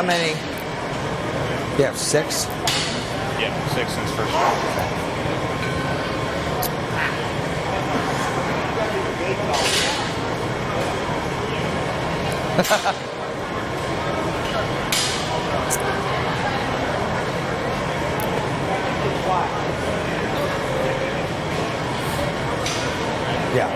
many? You have 6? Yeah, 6 since first try. Yeah.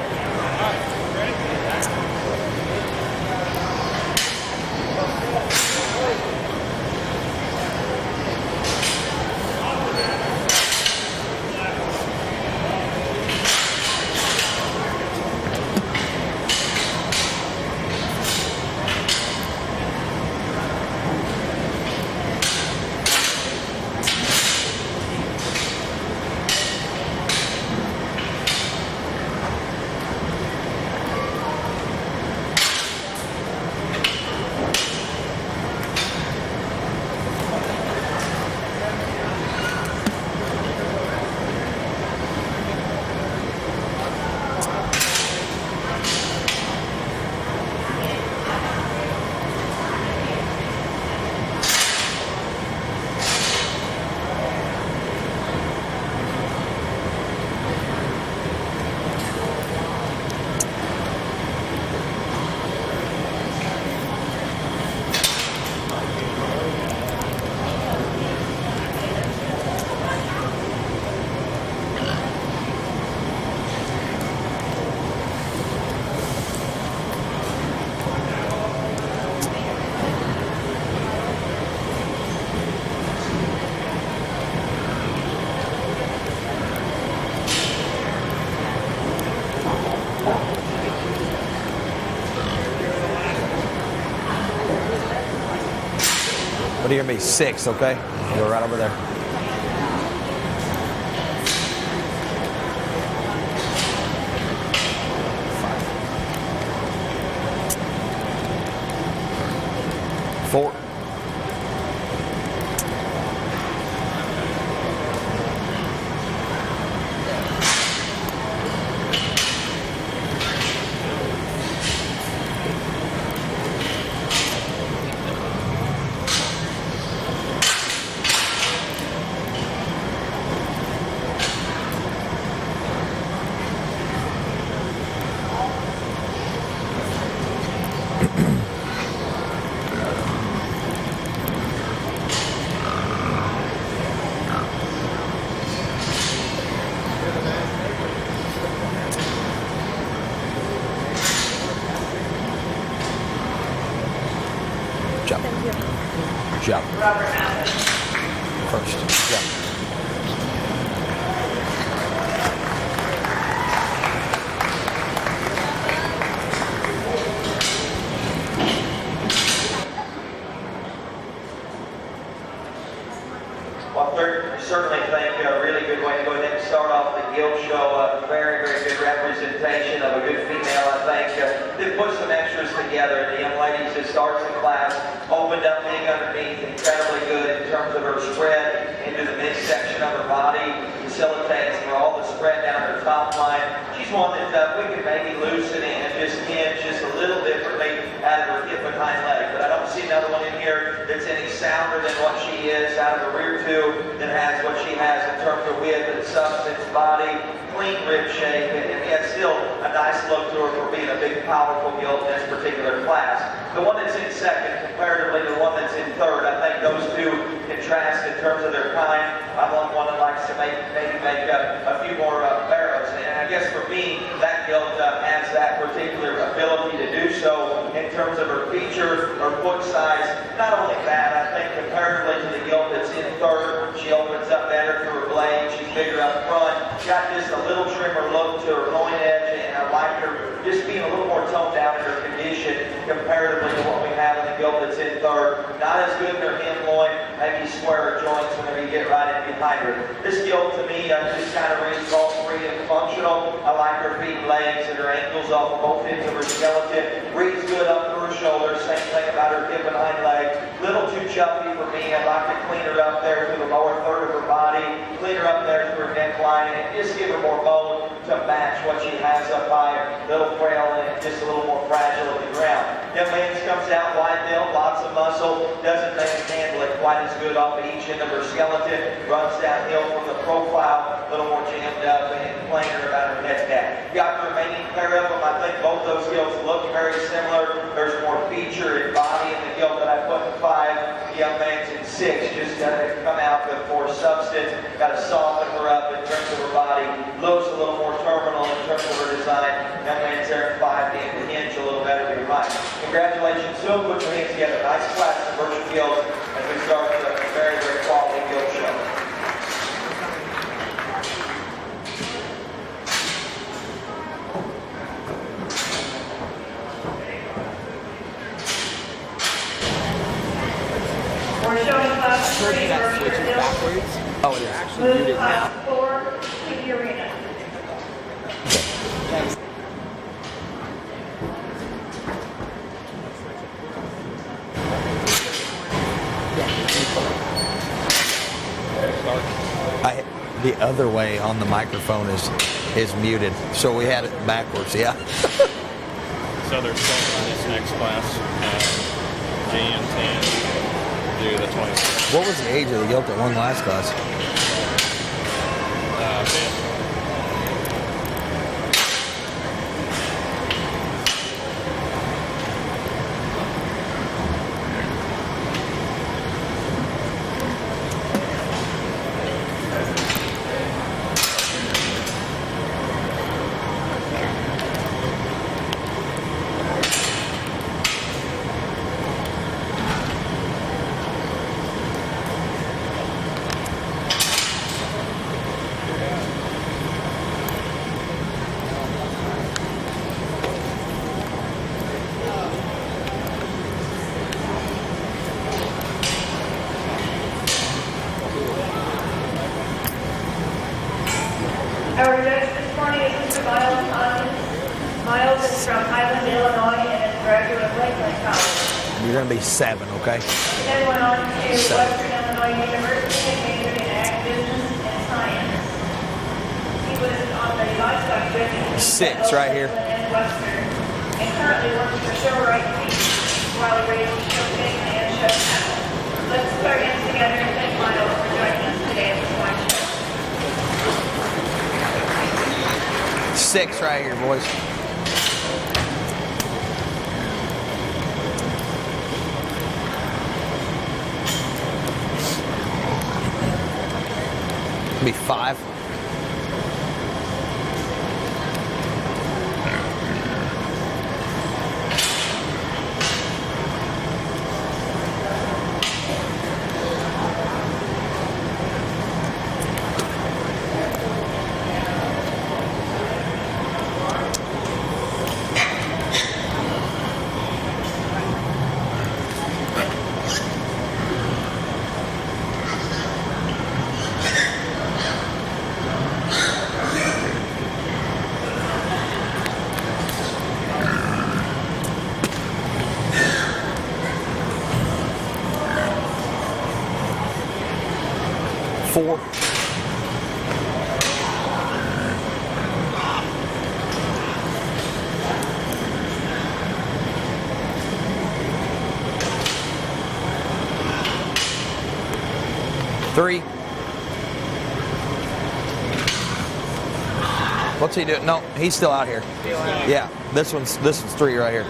What are you gonna be? 6, okay? Go right over there. Four. Jump. Jump. First. Jump. Well, we certainly think a really good way to go ahead and start off the Gilts show. Very, very good representation of a good female, I think. They put some extras together. The young lady just starts the class, opened up big underneath, incredibly good in terms of her spread into the midsection of her body, facilitates for all the spread down her top line. She's one that we can maybe loosen and just hinge just a little differently out of her hip and hind leg. But I don't see another one in here that's any sounder than what she is out of the rear tube that has what she has in terms of width and substance, body, clean rib shape, and yet still a nice look to her for being a big, powerful gilt in this particular class. The one that's in second, comparatively to the one that's in third, I think those two contrast in terms of their kind. I'm one that likes to maybe make a few more barrows, and I guess for me, that gilt has that particular ability to do so in terms of her feature, her foot size. Not only that, I think comparatively to the gilt that's in third, she opens up better through her blade, she's bigger up front, got just a little trimmer look to her loin edge, and I like her just being a little more toned down in her condition comparatively to what we have in the gilt that's in third. Not as good in her hem loin, maybe squarer joints whenever you get right in behind her. This gilt to me just kind of reads all free and functional. I like her feet and legs and her ankles off of both ends of her skeleton. Reads good up through her shoulders. Same thing about her hip and hind leg. little too chubby for me. I'd like to clean her up there through the lower third of her body, clean her up there through her neckline, and just give her more bone to match what she has up high, little frail and just a little more fragile at the ground. Young man comes out wide built, lots of muscle, doesn't maybe handle it quite as good off of each end of her skeleton, runs downhill from the profile, a little more jammed up and plainer about her head cap. Got the remaining pair of them. I think both those gilts look very similar. There's more feature and body in the gilt that I put in 5. The young man's in 6. Just got to come out with more substance. Got to soften her up in terms of her body. Looks a little more terminal in terms of her design. Young man's there in 5 to hinge a little better to your right. Congratulations to him. Put your hands together. Nice class of virtual gilts as we start the very, very quality gilt show. We're showing class 3 virtual gilts. Oh, it is. Move class 4 to the arena. The other way on the microphone is muted, so we had it backwards. Yeah. So they're starting on this next class, JN10 through the 26th. What was the age of the gilt that won last class? Fifth. Our judge this morning is Mr. Miles Hawkins. Miles is from Highland, Illinois, and is a graduate of Lakeland College. You're gonna be 7, okay? He then went on to Western Illinois University and majored in ag business and science. He was on the livestock judging 6 right here. And Western, and currently works for Show Right Feed while he raises show pigs and show cattle. Let's put our hands together and thank Miles for joining us today at the Swine Show. 6 right here, boys. Be 5. Four. Three. What's he doing? No, he's still out here. Yeah, this one's 3 right here.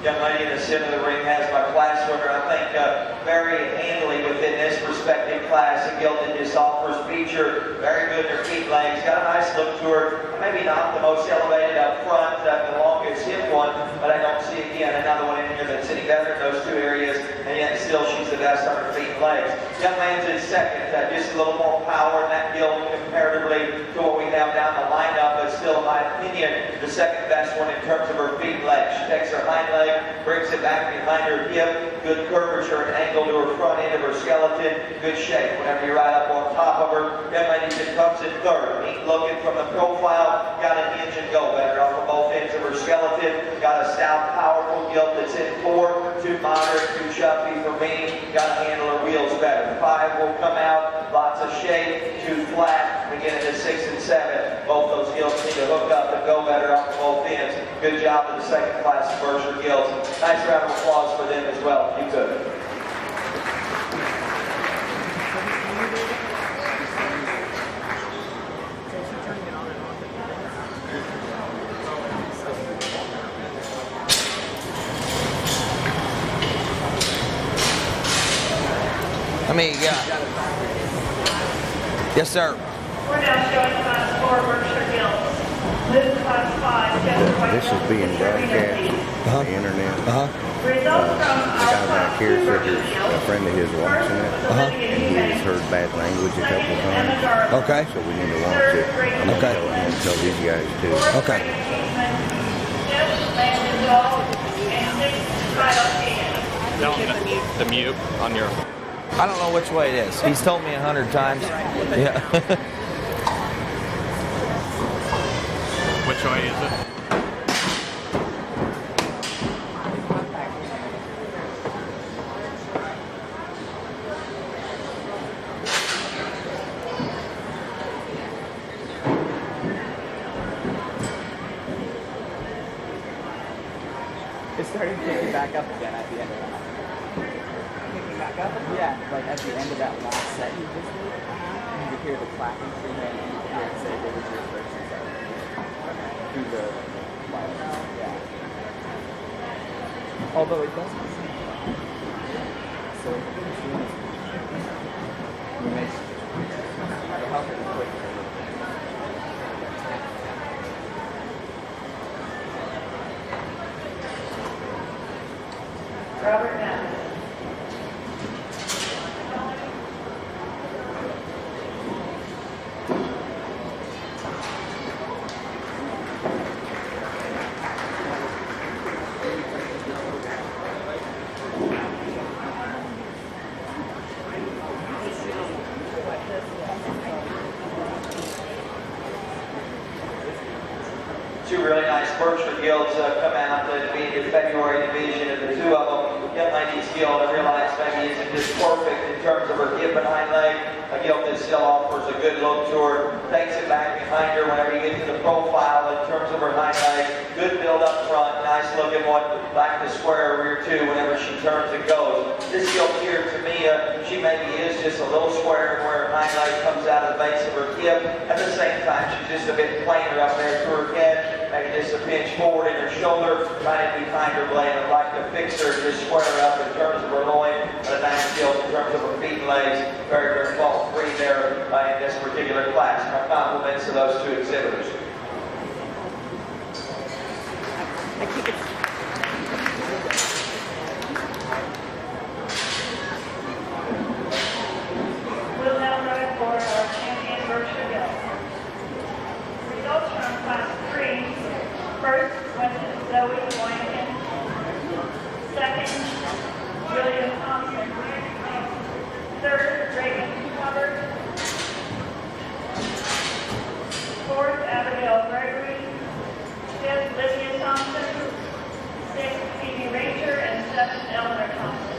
Young lady in the center of the ring has my class winner. I think very handily within this respective class. A gilded just offers feature. Very good in her feet legs. Got a nice look to her. Maybe not the most elevated up front, the longest hip one, but I don't see again another one in here that's any better in those 2 areas. And yet still she's the best on her feet young legs. Young man's in second, just a little more power in that gilt comparatively to what we have down the lineup, but still, in my opinion, the second best one in terms of her feet and legs. She takes her hind leg, brings it back behind her hip, good curvature and angle to her front end of her skeleton, good shape whenever you ride up on top of her. Young lady just comes in third, neat looking from the profile, got an hinge and go better off of both ends of her skeleton, got a stout, powerful gilt that's in 4, too moderate, too chuffy for me, got to handle her wheels better. 5 will come out, lots of shape, too flat, we get into 6 and 7. Both those gilts need to hook up and go better off of both ends. Good job of the second class Berkshire gilts. Nice round of applause for them as well, if you could. How many you got? Yes, sir. We're now showing class 4 Berkshire Gilts. This is class 5. This is being broadcast on the internet. Results from The guy back here said there's a friend of his watching it, and he has heard bad language a couple of times. Okay. So we need to watch it. I'm Okay. going to tell these guys too. Okay. No, the mute on your. I don't know which way it is. He's told me 100 times. Yeah. Which way is it? It started picking back up again at the end of that. Picking back up? Yeah, like at the end of that last set you just did. And you could hear the clapping thing and you could hear it say what was your first set. Through the light. Yeah. Although it doesn't seem so the machine is you may it'll help it quick. Robert Ness. Two really nice Berkshire gilts come out to be in the February division, and the two of them, young lady's gilt, I realize maybe isn't just perfect in terms of her hip and hind leg. A gilt that still offers a good look to her, takes it back behind her whenever you get to the profile in terms of her hind leg. Good build up front, nice looking one, back to square rear too whenever she turns and goes. This gilt here to me, she maybe is just a little square where her hind leg comes out of the base of her hip. At the same time, she's just a bit plainer up there to her head. Maybe just a pinch forward in her shoulder, right behind her blade. I'd like to fix her, just square her up in terms of her loin, and a nice gilt in terms of her feet and legs. Very, very fault free there in this particular class. My compliments to those two exhibitors. We'll now ride for our champion Berkshire Gilts. Results from class 3. First went to Zoe Boynton. Second, William Thompson. Third, Reagan Hubbard. Fourth, Abigail Gregory. Fifth, Lydia Thompson. Sixth, Phoebe Ranger. And seventh, Eleanor Thompson.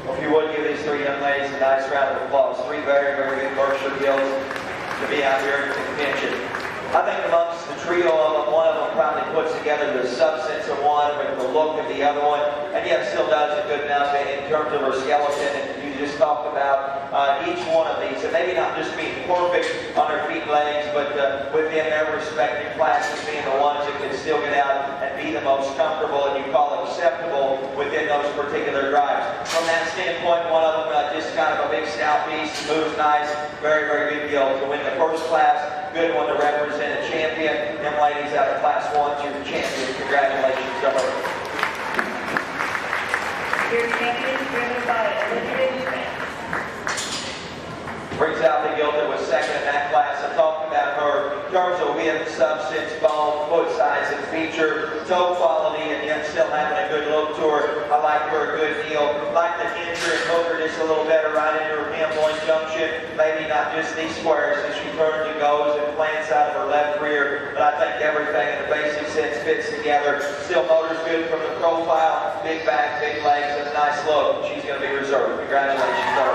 If you would give these three young ladies a nice round of applause. Three very, very good Berkshire gilts to be out here in contention. I think amongst the trio of them, one of them probably puts together the substance of one with the look of the other one, and yet still does it good enough in terms of her skeleton. And you just talked about each one of these, and maybe not just being perfect on her feet and legs, but within their respective classes being the ones that can still get out and be the most comfortable, and you call it acceptable within those particular drives. From that standpoint, one of them just kind of a big stout beast, moves nice, very, very good gilt. To win the first class, good one to represent a champion. Them ladies out of class 1, you're the champion. Congratulations to her. Your champion is driven by Olivia. Brings out the gilt that was second in that class. I talked about her in terms of width, substance, bone, foot size, and feature, toe quality, and yet still having a good look to her. I like her a good deal. Like the Hendrick, hook her just a little better right into her hemloin junction. Maybe not just these squares as she turns and goes and plants out of her left rear. But I think everything in the basic sense fits together. Still motor's good from the profile. Big back, big legs, and a nice look. She's going to be reserved. Congratulations to her.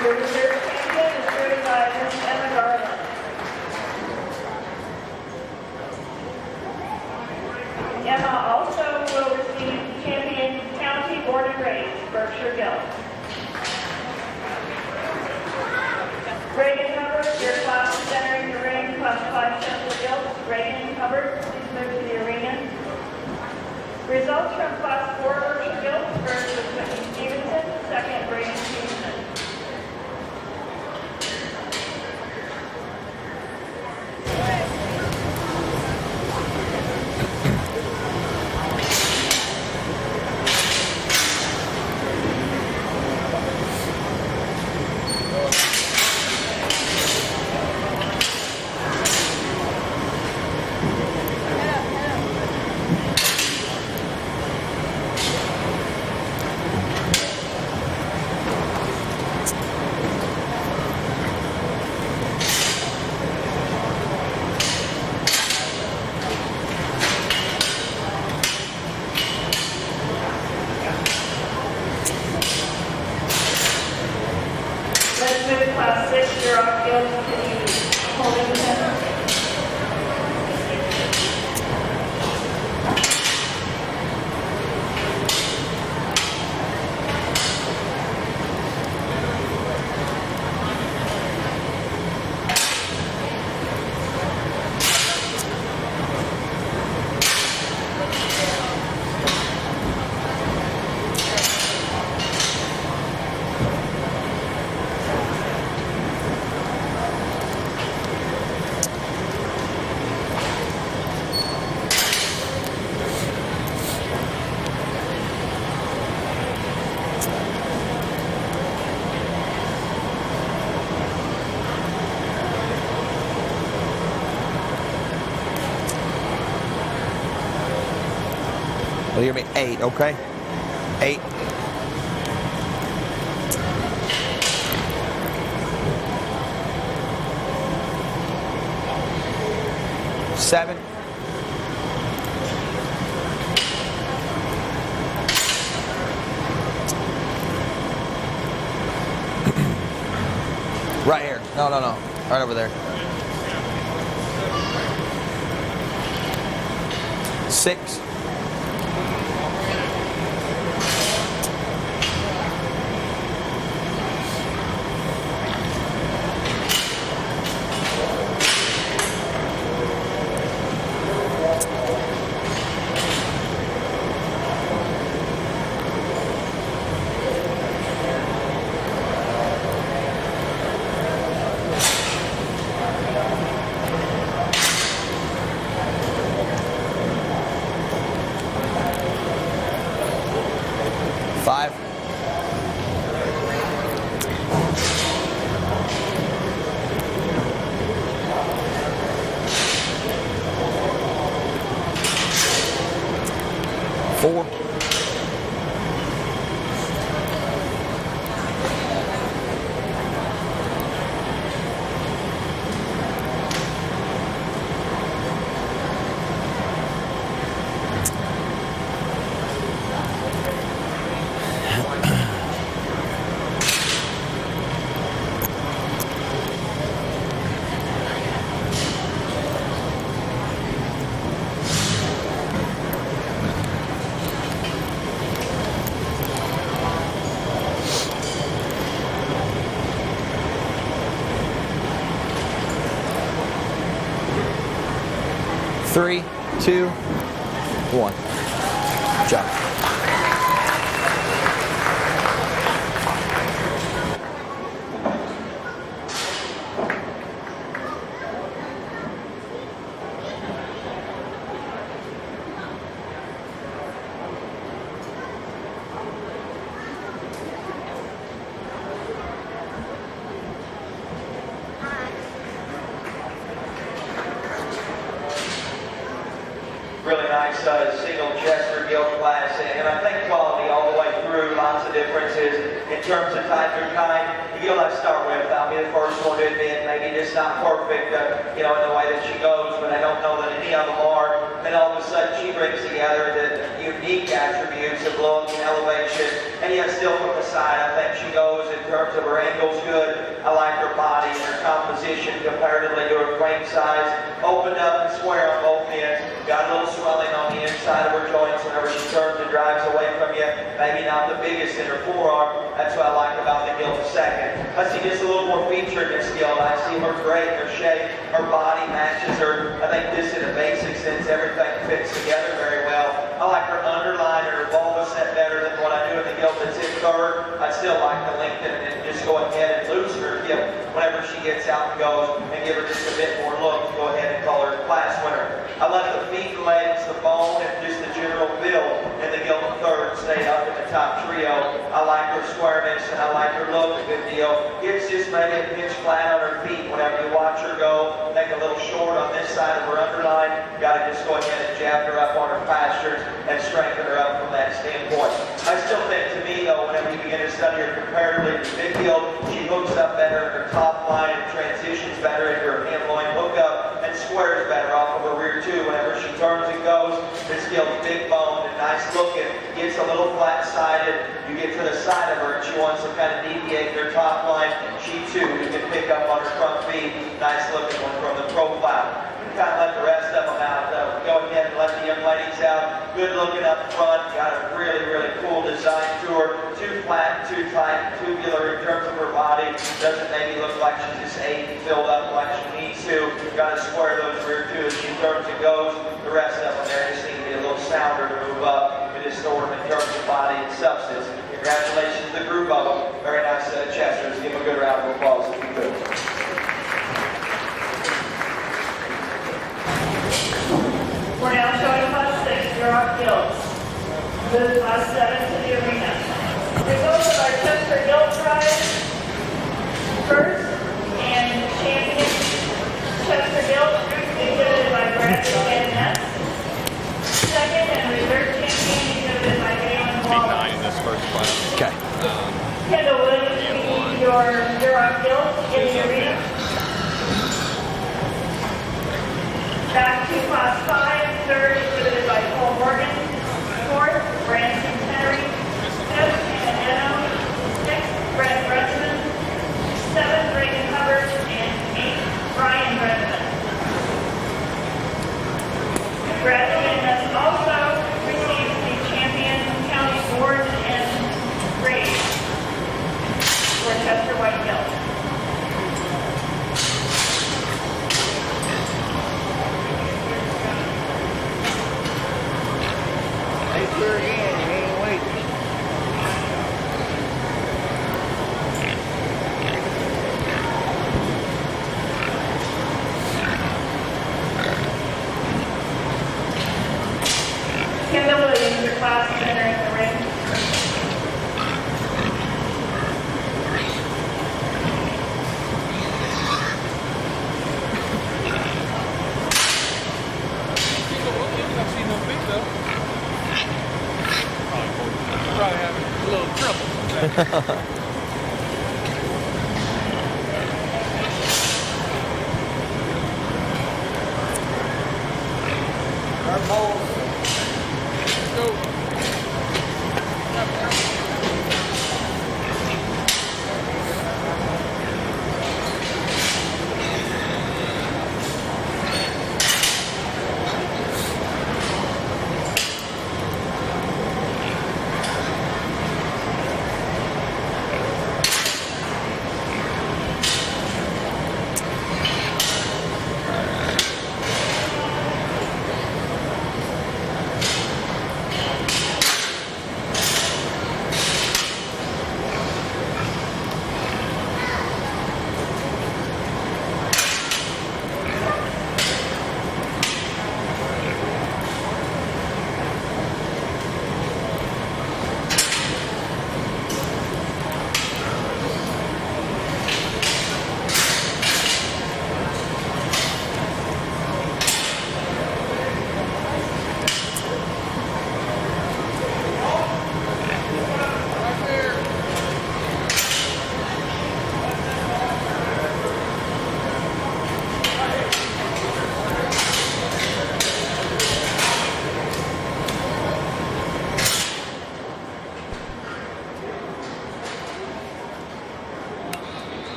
Your reserve champion is driven by Miss Emma Garland. Emma also will receive champion county born and raised Berkshire Gilt. Reagan Hubbard, your class is entering the ring, class 5 Central Gilts. Reagan Hubbard, please move to the arena. Results from class 4 Berkshire Gilts, first was Whitney Stevenson, second Brayden Stevenson. Class 6, you're off field to the holding center. Well, you hear me? 8, okay? 8. Seven. Right here. No. Right over there. 6. 5. 4. 3, 2, One. Good job. Really nice single chest or gilt class, and I think quality all the way through, lots of differences in terms of type or kind. The gilt I start with, I'll be the first one to admit, maybe just not perfect, in the way that she goes, but I don't know that any of them are. And all of a sudden she brings together the unique attributes of look and elevation, and yet still from the side, I think she goes in terms of her angles good. I like her body and her composition comparatively to her frame size. Opened up and square on both ends. Got a little swelling on the inside of her joints whenever she turns and drives away from you. Maybe not the biggest in her forearm. That's what I like about the gilt second. I see just a little more feature in this gilt. I see her great, her shape, her body matches her. I think this in a basic sense, everything fits together very well. I like her underline and her vulva set better than what I do in the gilt that's in third. I still like to lengthen and just go ahead and loosen her gilt whenever she gets out and goes, and give her just a bit more look to go ahead and call her class winner. I let the feet and legs, the bone, and just the general build in the gilt third stay up in the top trio. I like her squareness and I like her look a good deal. It's just maybe a pinch flat on her feet whenever you watch her go. Make a little short on this side of her underline. Got to just go ahead and jab her up on her pastures and strengthen her up from that standpoint. I still think, to me though, whenever you begin to study her comparatively to big gilt, she hooks up better in her top line and transitions better into her hand loin hookup and squares better off of her rear too. Whenever she turns and goes, this gilt's big boned and nice looking. Gets a little flat sided. You get to the side of her and she wants to kind of deviate her top line. She too, you can pick up on her front feet. Nice looking one from the profile. Kind of let the rest of them out. Go ahead and let the young ladies out. Good looking up front. Got a really, really cool design to her. Too flat, too tight, tubular in terms of her body. Doesn't maybe look like she's just ate and filled up like she needs to. Got to square those rear too as she turns and goes. The rest of them there just need to be a little sounder to move up. We just store them in terms of body and substance. Congratulations to the group of them. Very nice set of chesters. Give them a good round of applause if you could. We're now showing class 6, Europe Gilts. Move class 7 to the arena. Results of our Chester Gilt Prize. First and champion Chester Gilt, exhibited by Bradley and Ness. Second and reserve champion, exhibited by Galen Wallace. 9 in this first class. Okay. Kendall Williams, we need your Europe Gilt in the arena. Back to class 5, third exhibited by Paul Morgan. Fourth, Branson Henry. Fifth, Anna Eno. Sixth, Brett Bresman. Seventh, Reagan Hubbard. And eighth, Brian Bresman. Bradley and Ness also received the champion county board and grade for Chester White Gilt. Kendall Williams, your class is entering the ring. Probably having a little trouble.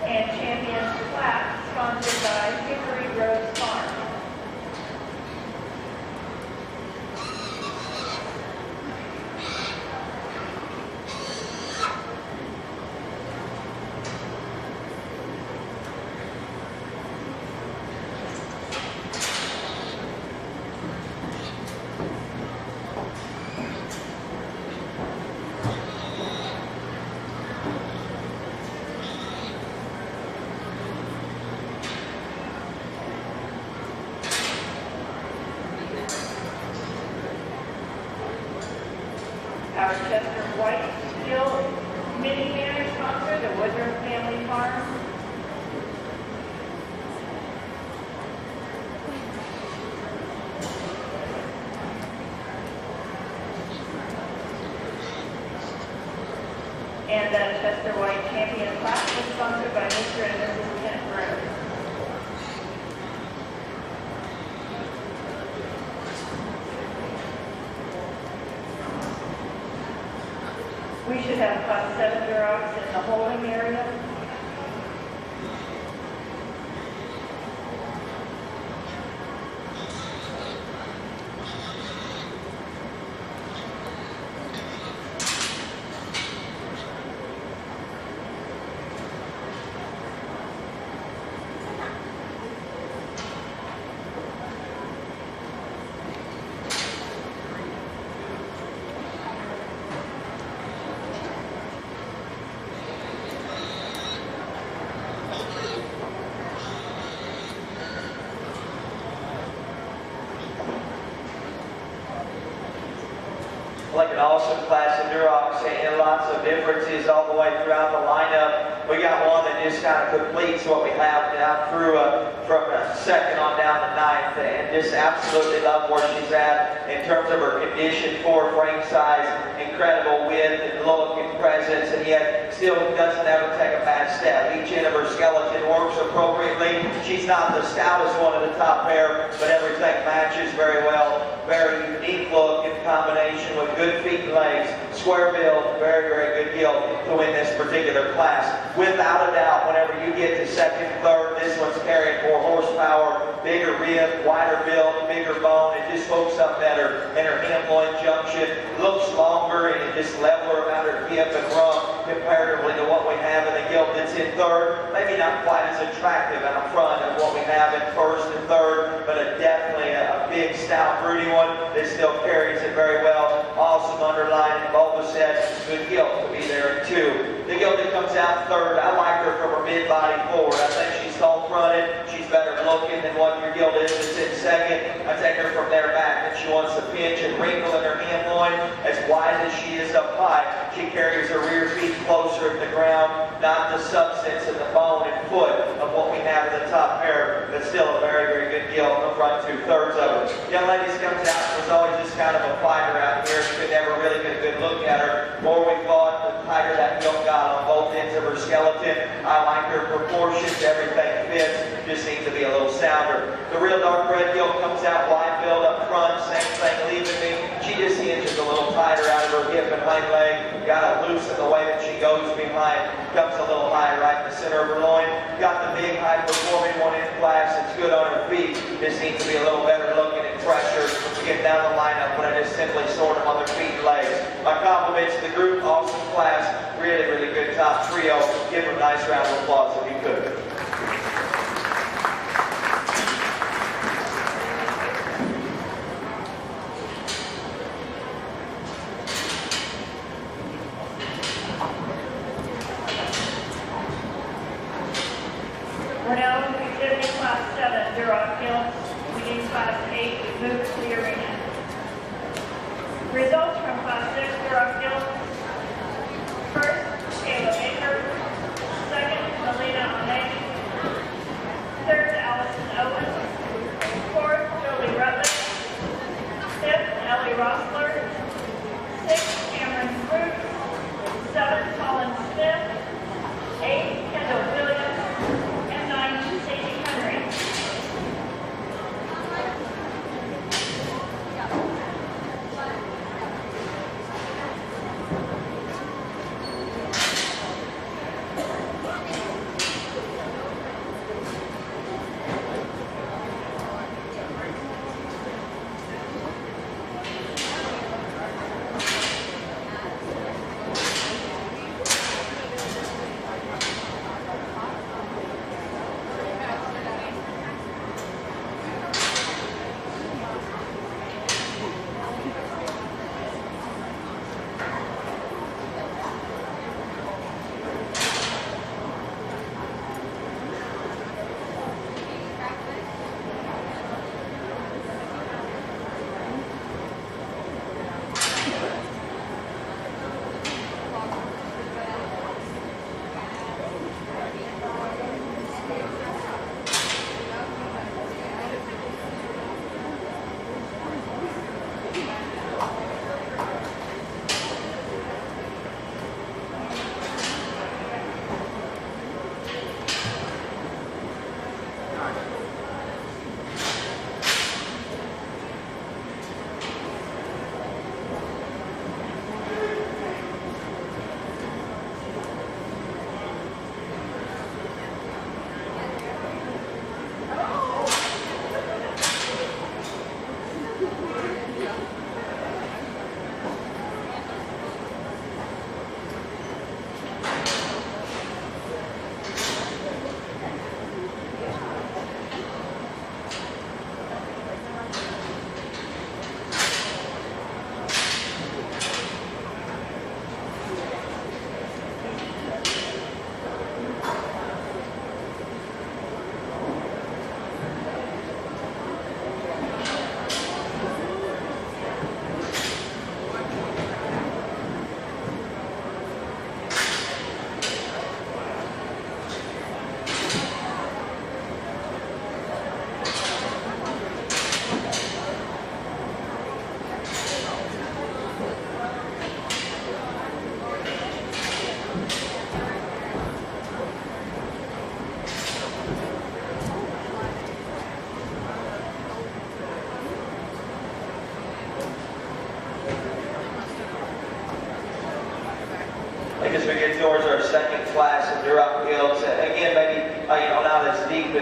and Champions Plaque, sponsored by Hickory Rose Farm. Our Chester White Steel Mini Banner sponsor, the Woodruff Family Farm. And the Chester White Champion Plaque was sponsored by Mr. and Mrs. Kent Brewer. We should have Class 7 Durocs in the holding area. Like an awesome class of Durocs and lots of differences all the way throughout the lineup. We got one that just kind of completes what we have down through from second on down to ninth, and just absolutely love where she's at in terms of her condition for frame size, incredible width and look and presence, and yet still doesn't ever take a bad step. Each end of her skeleton works appropriately. She's not the stoutest one of the top pair, but everything matches very well. Very unique look in combination with good feet and legs. Square build, very, very good gilt to win this particular class. Without a doubt, whenever you get to second, third, this one's carrying more horsepower, bigger rib, wider build, bigger bone. It just hooks up better in her hip-loin junction. Looks longer and it just leveler around her hip and rump comparatively to what we have in the gilt that's in third. Maybe not quite as attractive out front as what we have in first and third, but definitely a big, stout, broody one that still carries it very well. Awesome underline and bulbous head. Good gilt to be there in two. The gilt that comes out third, I like her from her mid-body forward. I think she's tall-fronted. She's better looking than what your gilt is that's in second. I take her from there back, and she wants to pinch and wrinkle in her hand loin as wide as she is up high. She carries her rear feet closer to the ground, not the substance of the bone and foot of what we have in the top pair, but still a very, very good gilt in the front two-thirds of her. Young lady comes out, was always just kind of a fighter out here. Could never really get a good look at her. The more we fought, the tighter that gilt got on both ends of her skeleton. I like her proportions, everything fits, just seems to be a little sounder. The real dark red gilt comes out wide build up front, same thing leaving me. She just hinges a little tighter out of her hip and hind leg. Got to loosen the way that she goes behind. Comes a little high right in the center of her loin. Got the big high performing one in class. It's good on her feet. Just needs to be a little better looking and fresher to get down the lineup when I just simply sort them on their feet and legs. My compliments to the group. Awesome class. Really, really good top trio. Give them a nice round of applause if you could. We're now exhibiting Class 7 Duroc Gilts. We need Class 8 to move to the arena. Results from Class 6 Duroc Gilts. First, Kayla Baker. Second, Melina Ame. Third, Allison Owens. Fourth, Jolie Rutledge. Fifth, Ellie Rossler. Sixth, Cameron Fruit. Seventh, Colin Smith. Eighth, Kendall Williams. And ninth, Sadie Henry.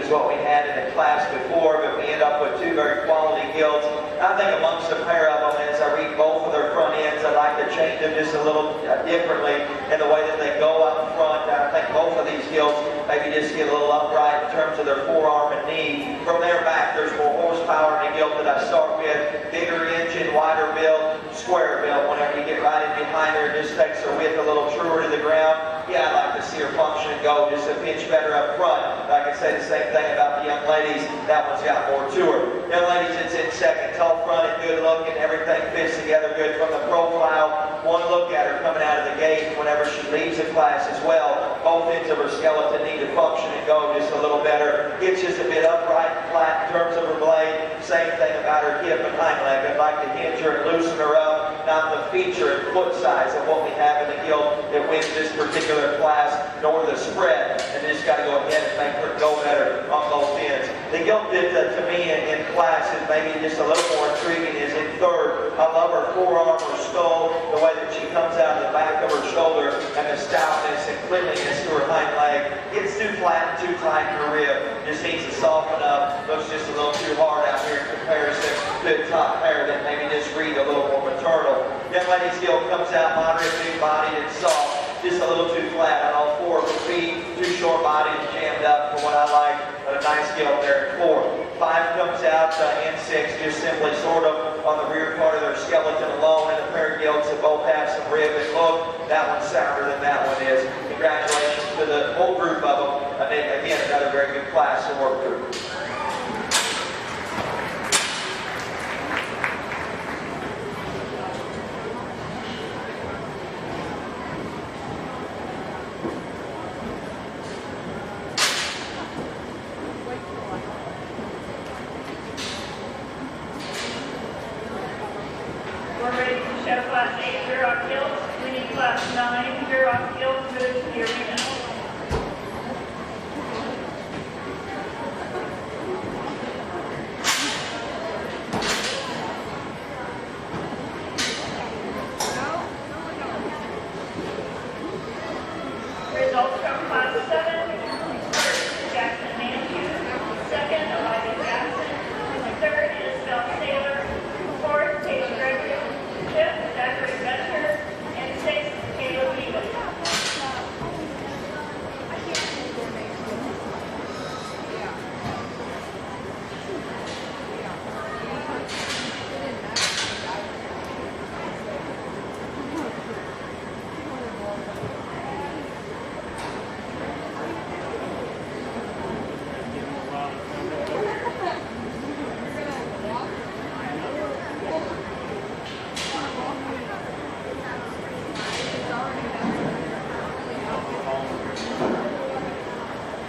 as what we had in the class before, but we end up with two very quality gilts. I think amongst a pair of them, as I read both of their front ends, I like to change them just a little differently in the way that they go up front. I think both of these gilts maybe just get a little upright in terms of their forearm and knee. From there back, there's more horsepower in the gilt that I start with. Bigger engine, wider build, square build. Whenever you get right in behind her, it just takes her width a little truer to the ground. Yeah, I'd like to see her function and go just a pinch better up front. I can say the same thing about the young ladies. That one's got more to her. Young ladies, it's in second. Tall fronted, good looking. Everything fits together good from the profile. One look at her coming out of the gate whenever she leaves the class as well. Both ends of her skeleton need to function and go just a little better. It's just a bit upright and flat in terms of her blade. Same thing about her hip and hind leg. I'd like to hinge her and loosen her up. Not the feature and foot size of what we have in the gilt that wins this particular class, nor the spread. And just got to go ahead and make her go better on both ends. The gilt that to me in class is maybe just a little more intriguing is in third. I love her forearm, her skull, the way that she comes out of the back of her shoulder, and the stoutness and cleanliness to her hind leg. It's too flat and too tight in her rib. Just needs to soften up. Looks just a little too hard out here in comparison to the top pair that maybe just read a little more maternal. Young lady's gilt comes out moderate, big-bodied, and soft. Just a little too flat on all four of her feet. Too short-bodied and jammed up for what I like. But a nice gilt there at 4. 5 comes out in 6, just simply sort of on the rear part of their skeleton alone. And the pair of gilts that both have some rib and look. That one's sounder than that one is. Congratulations to the whole group of them. And then, again, another very good class to work through. We're ready to show Class 8 Duroc Gilts. We need Class 9 Duroc Gilts moved to the arena. Results from Class 7. First, Jackson Manhew. Second, Elijah Jackson. Third, Isabel Taylor. Fourth, Paige Gregory. Fifth, Zachary Betcher. And sixth, Caleb Beavis.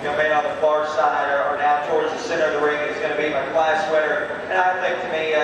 Young man on the far side or now towards the center of the ring is going to be my class winner. And I think to me,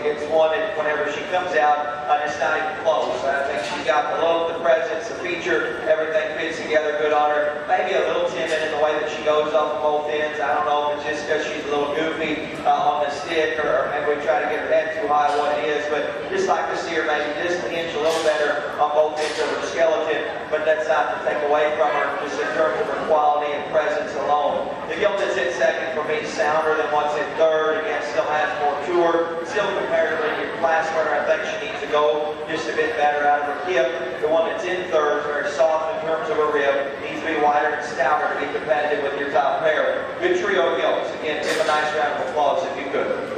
it's one that whenever she comes out, it's not even close. I think she's got the look, the presence, the feature, everything fits together good on her. Maybe a little timid in the way that she goes off of both ends. I don't know if it's just because she's a little goofy on the stick or maybe we try to get her head too high what it is. But just like to see her maybe just an inch a little better on both ends of her skeleton. But that's not to take away from her just in terms of her quality and presence alone. The gilt that's in second for me is sounder than what's in third. Again, still has more to her. Still comparatively your class winner, I think she needs to go just a bit better out of her hip. The one that's in third is very soft in terms of her rib. Needs to be wider and stouter to be competitive with your top pair. Good trio of gilts. Again, give a nice round of applause if you could.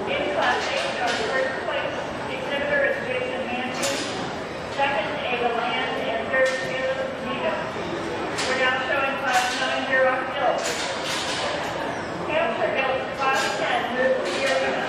In Class 8, our first place exhibitor is Jason Manson. Second, Ava Land. And third, Caleb Nito. We're now showing Class 9 Duroc Gilts. Hampshire Gilts Class 10 moved to the arena.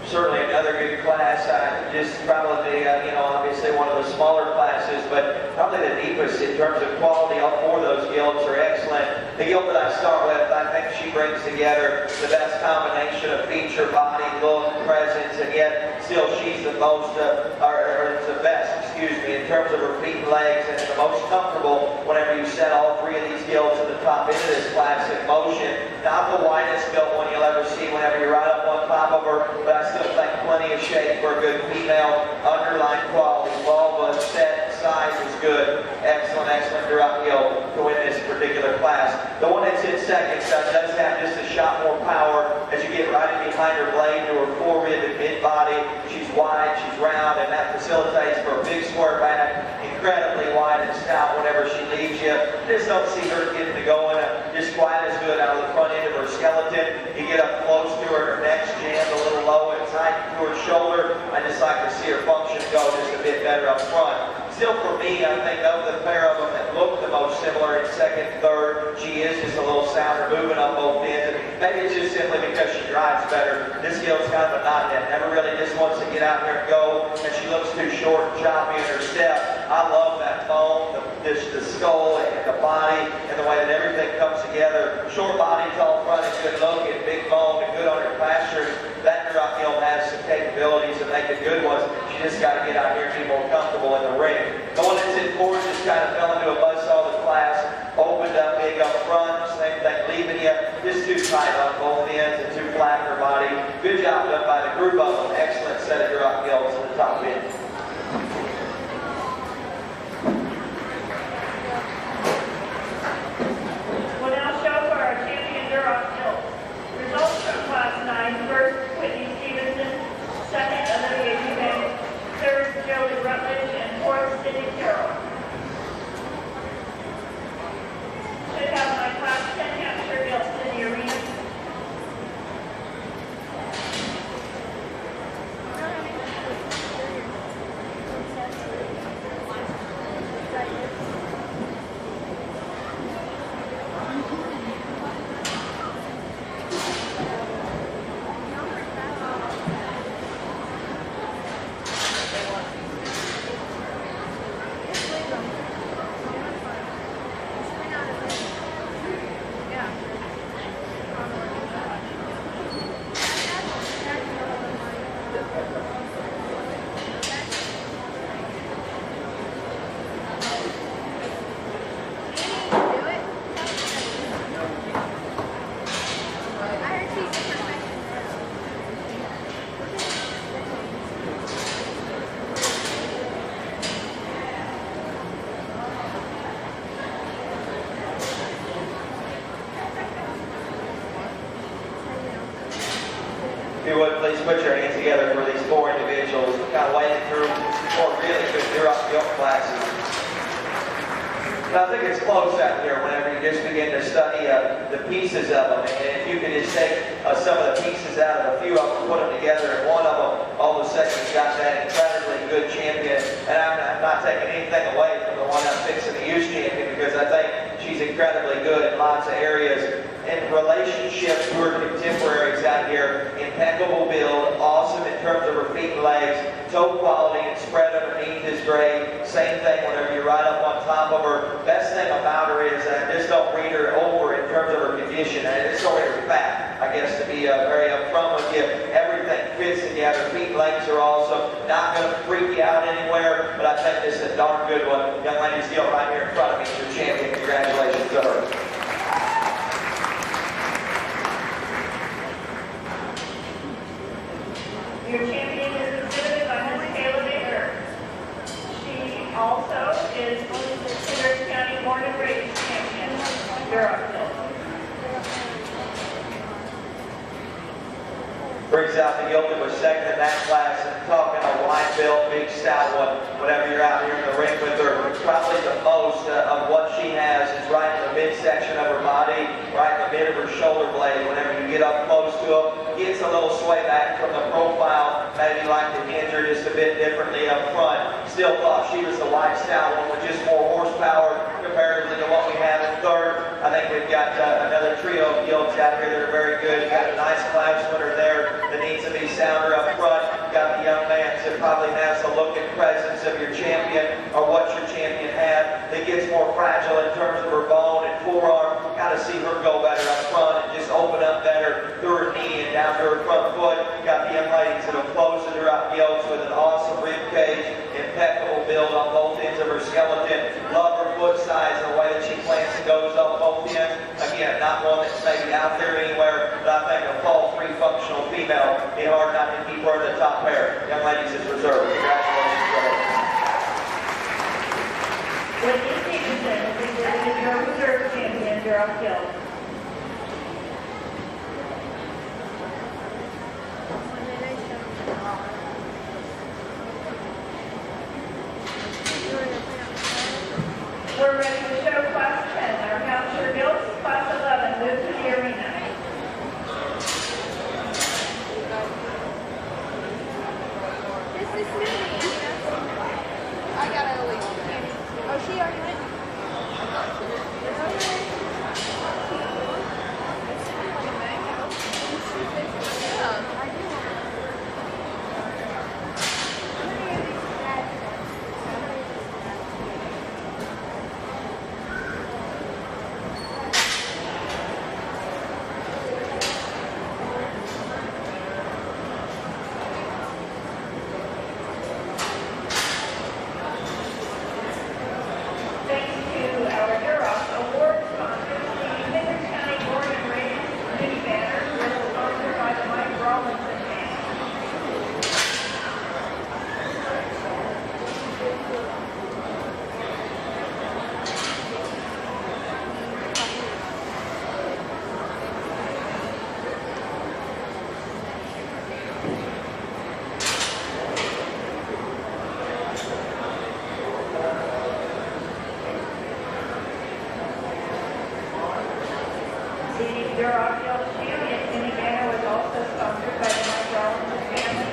Certainly another good class. Just probably, obviously one of the smaller classes, but probably the deepest in terms of quality. All four of those gilts are excellent. The gilt that I start with, I think she brings together the best combination of feature, body, look, presence, and yet still she's the most, or the best, in terms of her feet and legs, and the most comfortable whenever you set all three of these gilts at the top into this classic motion. Not the widest gilt one you'll ever see whenever you're right up on top of her, but I still think plenty of shape for a good female. Underline quality, vulva, set, size is good. Excellent, excellent drop gilt to win this particular class. The one that's in second does have just a shot more power as you get right in behind her blade to her forerib and mid-body. She's wide, she's round, and that facilitates for a big square back, incredibly wide and stout whenever she leaves you. Just don't see her getting to going just quite as good out of the front end of her skeleton. You get up close to her, her neck's jammed a little low and tight to her shoulder. I just like to see her function go just a bit better up front. Still for me, I think of the pair of them that look the most similar in second and third, she is just a little sounder moving up both ends. And maybe it's just simply because she drives better. This gilt's kind of a knothead. Never really just wants to get out there and go, and she looks too short and choppy in her step. I love that bone, the skull and the body, and the way that everything comes together. Short body, tall front, and good looking, big bone, and good on her pastures. That drop gilt has some capabilities of making good ones. She just got to get out here and be more comfortable in the ring. The one that's in fourth just kind of fell into a buzzsaw of the class, opened up big up front, same thing, leaving you just too tight on both ends and too flat in her body. Good job done by the group of them. Excellent set of drop gilts at the top end. We'll now show for our champion drop gilt. Results from class 9, first, Whitney Stevenson, second, Olivia Eubanks, third, Joey Rutledge, and fourth, Cindy Carroll. Should have my class 10 capture gilts in the arena. If you would, please put your hands together for these four individuals. Kind of wading through four really good drop gilt classes. And I think it's close out here whenever you just begin to study the pieces of them. And if you could just take some of the pieces out of a few of them, put them together, and one of them, all of a sudden you've got that incredibly good champion. And I'm not taking anything away from the one I'm fixing to use champion, because I think she's incredibly good in lots of areas. And relationships to her contemporaries out here, impeccable build, awesome in terms of her feet and legs. Toe quality and spread underneath is great. Same thing whenever you're right up on top of her. Best thing about her is just don't read her over in terms of her condition. And it's only her fat, I guess, to be very upfront with you. Everything fits together. Feet and legs are awesome. Not going to freak you out anywhere, but I think this is a darn good one. Young lady's deal right here in front of me is your champion. Congratulations to her. Your champion is exhibited by Ms. Kayla Baker. She also is Hendrick County Born and Raised champion, Durham. Brings out the Gilts was second in that class, and talking a wide belt, big stout one. Whenever you're out here in the ring with her, probably the most of what she has is right in the midsection of her body, right in the mid of her shoulder blade. Whenever you get up close to her, gets a little sway back from the profile. Maybe like to hinge her just a bit differently up front. Still thought she was the wide stout one with just more horsepower comparatively to what we have in third. I think we've got another trio of Gilts out here that are very good. You've got a nice class winner there that needs to be sounder up front. You've got the young man that probably has the look and presence of your champion or what your champion had. That gets more fragile in terms of her bone and forearm. Got to see her go better up front and just open up better through her knee and down to her front foot. Got the young ladies that have closed her up Gilts with an awesome rib cage, impeccable build on both ends of her skeleton. Love her foot size and the way that she plants and goes up both ends. Again, not one that's maybe out there anywhere, but I think a fall 3 functional female, be hard not to keep her in the top pair. Young ladies is reserved. Congratulations to her. Whitney Stevenson is exhibited your reserve champion, Durham Gilts. We're ready to show class 10. Our counselor Gilts, class 11, move to the arena. This is Smitty. I gotta leave. Oh, she already went. Thanks to our Duroc award sponsors, the Hendrick County Born and Raised mini banner was sponsored by the Mike Rawlinson family. The Duroc Gilts champion mini banner was also sponsored by the Mike Rawlinson family.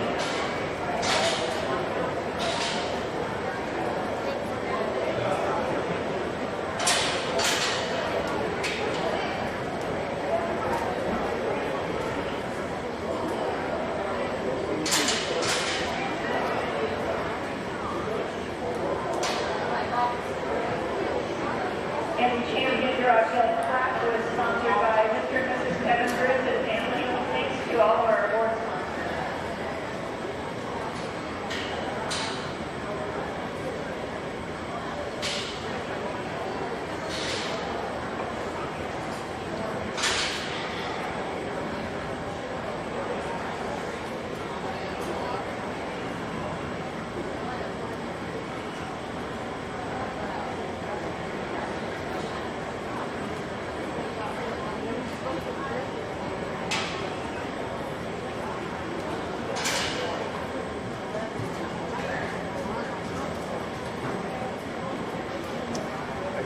And the champion Duroc Gilts plaque was sponsored by Mr. and Mrs. Kevin Griffith family. Thanks to all of our award sponsors.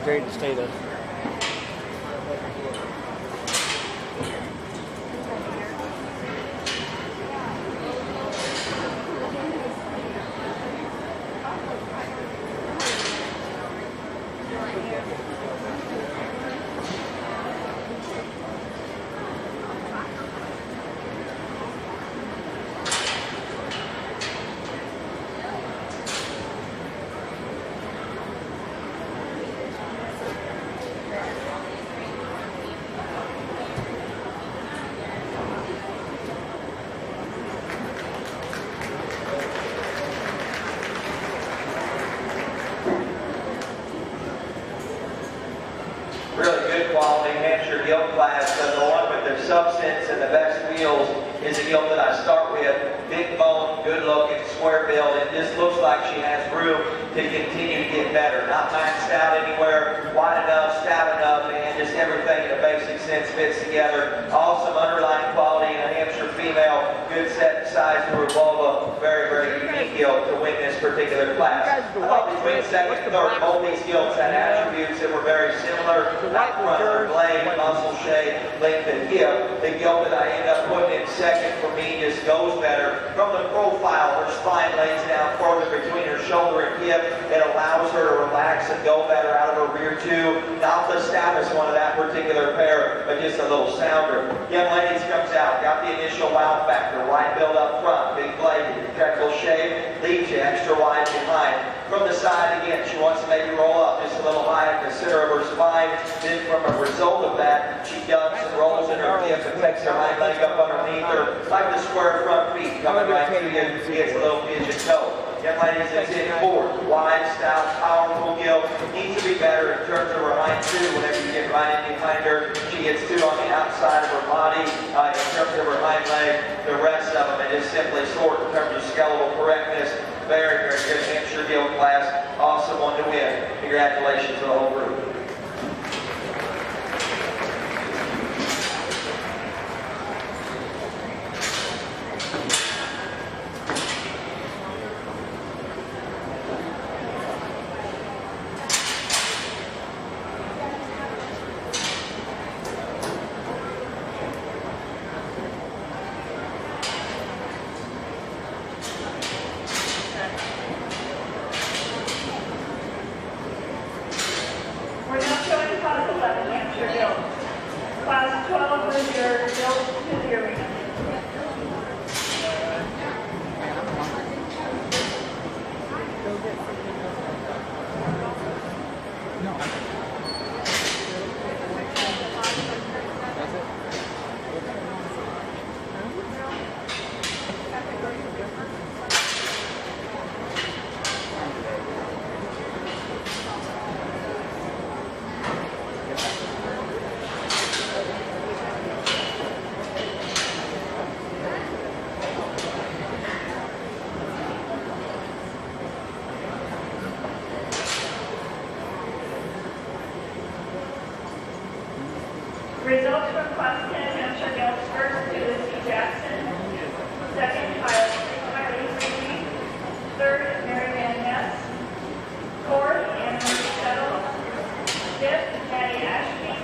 Great to stay there. Hampshire Gilt class. The one with the substance and the best wheels is the gilt that I start with. Big bone, good looking, square build. It just looks like she has room to continue to get better. Not maxed out anywhere, wide enough, stout enough, and just everything in a basic sense fits together. Awesome underlying quality in a Hampshire female. Good set and size to her vulva. Very, very unique gilt to win this particular class. I thought between second and third, both these gilts had attributes that were very similar. Out front, her blade, muscle shape, length and hip. The gilt that I end up putting in second for me just goes better. From the profile, her spine lays down further between her shoulder and hip. It allows her to relax and go better out of her rear too. Not the stoutest one of that particular pair, but just a little sounder. Young ladies comes out, got the initial wow factor, right build up front, big blade, impeccable shape, leaves you extra wide behind. From the side again, she wants to maybe roll up just a little high in the center of her spine. Then from a result of that, she ducks and rolls in her hip and takes her hind leg up underneath her, like the square front feet coming right through you. She gets a little pigeon toe. Young ladies, it's in forward, wide, stout, powerful gilt. Needs to be better in terms of her hind two. Whenever you get right in behind her, she gets two on the outside of her body. In terms of her hind leg, the rest of them, it is simply short in terms of skeletal correctness. Very, very good Hampshire Gilt class. Awesome one to win. Congratulations to the whole group. We're now showing class 11, Hampshire Gilt. Class 12 is your Gilt to the arena. Results from class 10 Hampshire Gilt. First to Lucy Jackson. Second, Kylie Freely. Third, Mary Van Ness. Fourth, Anne-Marie Settle. Fifth, Patty Ashby.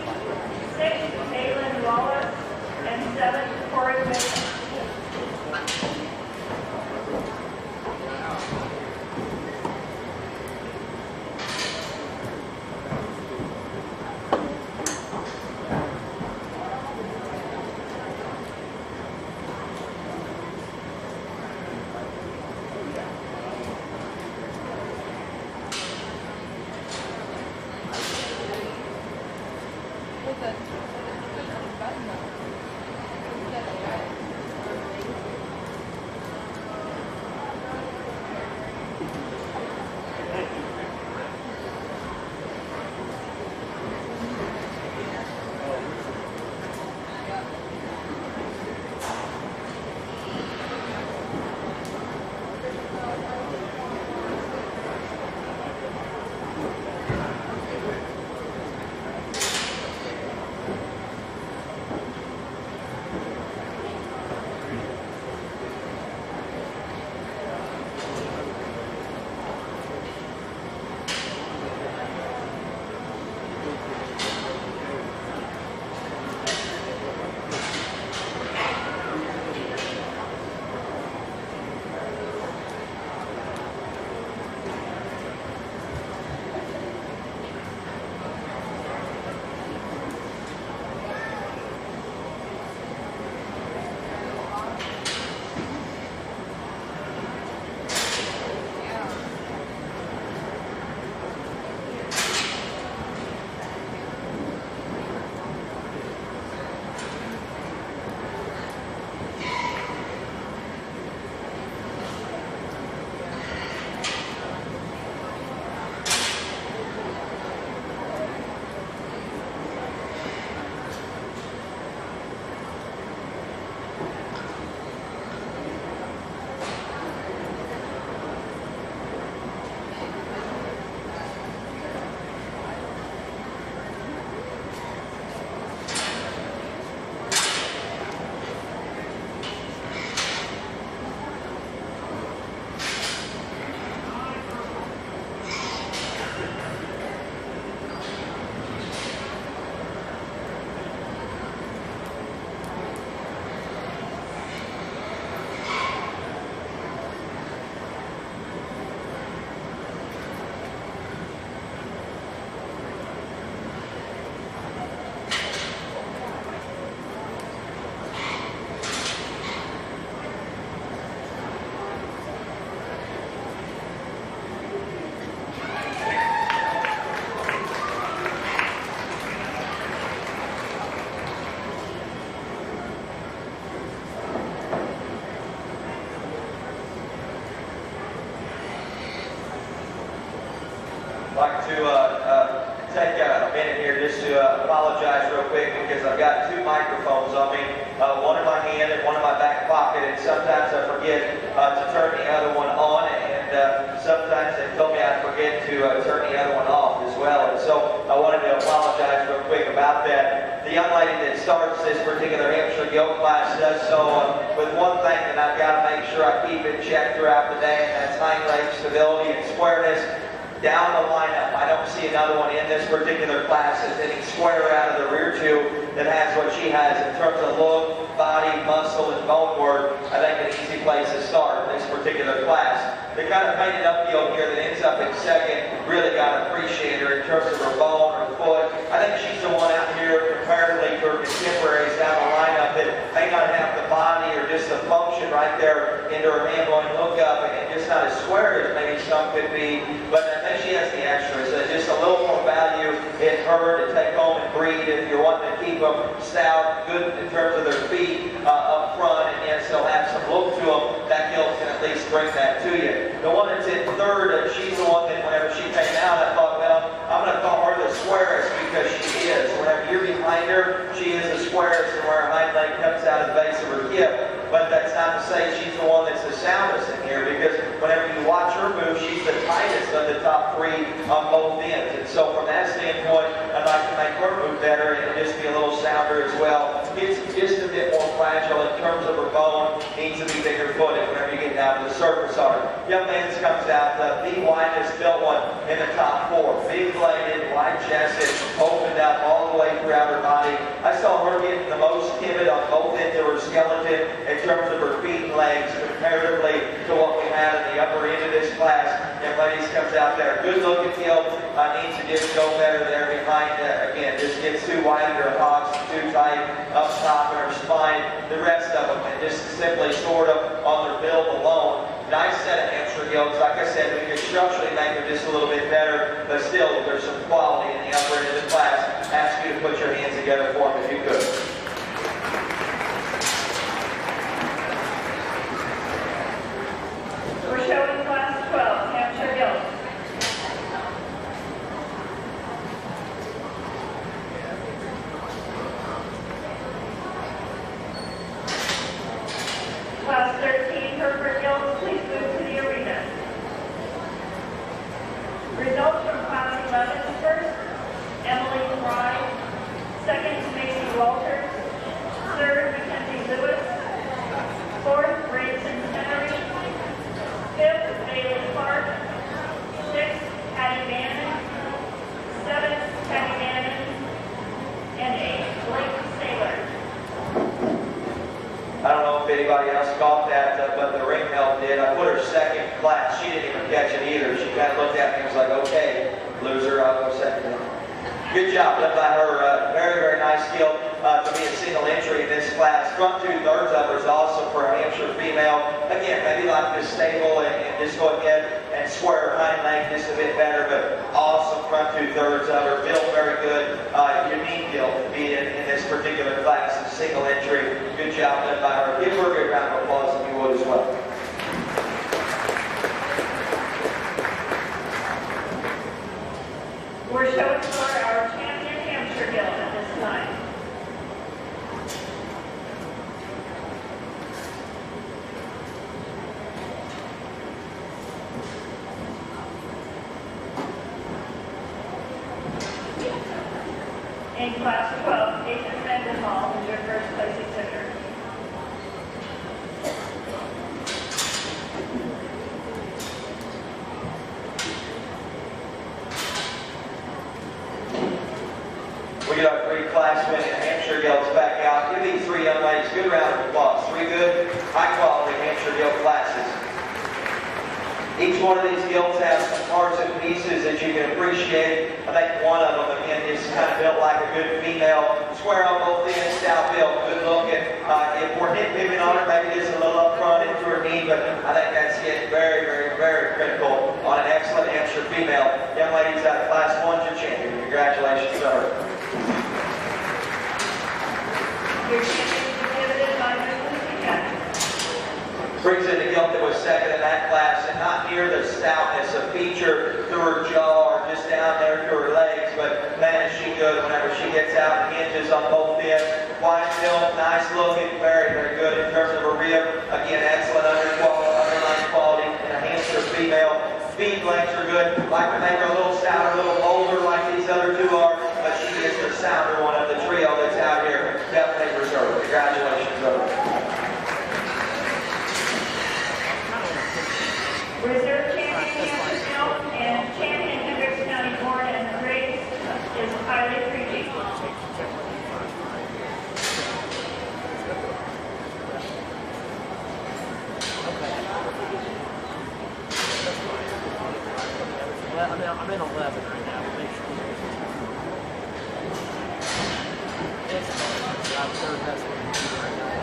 Sixth, Aylin Wallace. And seventh, Corey Williams. like to take a minute here just to apologize real quick because I've got two microphones on me, one in my hand and one in my back pocket, and sometimes I forget to turn the other one on, and sometimes they told me I forget to turn the other one off as well, and so I wanted to apologize real quick about that. The young lady that starts this particular Hampshire Gilt class does so with one thing that I've got to make sure I keep in check throughout the day, and that's hind leg stability and squareness. Down the lineup, I don't see another one in this particular class that's any square out of the rear tube that has what she has in terms of look, body, muscle, and bone work. I think an easy place to start in this particular class. The kind of painted upfield here that ends up in second, really got to appreciate her in terms of her bone, her foot. I think she's the one out here comparatively to her contemporaries down the lineup that may not have the body or just the function right there into her handle and hook up, and just not as square as maybe some could be, but I think she has the extras. Just a little more value in her to take home and breed if you're wanting to keep them stout, good in terms of their feet up front, and yet still have some look to them. That gilt can at least bring that to you. The one that's in third, she's the one that whenever she came out, I thought, well, I'm going to call her the squarest because she is. Whenever you're behind her, she is the squarest, and where her hind leg comes out of the base of her hip. But that's not to say she's the one that's the soundest in here, because whenever you watch her move, she's the tightest of the top three on both ends. And so from that standpoint, I'd like to make her move better and just be a little sounder as well. It's just a bit more fragile in terms of her bone. Needs to be bigger footed whenever you get down to the surface on her. Young man comes out, the widest built one in the top four. Big bladed, wide chested, opened up all the way throughout her body. I saw her get the most timid on both ends of her skeleton in terms of her feet and legs comparatively to what we had in the upper end of this class. Young ladies comes out there. Good looking gilt. Needs to just go better there behind. Again, just gets too wide in her hocks, too tight up top in her spine. The rest of them, and just simply sort of on their build alone. Nice set of Hampshire gilts. Like I said, we could structurally make them just a little bit better, but still, there's some quality in the upper end of the class. Ask you to put your hands together for them if you could. We're showing class 12, Hampshire Gilts. Class 13, Hereford Gilts, please move to the arena. Results from class 11 first, Emily Fry. Second, Macy Walters. Third, Mackenzie Lewis. Fourth, Branson Henry. Fifth, Bailey Clark. Sixth, Patty Bannon. Seventh, Patty Bannon. And eighth, Blake Saylor. I don't know if anybody else caught that, but the ring help did. I put her second class. She didn't even catch it either. She kind of looked at me and was like, okay, loser, I'll go second. Good job done by her. Very, very nice skill to be a single entry in this class. Front 2/3 of her is also for a Hampshire female. Again, maybe like this stable and just go ahead and square her hind leg just a bit better, but awesome front 2/3 of her. Built very good. Unique build to be in this particular class. Single entry. Good job done by her. Give her a good round of applause if you would as well. We're showing for our champion Hampshire Gilt at this time. In class 12, Nathan Mendenhall is your first place exhibitor. We got our three class winning Hampshire Gilts back out. Give these three young ladies a good round of applause. Three good, high quality Hampshire Gilt classes. Each one of these gilts has some parts and pieces that you can appreciate. I think one of them, again, is kind of built like a good female. Square on both ends, stout built, good looking. If we're nitpicking on her, maybe just a little up front into her knee, but I think that's getting very, very, very critical on an excellent Hampshire female. Young ladies out of class 1's your champion. Congratulations to her. Your champion is exhibited by Mrs. Buchanan. Brings in the gilt that was second in that class, and not near the stoutness of feature through her jaw or just good whenever she gets out and hinges on both ends. White milk, nice looking, very, very good in terms of a rib. Again, excellent underlying quality in a hamster female. Feed lengths are good. Like to make her a little stouter, a little older like these other two are, but she is the sounder one of the trio that's out here. Definitely reserved. Congratulations, brother. Reserve champion Hamster Milk and champion Hendrick County Born and Raised is highly appreciated. I'm in 11 right now. Make sure. I'm third best one right now.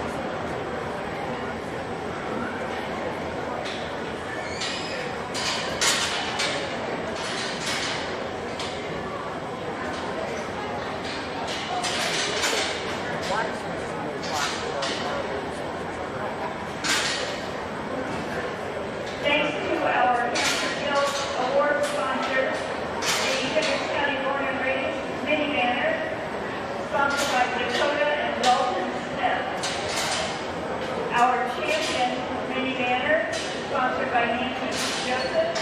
Thanks to our Hamster Guild award sponsor, the Hendrick County Born and Raised mini banner, sponsored by Dakota and Dalton Smith. Our champion mini banner, sponsored by Nancy Joseph.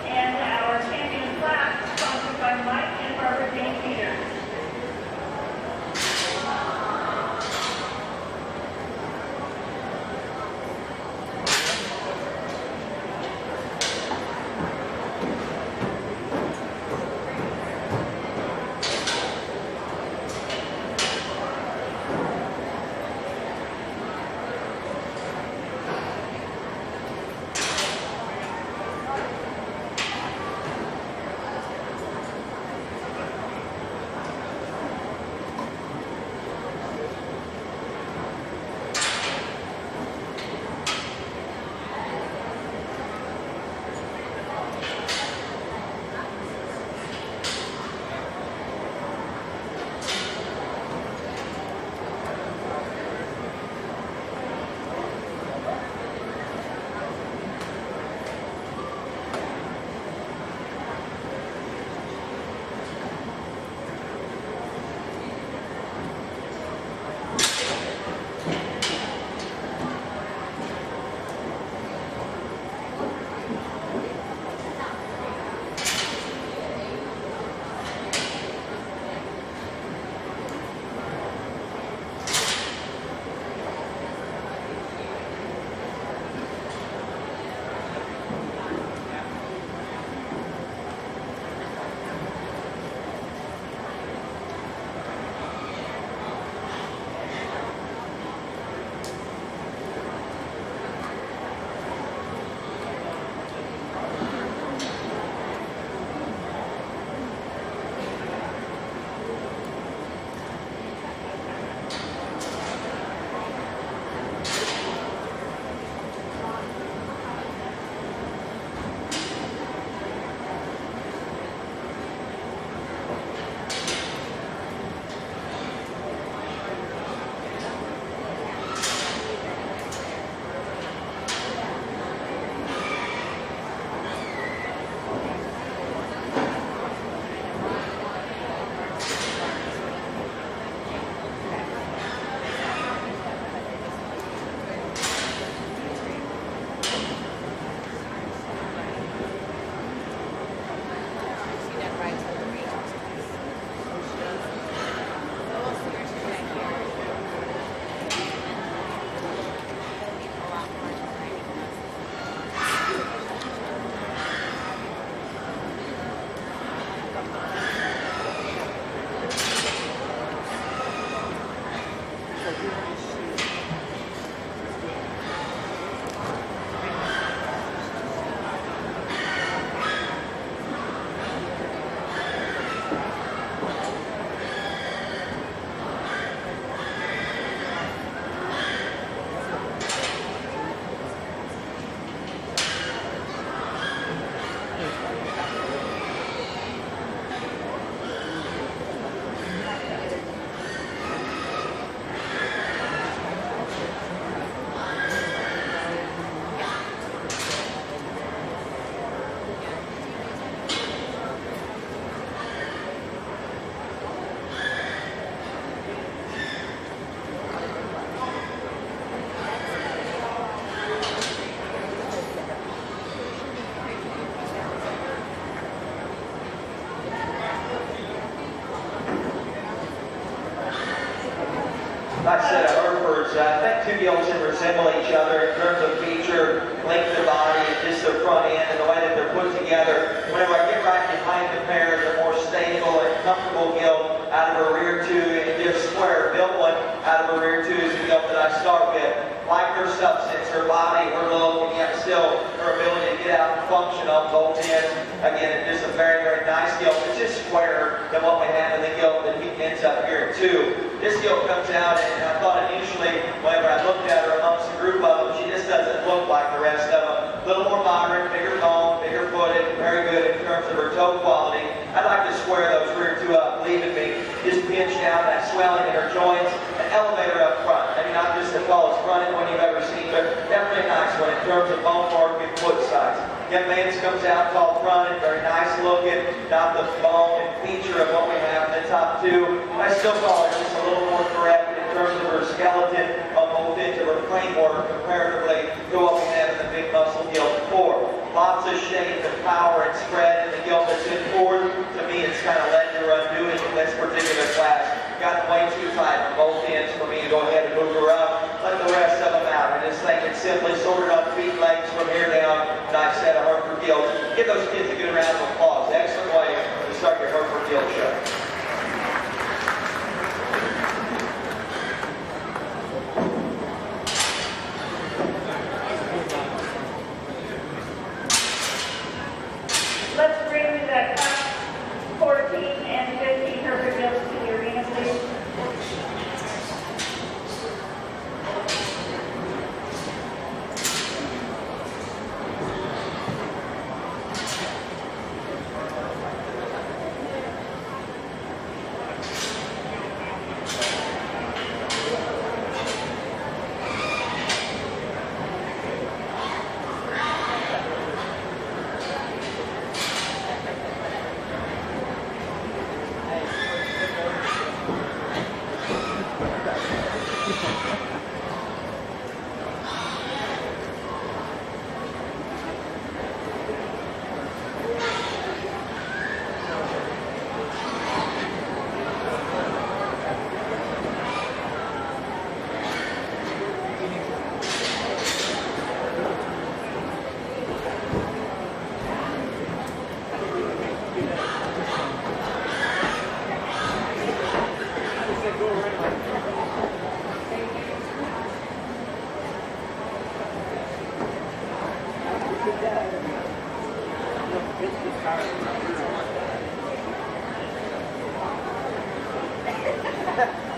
And our champion plaque, sponsored by Mike and Barbara Jane Peters. nice set of Herefords. I think two gilts that resemble each other in terms of feature, length of body, and just their front end and the way that they're put together. Whenever I get right behind the pair, they're more stable and comfortable gilt out of a rear tooth, and just square built one out of a rear tooth is the gilt that I start with. Like her substance, her body, her look, and yet still her ability to get out and function on both ends. Again, it's just a very, very nice gilt. It's just squarer than what we have in the gilt that ends up here too. This gilt comes out, and I thought initially, whenever I looked at her amongst a group of them, she just doesn't look like the rest of them. A little more moderate, bigger bone, bigger footed, very good in terms of her toe quality. I'd like to square those rear two up, leaving me just pinch down that swelling in her joints and elevate her up front. Maybe not just the tallest front end one you've ever seen, but definitely a nice one in terms of bone mark and foot size. Young man comes out tall fronted, very nice looking, not the bone and feature of what we have in the top two. I still call her just a little more correct in terms of her skeleton on both ends of her framework comparatively to what we have in the big muscle gilt before. Lots of shape and power and spread in the gilt that's in fourth. To me, it's kind of led to her undoing in this particular class. Got way too tight on both ends for me to go ahead and move her up. Let the rest of them out. And this thing is simply sorted on feet, legs from here down. Nice set of Hereford gilts. Give those kids a good round of applause. Excellent way to start your Hereford gilt show. Let's bring the class 14 and 15 Hereford gilts to the arena, please.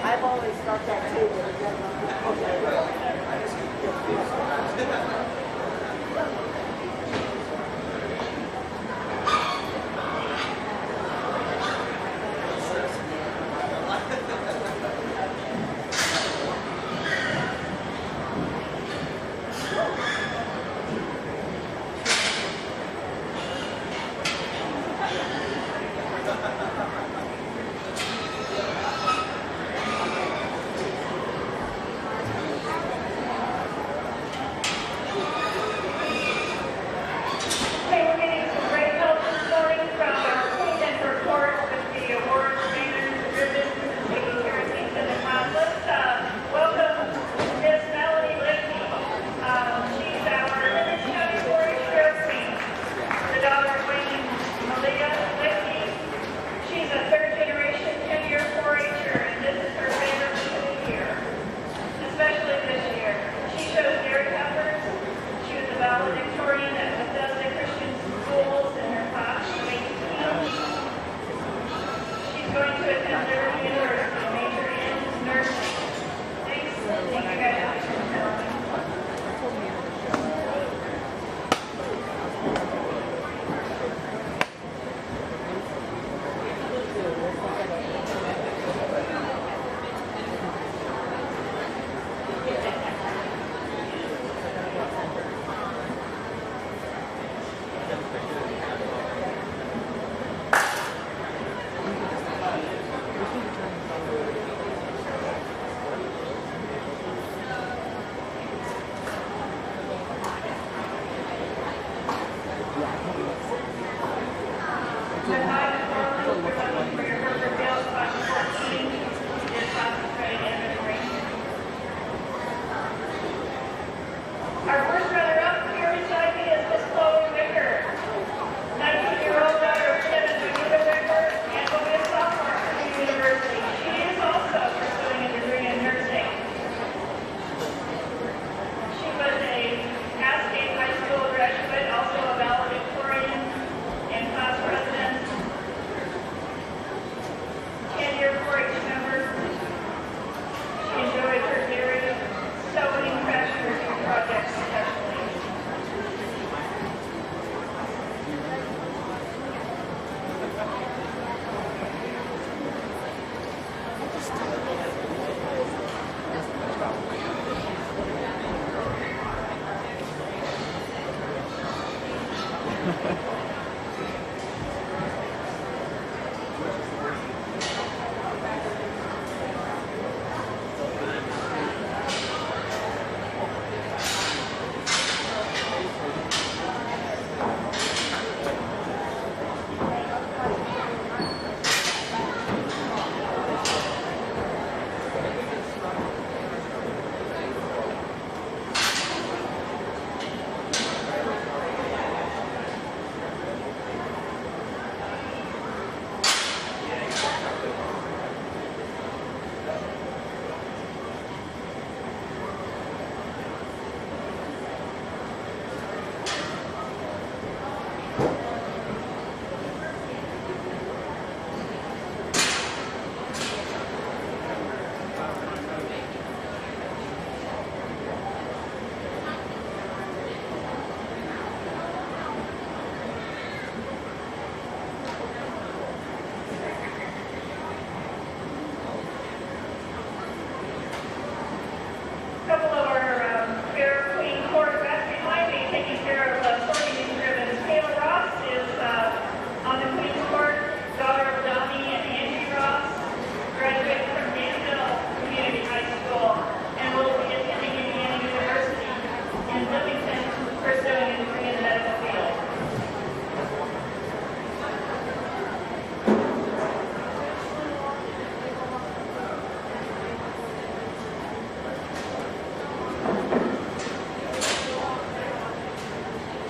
I've always thought that too. Okay, we're getting some great help this morning from our Queensland report with the awards, banners, ribbons, and taking care of things in the class. Let's welcome Miss Melanie Lickney. She's our Hendrick County 4-H fair queen, the daughter of Wayne Malia Lickney. She's a third-generation 10-year 4-H'er, and this is her favorite week of the year, especially this year. She shows dairy efforts. She was a valedictorian at Bethesda Christian Schools in her class of 18. She's going to attend Liberty University, major in nursing. Thanks. Thank you guys. Tonight, we're looking for your Hereford Gilts, class 14. This class is ready to enter the ring. Couple of our fair queen quarterbacks behind me taking care of Fourteenth ribbons. Taylor Ross is on the queen's court, daughter of Donnie and Angie Ross, graduated from Danville Community High School, and will be attending Indiana University in Bloomington, pursuing a degree in the medical field.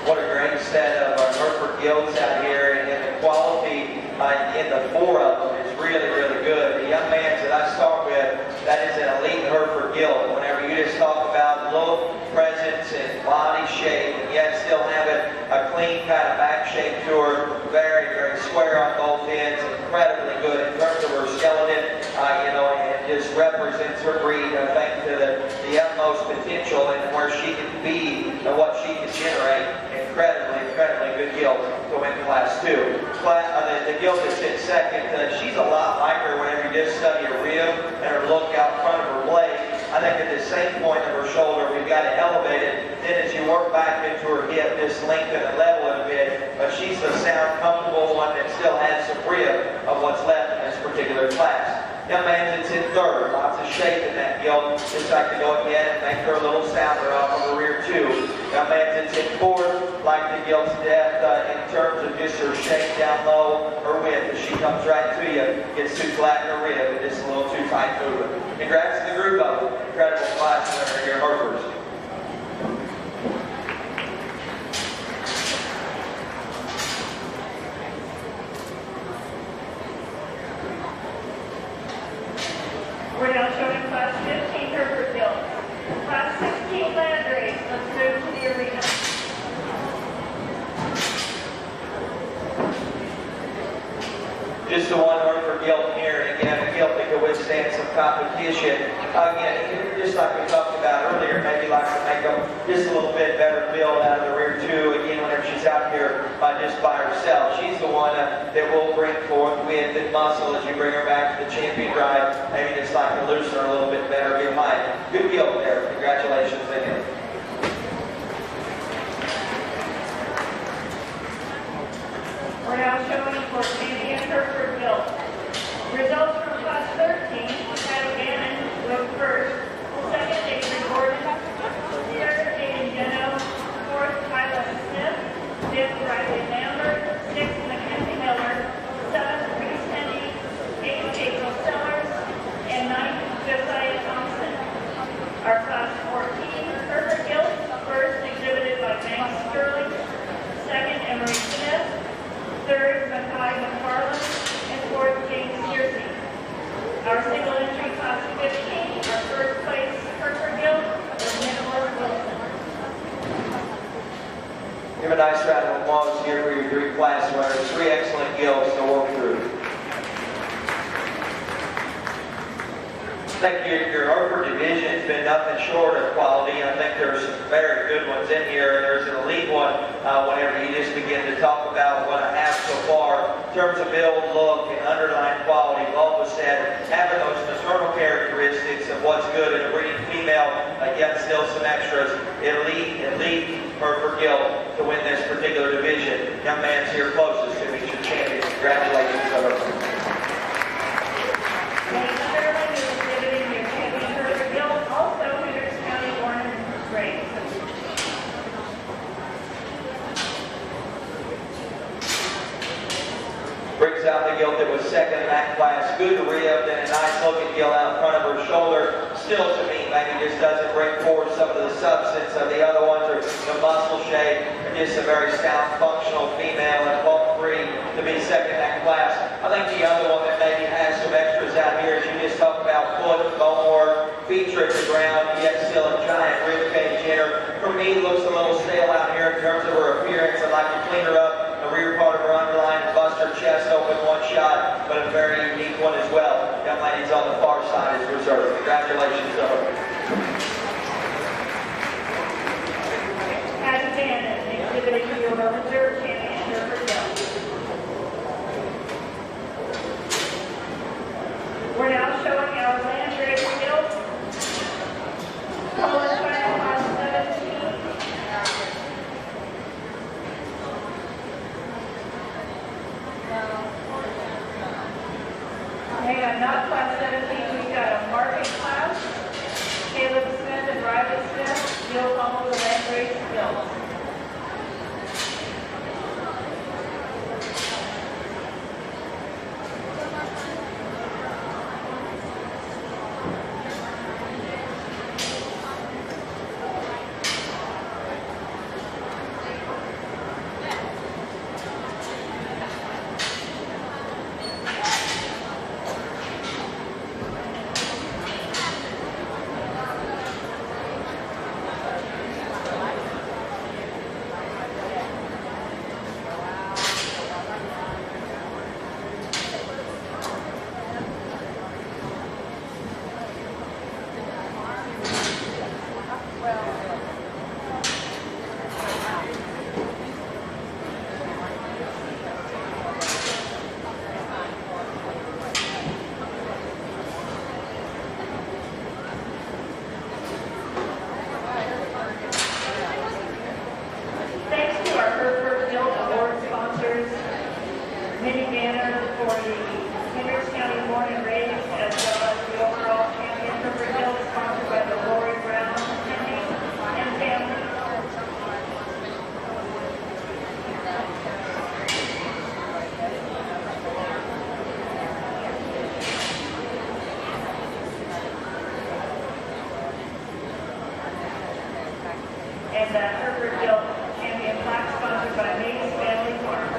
What a great set of Hereford Gilts out here, and the quality in the four of them is really, really good. The young man that I start with, that is an elite Hereford Gilt. Whenever you just talk about look, presence, and body shape, and yet still have it a clean kind of back shape to her, very, very square on both ends, incredibly good in terms of her skeleton, and just represents her breed, I think, to the utmost potential and where she can be and what she can generate. Incredibly good gilt to win Class 2. The gilt that sits second, she's a lot like her whenever you just study her rib and her look out front of her blade. I think at the same point of her shoulder, we've got to elevate it. Then as you work back into her hip, just lengthen and level it a bit. But she's the sound, comfortable one that still has some rib of what's left in this particular class. Young man that's in third, lots of shape in that gilt. Just like to go again and make her a little sounder off of her rear too. Young man that's in fourth, like the gilt's depth in terms of just her shape down low, her width. As she comes right to you, gets too flat in her rib and just a little too tight movement. Congrats to the group of them. Incredible class winner here, Hereford's. We're now showing Class 15 Hereford Gilt. Class 16 land race. Let's move to the arena. Just the one Hereford Gilt here, and again, a gilt that can withstand some competition. Again, just like we talked about earlier, maybe like to make them just a little bit better build out of the rear too. Again, whenever she's out here just by herself, she's the one that will bring forth width and muscle as you bring her back to the champion ride. Maybe just like to loosen her a little bit better behind. Good gilt there. Congratulations again. We're now showing for champion Hereford Gilt. Results from Class 13, Adam Gannon was first. Second, David Gordon. Third, Aiden Geno. Fourth, Tyler Smith. Fifth, Riley Lambert. Sixth, Mackenzie Miller. Seventh, Reese Hendy. Eighth, April Sellers. And ninth, Josiah Thompson. Our Class 14, Hereford Gilt. First, exhibited by Banks Sterling. Second, Emery Smith. Third, Mackay McFarland, and fourth, James Searcy. Our single entry Class 15, our first place Hereford Gilt was Nicholas Wilson. Give a nice round of applause here for your three class winners. Three excellent gilts to walk through. I think your Hereford division has been nothing short of quality. I think there's some very good ones in here, and there's an elite one whenever you just begin to talk about what I have so far in terms of build, look, and underlying quality. We've always said having those maternal characteristics of what's good in a breeding female, yet still some extras. Elite Hereford Gilt to win this particular division. Young man's here closest to meet your champion. Congratulations to her. Lady Shirley is exhibiting your champion Herbert Gilts, also Hendrick County born and raised. Brings out the gilt that was second in that class. Good ribbed and a nice looking gilt out in front of her shoulder. Still to me, maybe just doesn't bring forward some of the substance of the other ones, or the muscle shape, and just a very sound, functional female and bulk free to be second in that class. I think the other one that maybe has some extras out here is you just talk about foot, bone work, feature at the ground, yet still a giant rib cage in her. For me, looks a little stale out here in terms of her appearance. I'd like to clean her up. The rear part of her underline and bust her chest open one shot, but a very unique one as well. Young lady's on the far side is reserved. Congratulations to her. As Bannon, exhibiting your reserve champion Herbert Gilts. We're now showing our land race Gilts. Color final class 17. Hang on, not class 17, we've got a marking class. Caleb Smith and Riley Smith, you'll follow the land race Gilts. Mini banner for the Hendrick County born and raised, as well as the overall champion Herbert Gilts, sponsored by the Lori Brown and family. And the Herbert Gilts champion plaque sponsored by Mays Family Farm.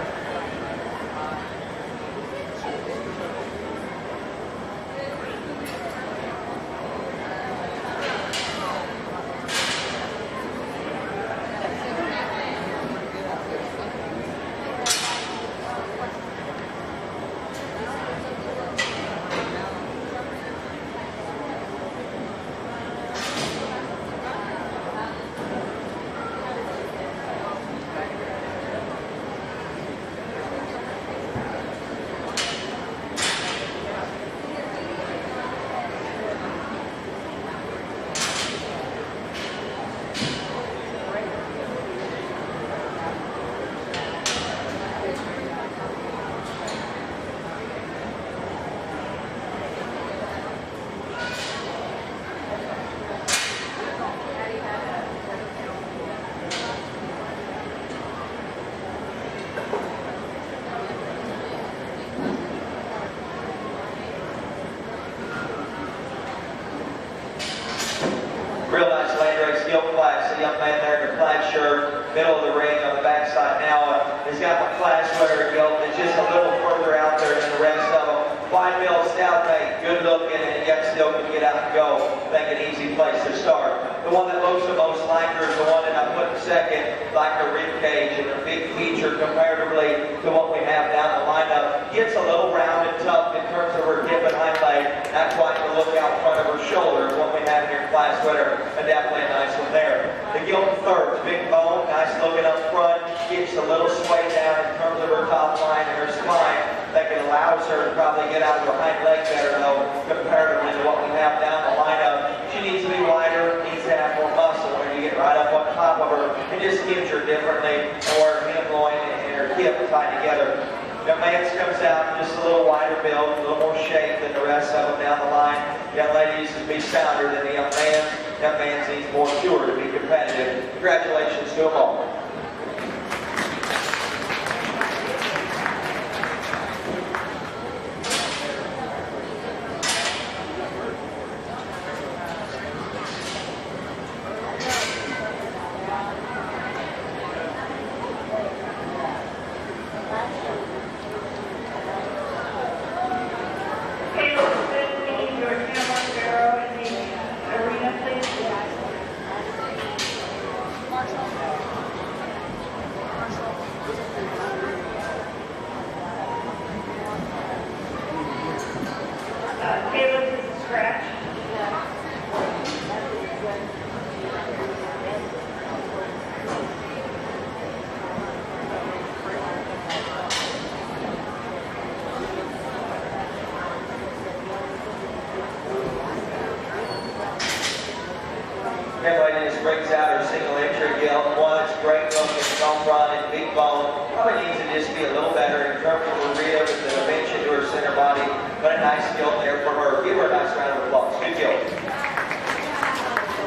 Real nice lane race gilt class. The young man there in the plaid shirt, middle of the ring on the backside now. He's got the class sweater gilt. It's just a little further out there than the rest of them. Fine mill, stout mate, good looking, and yet still can get out and go. I think an easy place to start. The one that looks the most like her is the one that I put in second, like the rib cage and the big feature comparatively to what we have down the lineup. Gets a little round and tough in terms of her hip and hind leg. Not quite the look out front of her shoulder, what we have here in class sweater, and definitely a nice one there. The gilt third, big bone, nice looking up front. Gets a little sway down in terms of her top line and her spine. That can allows her to probably get out of her hind leg better though, comparatively to what we have down the lineup. She needs to be wider, needs to have more muscle when you get right up on top of her. It just gives her differently, or her hip loin and her hip hip tied together. Young man's comes out just a little wider build, a little more shape than the rest of them down the line. Young lady needs to be sounder than the young man. Young man needs more pure to be competitive. Congratulations to them all. Emily just brings out her single entry gilt. One that's great looking, strong run, and big bone. Probably needs to just be a little better in terms of her rib and the dimension to her center body. But a nice gilt there for her. Give her a nice round of applause. Good gilt.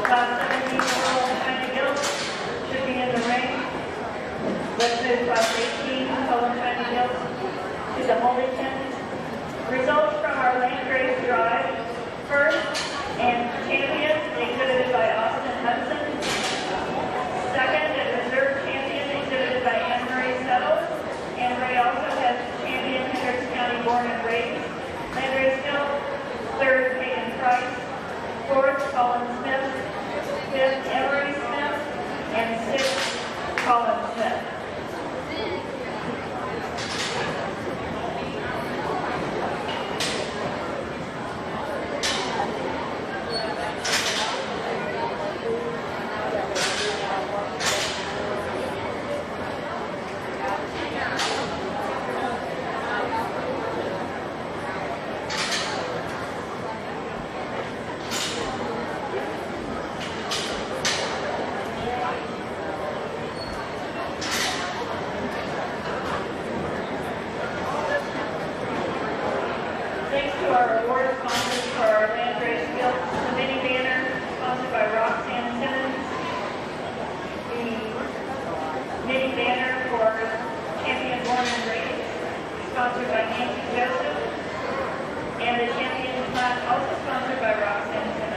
Class 17 China Gilts should be in the ring. Let's move class 18 Color China Gilts to the holding tent. Results from our land race drive. First, and champion exhibited by Austin Hudson. Second, and reserve champion exhibited by Anne Marie Settle. Anne Marie also has champion Hendrick County born and raised. Land race Gilt. Third, Hayden Price. Fourth, Colin Smith. Fifth, Emery Smith. And sixth, Colin Smith. Thanks to our award sponsors for our land race Gilt, the mini banner sponsored by Roxanne Simmons, the mini banner for champion born and raised sponsored by Nancy Joseph, and the champion plaque also sponsored by Roxanne Simmons.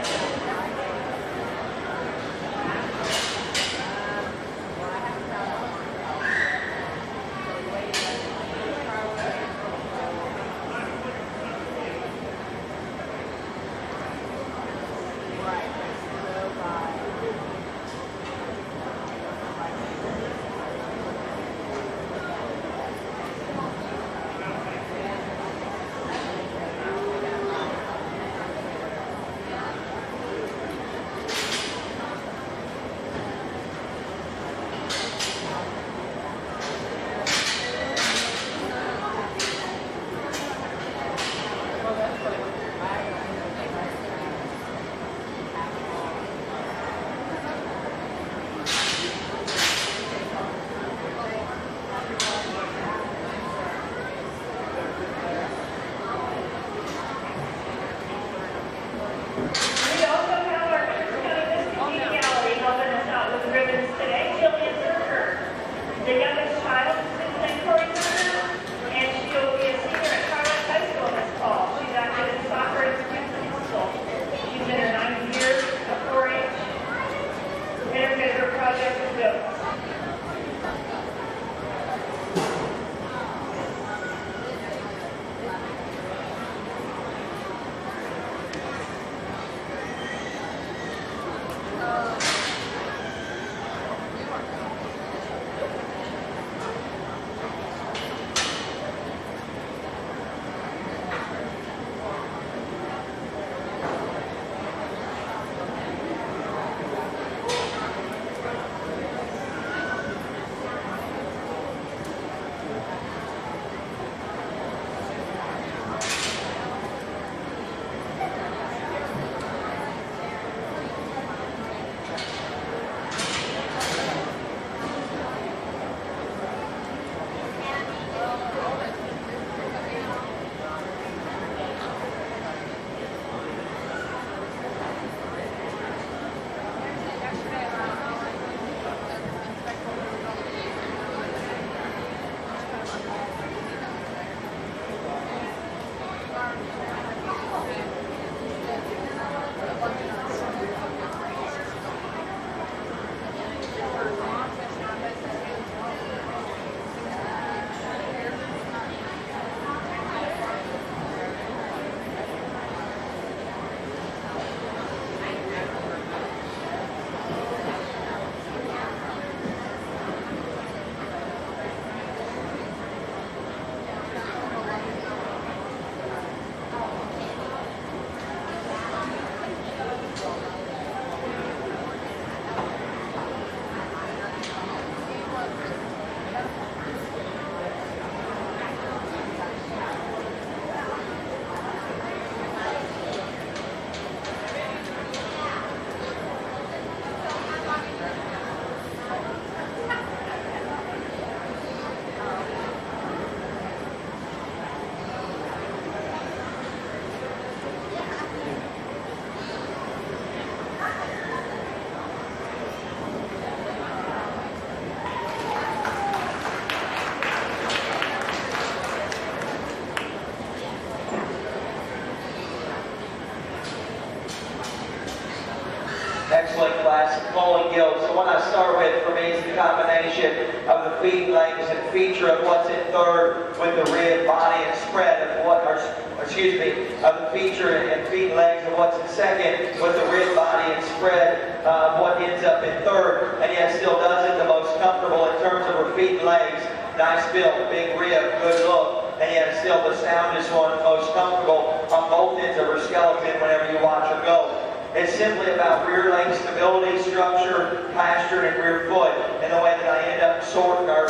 pulling gilts. So what I start with for me is the combination of the feet, legs, and feature of what's in third with the rib, body, and spread of what, of the feature and feet, legs, and what's in second with the rib, body, and spread of what ends up in third, and yet still does it the most comfortable in terms of her feet and legs. Nice build, big rib, good look, and yet still the soundest one, most comfortable on both ends of her skeleton whenever you watch her go. It's simply about rear leg stability, structure, posture, and rear foot, and the way that I end up sorting our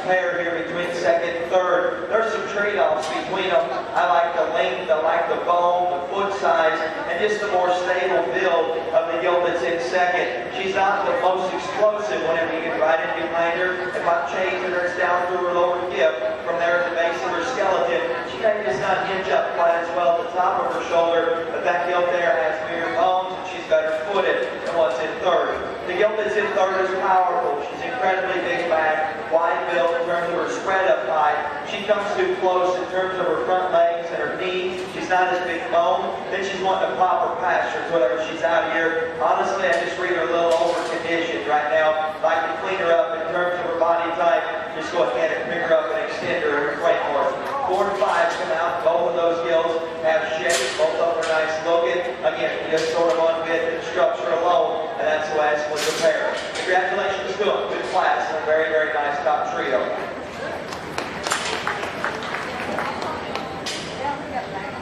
pair here between second and third. There's some trade-offs between them. I like the length, I like the bone, the foot size, and just the more stable build of the gilt that's in second. She's not the most explosive whenever you get right in behind her. If I'm changing her, it's down through her lower hip. From there at the base of her skeleton, she may just not hinge up quite as well at the top of her shoulder, but that gilt there has bigger bones, and she's better footed than what's in third. The gilt that's in third is powerful. She's incredibly big back, wide build in terms of her spread up high. She comes too close in terms of her front legs and her knees. She's not as big bone. Then she's wanting to pop her pastures whenever she's out here. Honestly, I just read her a little over conditioned right now. I'd like to clean her up in terms of her body type. Just go ahead and pick her up and extend her in her framework. 4 and 5 come out. Both of those gilts have shape. Both of them are nice looking. Again, just sort of on width and structure alone, and that's the way I split the pair. Congratulations to them. Good class and a very, very nice top trio.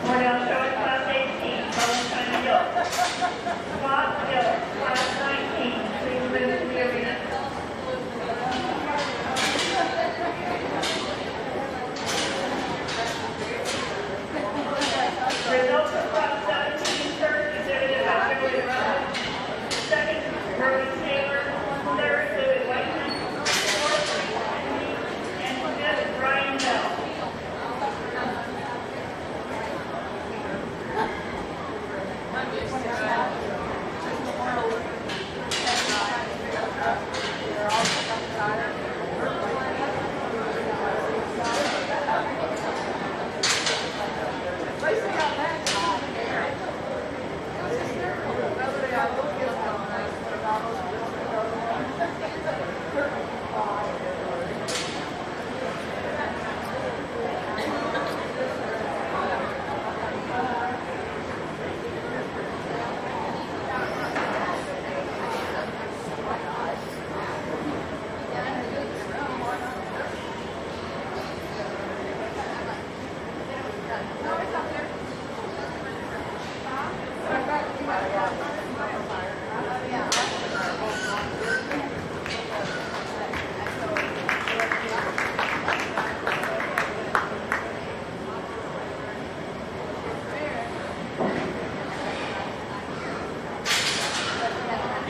We're now showing class 18, Valentine Gilt. Scott Gilt, class 19, please move to the arena. Results of class 17, first exhibited by Kimberly Rutherford. Second, Rose Taylor. Third, Louis Whiteman. Fourth, Andy. And fifth, Brian Bell.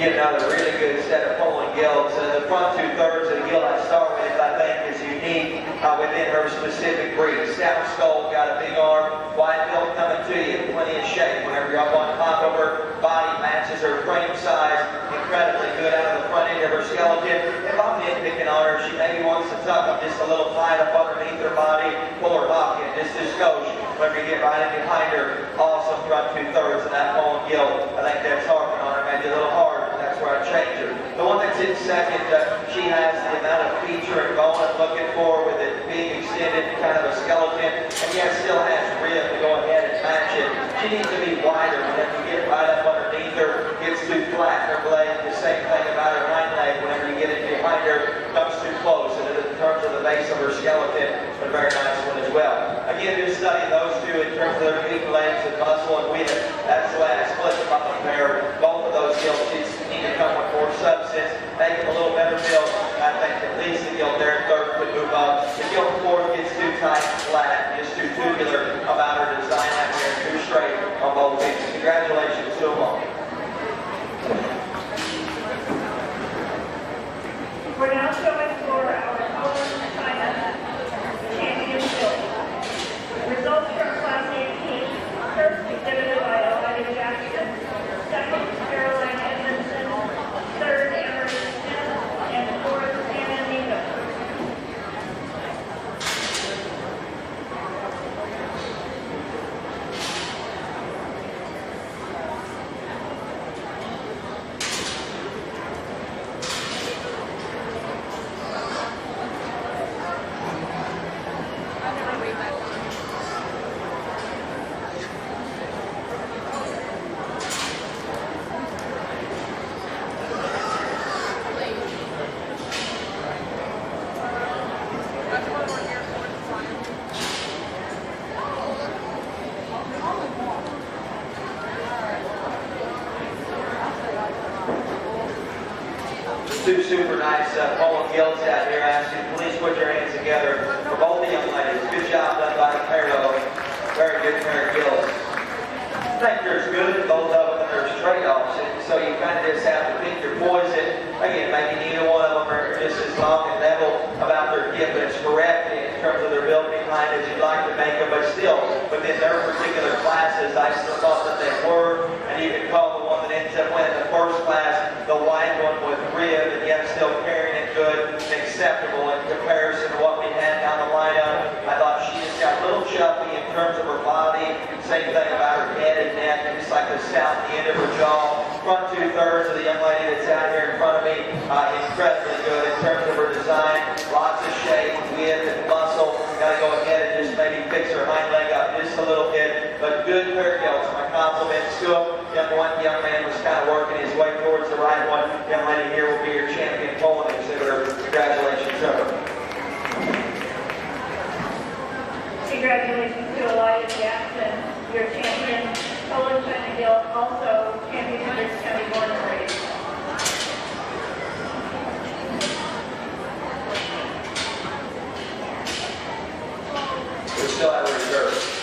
Get another really good set of pulling gilts. The front 2/3 of the gilt I start with, I think, is unique within her specific breed. Stout skull, got a big arm, wide build coming to you, plenty of shape. Whenever you're up on top of her, body matches her frame size, incredibly good out of the front end of her skeleton. If I'm nitpicking on her, she maybe wants to tuck up just a little tight up underneath her body, pull her pocket just a skosh. Whenever you get right in behind her, awesome front 2/3 of that pulling gilt. I think that's harping on her maybe a little hard. That's where I change her. The one that's in second, she has the amount of feature and bone I'm looking for with it being extended, kind of a skeleton, and yet still has rib to go ahead and match it. She needs to be wider whenever you get right up underneath her, gets too flat in her blade. The same thing about her hind leg. Whenever you get it behind her, comes too close. And in terms of the base of her skeleton, a very nice one as well. Again, just study those two in terms of their feet, legs, and muscle and width. That's the way I split them up in pair. Both of those gilt sheets need to come with more substance, make them a little better built. I think at least the gilt there in third could move up. The gilt fourth gets too tight and flat, just too tubular about her design out there, too straight on both feet. Congratulations to them all. We're now showing for our Poland China champion gilt. Results from class 18, first exhibited by Elijah Jackson, second, Caroline Edmondson, third, Emery Smith, and fourth, Anna Nico. Gilts out here. I ask you to please put your hands together for both the young ladies. Good job done by the pair of them. Very good pair of Gilts. I think there's good in both of them, and there's trade-offs. And so you kind of just have to pick your poison. Again, maybe neither one of them are just as long and level about their gift, but it's correct in terms of their build behind as you'd like to make them, but still, within their particular classes, I still thought that they were, and you could call the one that ends up winning the first class the white one with rib, and yet still carrying it good and acceptable in comparison to what we had down the lineup. I thought she just got a little chubby in terms of her body. Same thing about her head and neck, and just like the stout at the end of her jaw. Front 2/3 of the young lady that's out here in front of me, incredibly good in terms of her design. Lots of shape, width, and muscle. Got to go ahead and just maybe fix her hind leg up just a little bit. But good pair of Gilts. My compliments to him. Young man was kind of working his way towards the right one. Young lady here will be your champion pulling exhibitor. Congratulations to her. Congratulations to Elijah Jackson, your champion, Poland China Gilt, also champion Hendrick County Born Race. We still have a reserve.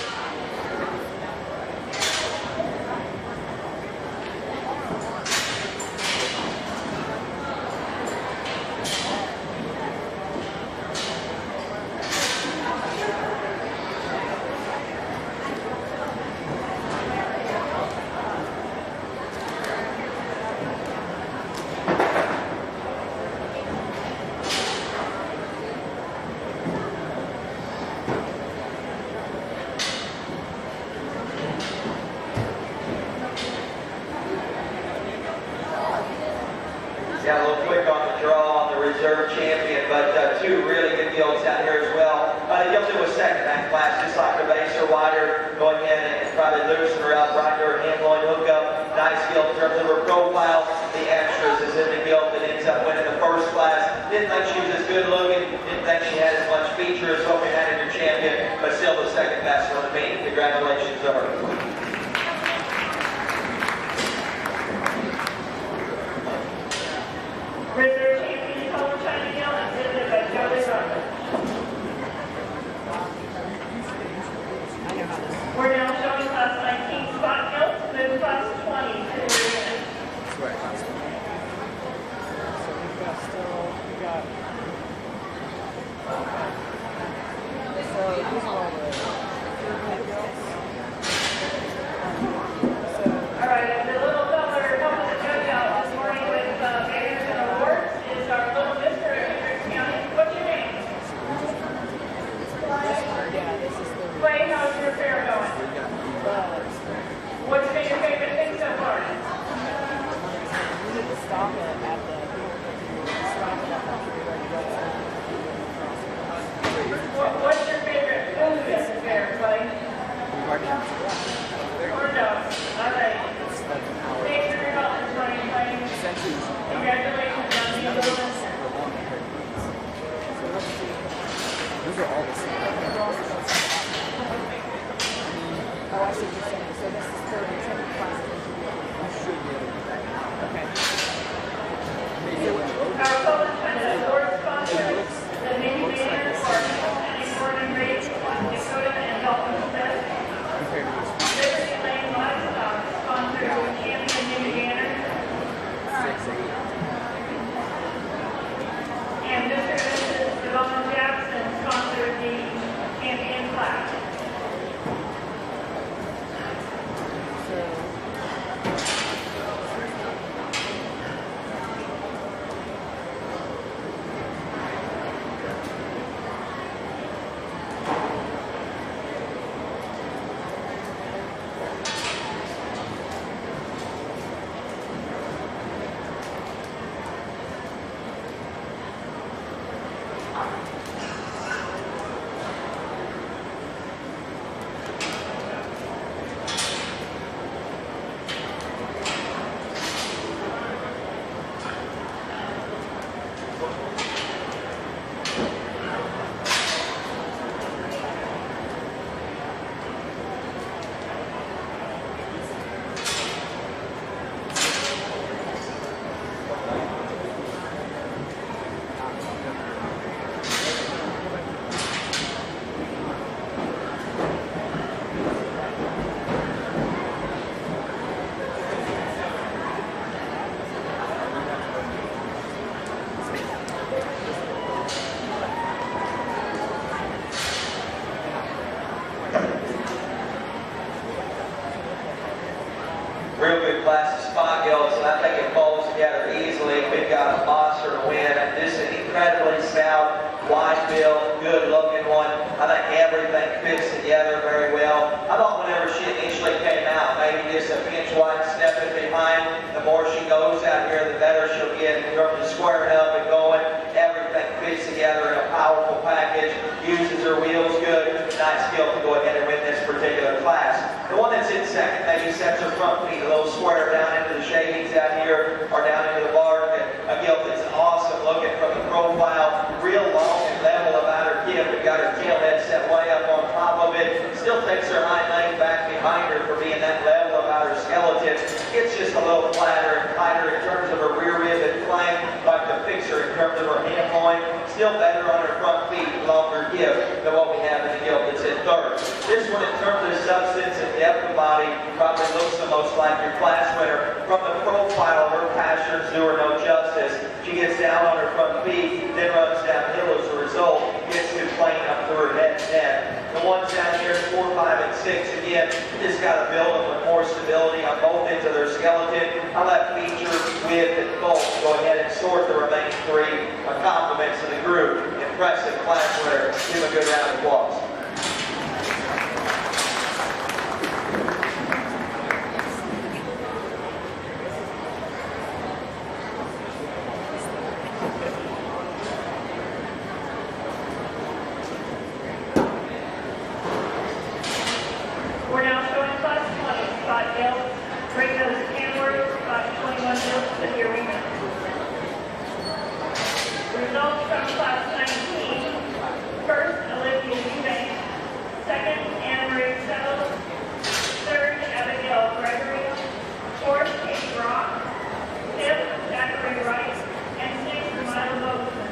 Got a little quick on the draw on the reserve champion, but two really good Gilts out here as well. The Gilts was second in that class, just like the base or wider. Go ahead and probably loosen her up right to her hand loin hook up. Nice Gilt in terms of her profile. The extras is in the Gilt that ends up winning the first class. Didn't think she was as good looking. Didn't think she had as much feature as what we had in your champion, but still the second best on the meet. Congratulations to her. Reserve champion, Poland China Gilt, exhibited by Joey Roberts. We're now showing class 19 spot Gilts, move class 20 to the arena. All right, and the little fella helping the judge out this morning with banners and awards is our little Mr. at Hendrick County. What's your name? Clay, how's your fair going? What's been your favorite thing so far? What's your favorite food at the fair, Clay? Corn dogs. All right. Thanks for your help this morning, Clay. Congratulations on the awards. Those are all the same. Oh, I see what you're saying. So this is 30 class. You should be able to do that. Okay. Our Poland China Award sponsors, the Navy Banner for County Born and Raised, Dakota and Dalton Smith. Liberty Lane Livestock sponsors the Champion Navy Banner. And Mr. and Mrs. Devon Jackson sponsored the Champion Plaque. I think everything fits together very well. I thought whenever she initially came out, maybe just a pinch wide stepping behind. The more she goes out here, the better she'll get in terms of squaring up and going. Everything fits together in a powerful package. Uses her wheels good. Nice skill to go ahead and win this particular class. The one that's in second maybe sets her front feet a little square down into the shavings out here or down into the bark. And a gilt that's awesome looking from the profile. Real long and level about her hip. We've got her tail head set way up on top of it. Still takes her hind leg back behind her for being that level about her skeleton. It's just a little flatter and tighter in terms of her rear rib and flank. Like the picture in terms of her hand point. Still better on her front feet, longer hip than what we have in the gilt that's in third. This one in terms of substance and depth of body probably looks the most like your class winner. From the profile, her passions do her no justice. She gets down on her front feet, then runs downhill as a result. Gets to plane up through her head and neck. The ones down here, 4, 5, and 6, again, just got to build them with more stability on both ends of their skeleton. I let feature, width, and bulk go ahead and sort the remaining 3 compliments of the group. Impressive class winner. Give a good round of applause. We're now showing class 20, Scott Gilts, bring those Kenworth, Scott 21 Gilts to the arena. Results from class 19, first, Olivia Eubanks, second, Anna Marie Settle, third, Abigail Gregory, fourth, Katie Brock, fifth, Zachary Wright, and sixth, Milo Bozeman.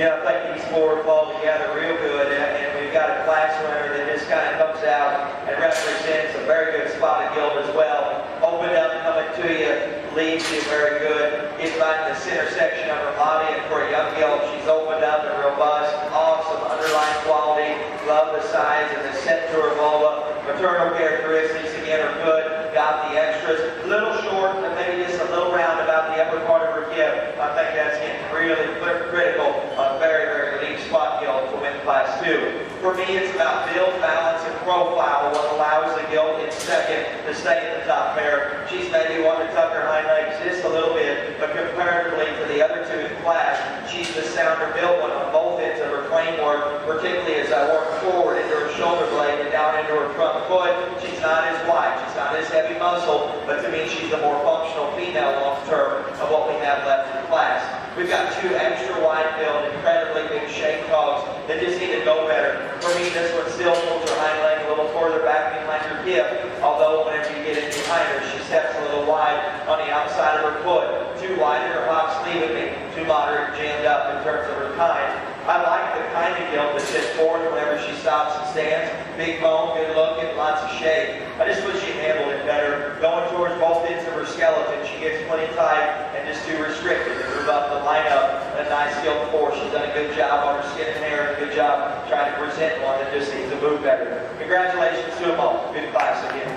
Yeah, I think these 4 fall together real good, and we've got a class winner that just kind of comes out and represents a very good spotted gilt as well. Opened up, coming to you, leads you very good. Gets right in the center section of her body, and for a young gilt, she's opened up and robust. Awesome underlying quality. Love the size and the set to her vulva. Maternal characteristics, again, are good. Got the extras. A little short, and maybe just a little round about the upper part of her hip. I think that's getting really critical. A very, very elite spot gilt to win class 2. For me, it's about build, balance, and profile. What allows the gilt in second to stay at the top pair. She's maybe wanting to tuck her hind legs just a little bit, but comparatively to the other 2 in class, she's the sounder built one on both ends of her framework, particularly as I work forward into her shoulder blade and down into her front foot. She's not as wide, she's not as heavy muscle, but to me she's the more functional female long term of what we have left in class. We've got 2 extra wide build, incredibly big shake dogs that just need to go better. For me, this one still pulls her hind leg a little further back behind her hip, although whenever you get in behind her, she steps a little wide on the outside of her foot. Too wide in her hop sleeve with me, too moderate jammed up in terms of her kind. I like the kind of gilt that sits forward whenever she stops and stands. Big bone, good looking, lots of shape. I just wish she handled it better. Going towards both ends of her skeleton, she gets plenty tight and just too restricted to move up the lineup. A nice gilt before. She's done a good job on her skin and hair and a good job trying to present one that just needs to move better. Congratulations to them all. Good class again.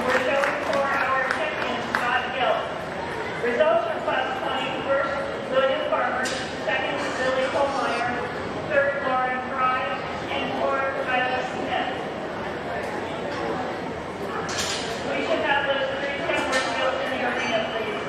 We're showing for our champion, Scott Gilt. Results from class 20, first, William Farmer, second, Lily Kohlmeyer, third, Lauren Fry, and fourth, Riley Smith. We should have those 3 Kenworth gilts in the arena, please.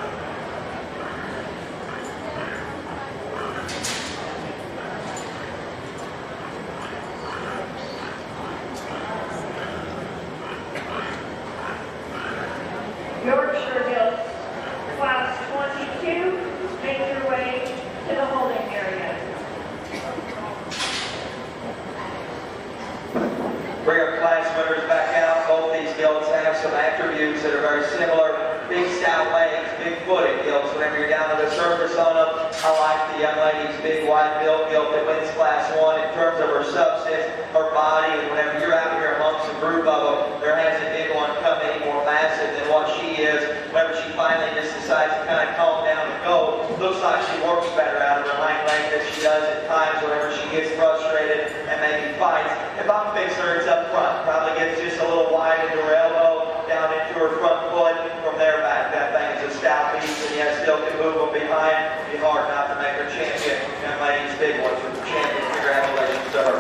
have some attributes that are very similar. Big stout legs, big footed gilts. Whenever you're down to the surface on them, I like the young lady's big wide build gilt that wins Class 1 in terms of her substance, her body, and whenever you're out here amongst a group of them, there hasn't been one come any more massive than what she is. Whenever she finally just decides to kind of calm down and go, looks like she works better out of her hind leg than she does at times whenever she gets frustrated and maybe fights. If I'm fixing her, it's up front. Probably gets just a little wide into her elbow, down into her front foot. From there back, that thing is a stout beast, and yet still can move them behind. It'd be hard not to make her champion. Young lady's big one for the champion. Congratulations to her.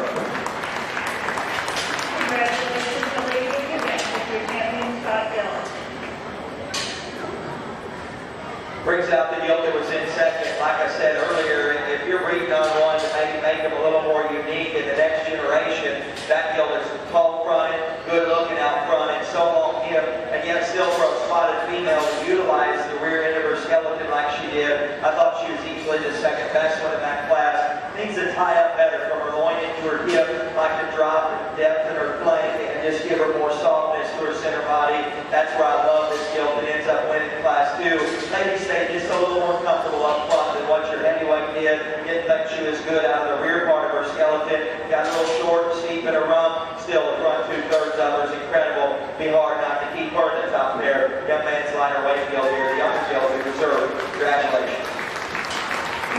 Congratulations to Lady of Quebec with your champion, Scott Gilts. Brings out the gilt that was in second. Like I said earlier, if you're breeding on one to maybe make them a little more unique in the next generation, that gilt is tall fronted, good looking out front, and so long hip, and yet still for a spotted female to utilize the rear end of her skeleton like she did. I thought she was easily the second best one in that class. Needs to tie up better from her loin into her hip, like to drop the depth in her flank and just give her more softness to her center body. That's where I love this gilt that ends up winning Class 2. Maybe stay just a little more comfortable up front than what your heavyweight did. Didn't think she was good out of the rear part of her skeleton. Got a little short, steep in her rump. Still, the front 2/3 of her is incredible. Be hard not to keep her in the top there. Young man's lighter weight gilt here. The younger gilt in reserve. Congratulations.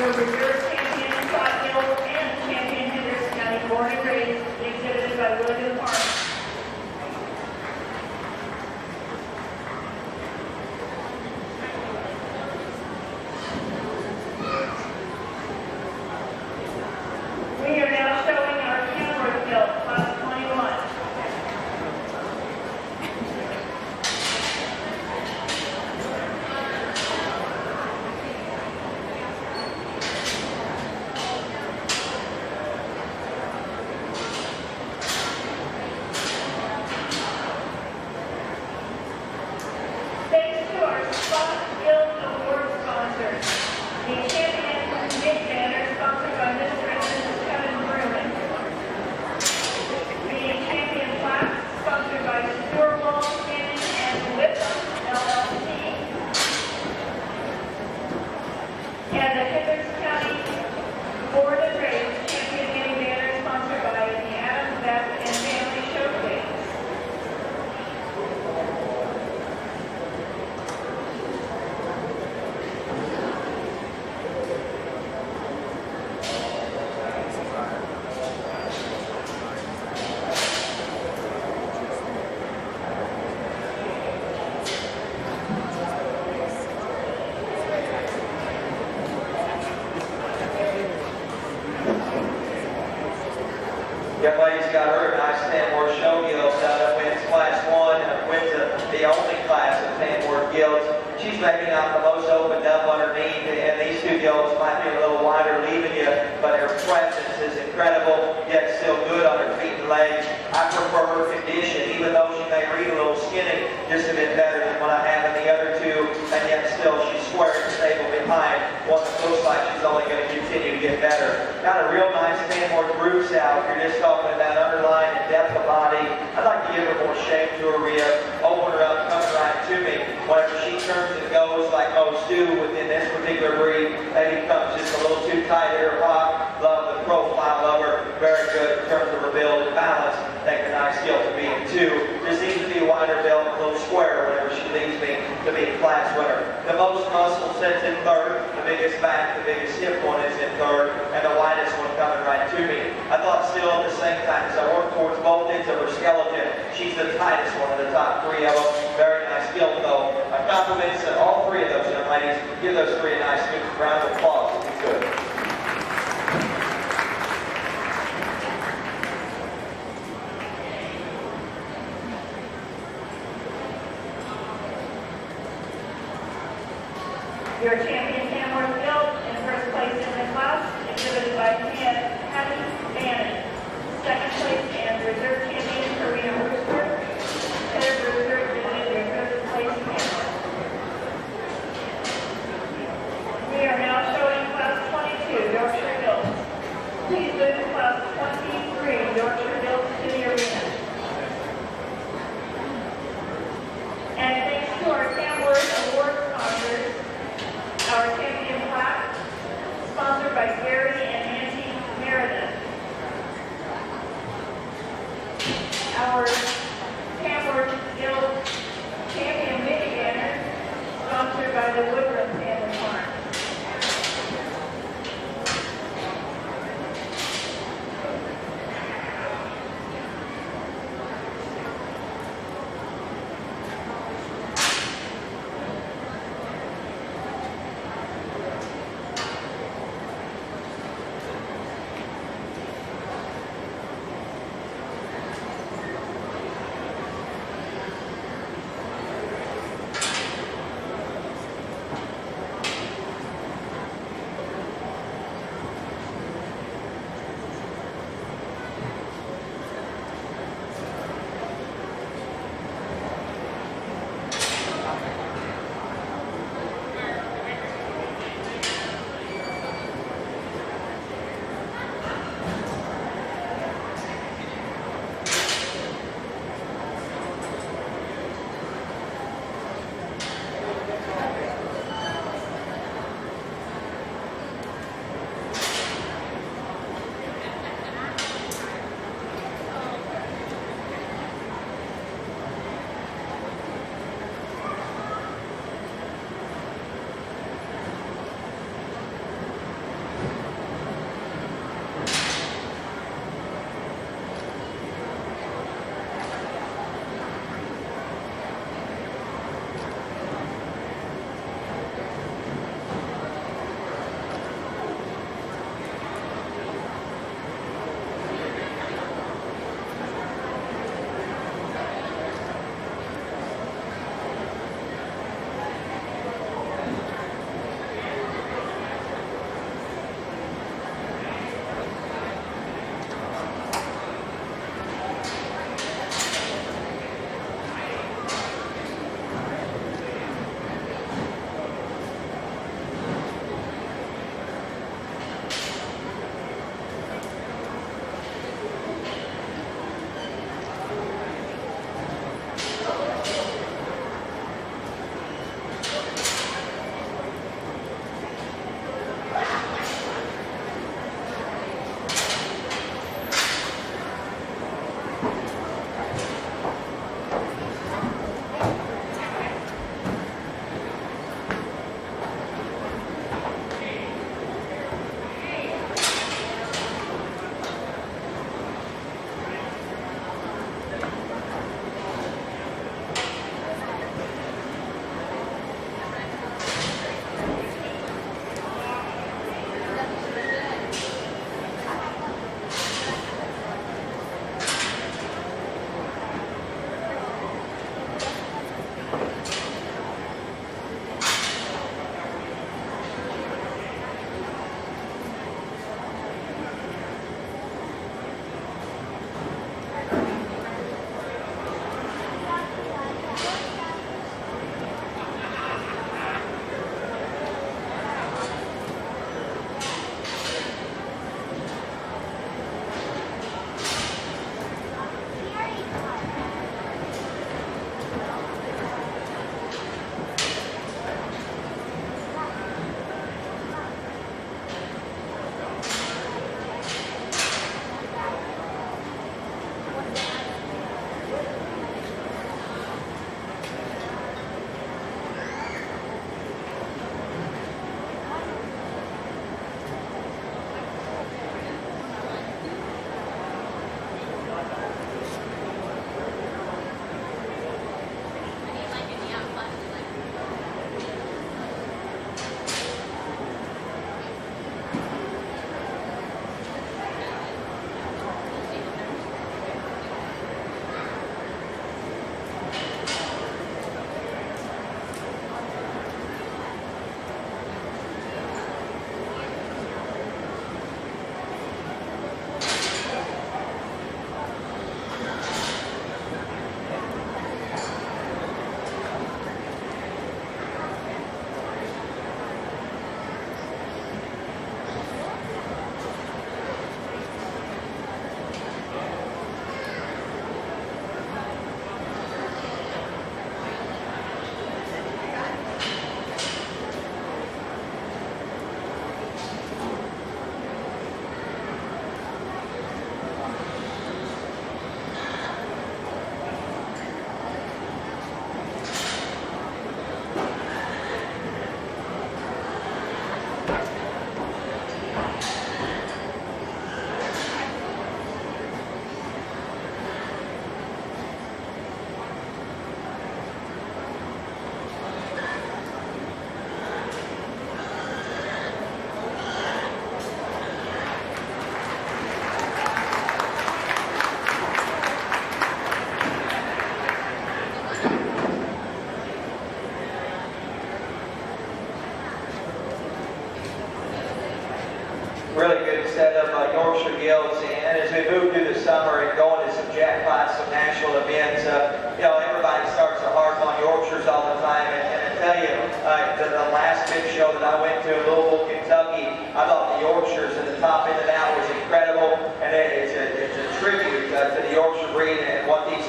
Your reserve champion, Scott Gilts, and champion Hendrick County, born and raised, exhibited by William Park. We are now showing our Kenworth gilt, Class 21. Thanks to our Spot Guild Award sponsors, the champion Nick banner sponsored by Mr. and Mrs. Kevin Bruin. The champion plaque sponsored by Stuart Wall Cannon and Whipham LLC. And the Hendricks County Board of Race champion mini banner sponsored by the Adams Beth and Family Showcase. Young lady's got her a nice Tamworth show gilt wins Class 1 and wins the only class of Tamworth gilts. She's maybe not the most opened up underneath, and these two gilts might be a little wider leaving you, but her presence is incredible, yet still good on her feet and legs. I prefer her condition, even though she may read a little skinny, just a bit better than what I have in the other two, and yet still she's square and stable behind. One that looks like she's only going to continue to get better. Got a real nice Tamworth roots out. If you're just talking about underline and depth of body, I'd like to give her more shape to her rib, open her up, come right to me. Whenever she turns and goes like most do within this particular breed, maybe becomes just a little too tight at her block. Love the profile of her. Very good in terms of her build and balance. Take a nice gilt to being 2. Just needs to be a wider build and a little square whenever she leaves me to be a class winner. The most muscle sits in 3rd. The biggest back, the biggest hip one is in 3rd, and the widest one coming right to me. I thought still at the same time as I work towards both ends of her skeleton, she's the tightest one of the top 3 of them. Very nice gilt though. My compliments to all 3 of those young ladies. Give those 3 a nice good round of applause if you could. Your champion Tamworth Gilt in first place in the class, exhibited by Hattie Bannon. Second place and reserve champion Karina Rooster. Third reserve exhibited your third place Tamworth. We are now showing class 22 Yorkshire Gilts. Please move class 23 Yorkshire Gilts to the arena.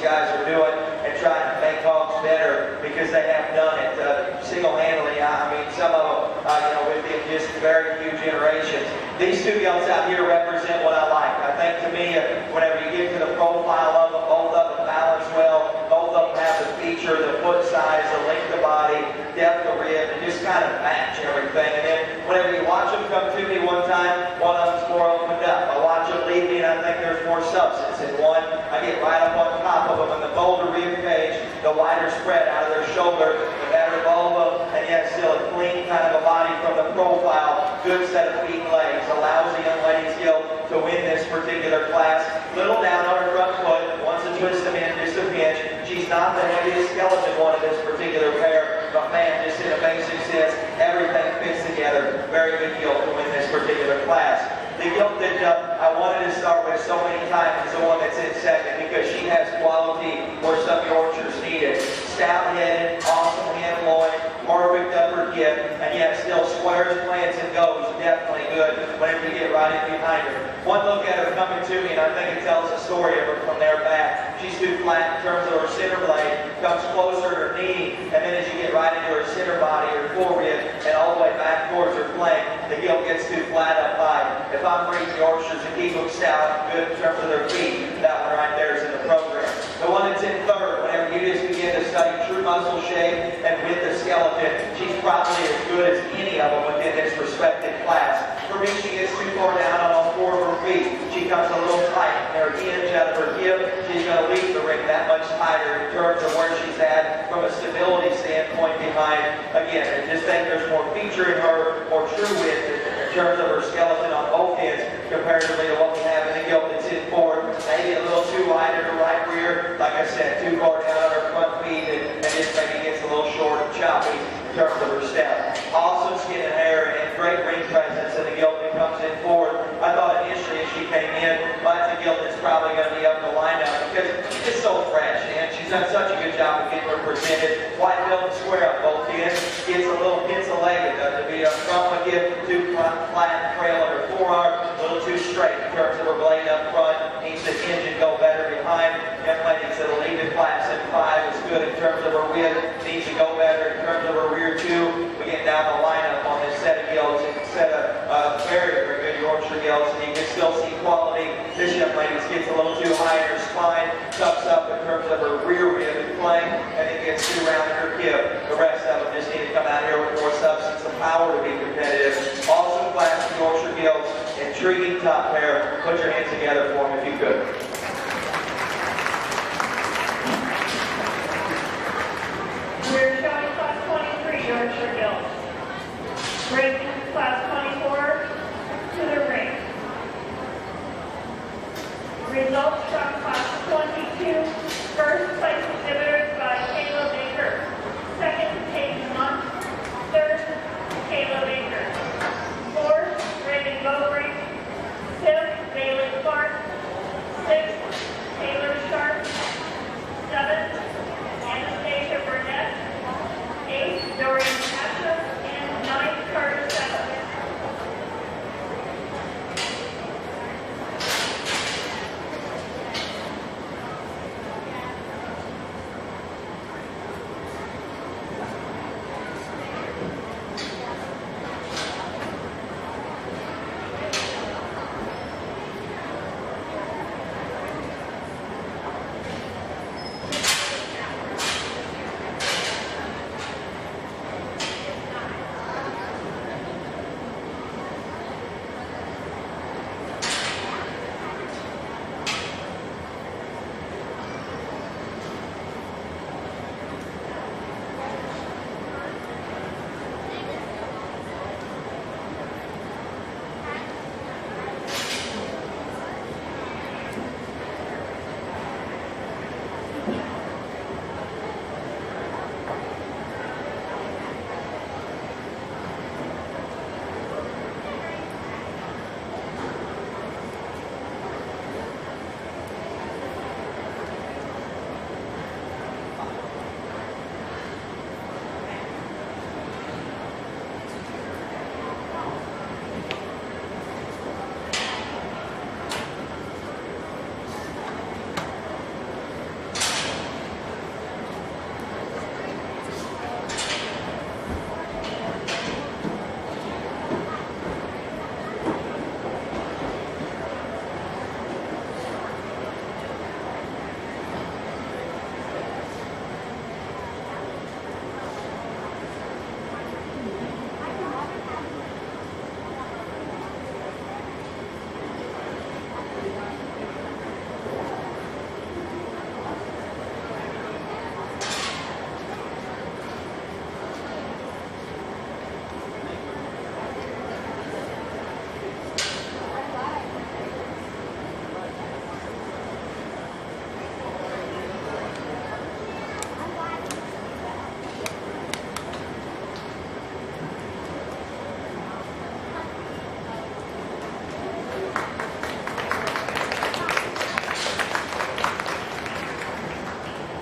guys are doing and trying to make hogs better, because they have done it single-handedly. I mean, some of them, within just very few generations. These two gilts out here represent what I like. I think to me, whenever you get to the profile of them, both of them balance well. Both of them have the feature, the foot size, the length of body, depth of rib, and just kind of match everything. And then whenever you watch them come to me one time, one of them's more opened up. I watch them leave me, and I think there's more substance in one. I get right up on top of them, and the bolder rib cage, the wider spread out of their shoulder, the better vulva, and yet still a clean kind of a body from the profile. Good set of feet and legs. Allows the young lady's gilt to win this particular class. Little down on her front foot. Wants to twist them in just a pinch. She's not the heaviest skeleton one of this particular pair, but man, just in a basic sense, everything fits together. Very good gilt to win this particular class. The gilt that I wanted to start with so many times is the one that's in second, because she has quality where some Yorkshires need it. Stout-headed, awesome hand loin, perfect upper hip, and yet still squares, plants, and goes. Definitely good whenever you get right in behind her. One look at her coming to me, and I think it tells a story of her from there back. She's too flat in terms of her center blade, comes closer to her knee, and then as you get right into her center body, her forehead, and all the way back towards her flank, the gilt gets too flat up high. If I'm breeding Yorkshires and keep them stout, good in terms of their feet, that one right there is in the program. The one that's in third, whenever you just begin to study true muscle shape and with the skeleton, she's probably as good as any of them within this respected class. For me, she gets too far down on all four of her feet. She comes a little tight in her hinge out of her hip. She's going to leave the ring that much tighter in terms of where she's at from a stability standpoint behind. Again, I just think there's more feature in her, more true width in terms of her skeleton on both ends comparatively to what we have in the gilt that's in forward. Maybe a little too wide in her right rear. Like I said, too far down on her front feet, and just maybe gets a little short and choppy in terms of her step. Awesome skin and hair and great ring presence in the gilt that comes in forward. I thought initially as she came in, well, that's a gilt that's probably going to be up the lineup, because she's just so fresh, and she's done such a good job of getting her presented. White belt and square on both ends. Gets a little pencil-legged to be up front with you, too flat and trail on her forearm, a little too straight in terms of her blade up front. Needs to hinge and go better behind. Young ladies that'll leave the class in 5 is good in terms of her width. Needs to go better in terms of her rear too. We get down the lineup on this set of gilts, and set of very, very good Yorkshire gilts, and you can still see quality. This young lady gets a little too high in her spine, tucks up in terms of her rear rib and flank, and it gets too round in her hip. The rest of them just need to come out here with more substance and power to be competitive. Awesome class of Yorkshire gilts, intriguing top pair. Put your hands together for them if you could. We're showing class 23 Yorkshire Gilts. Bring class 24 to the ring. Results from class 22, first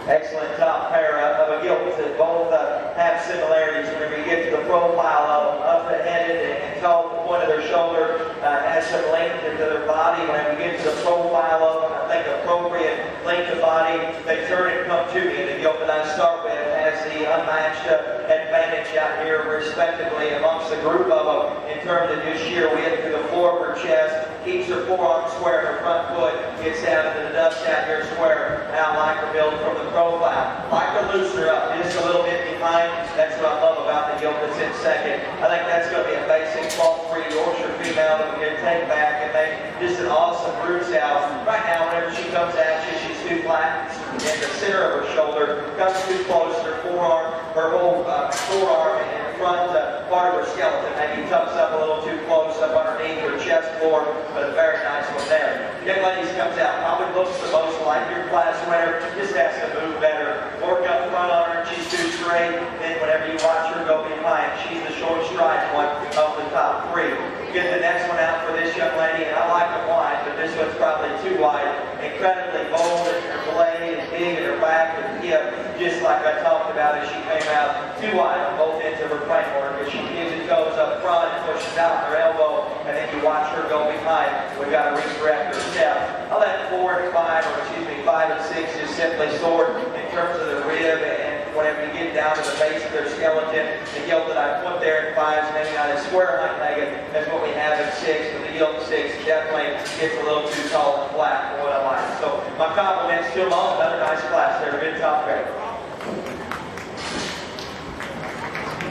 Excellent top pair of a Gilts that both have similarities. Whenever you get to the profile of them, up-headed and tall, the point of their shoulder has some length into their body. Whenever you get to the profile of them, I think appropriate length of body, they turn and come to me. The Gilt that I start with has the unmatched advantage out here, respectively, amongst the group of them in terms of just sheer width to the floor of her chest. Keeps her forearm square, her front foot gets down to the dust out here square. Now like her build from the profile. Like to loosen her up just a little bit behind. That's what I love about the Gilt that's in second. I think that's going to be a basic fault-free Yorkshire female that we can take back and make just an awesome roots out. Right now, whenever she comes at you, she's too flat in the center of her shoulder, comes too close to her forearm, her whole forearm and the front part of her skeleton maybe tucks up a little too close up underneath her chest floor, but a very nice one there. Young ladies comes out, probably looks the most like your class winner, just has to move better. Work up front on her, she's too straight, then whenever you watch her go behind, she's the short stride one of the top three. Get the next one out for this young lady, and I like them wide, but this one's probably too wide. Incredibly bold in her blade and big in her back and hip, just like I talked about as she came out too wide on both ends of her framework. As she gives it goes up front and pushes out her elbow, and then you watch her go behind. We've got to redirect her step. I'll let 4 and 5, or excuse me, 5 and 6 just simply sort in terms of the rib, and whenever you get down to the base of their skeleton, the Gilt that I put there in 5 is maybe not as square hind-legged as what we have in 6, but the Gilt 6 definitely gets a little too tall and flat for what I like. So my compliments to them all. Another nice class there. Good top pair.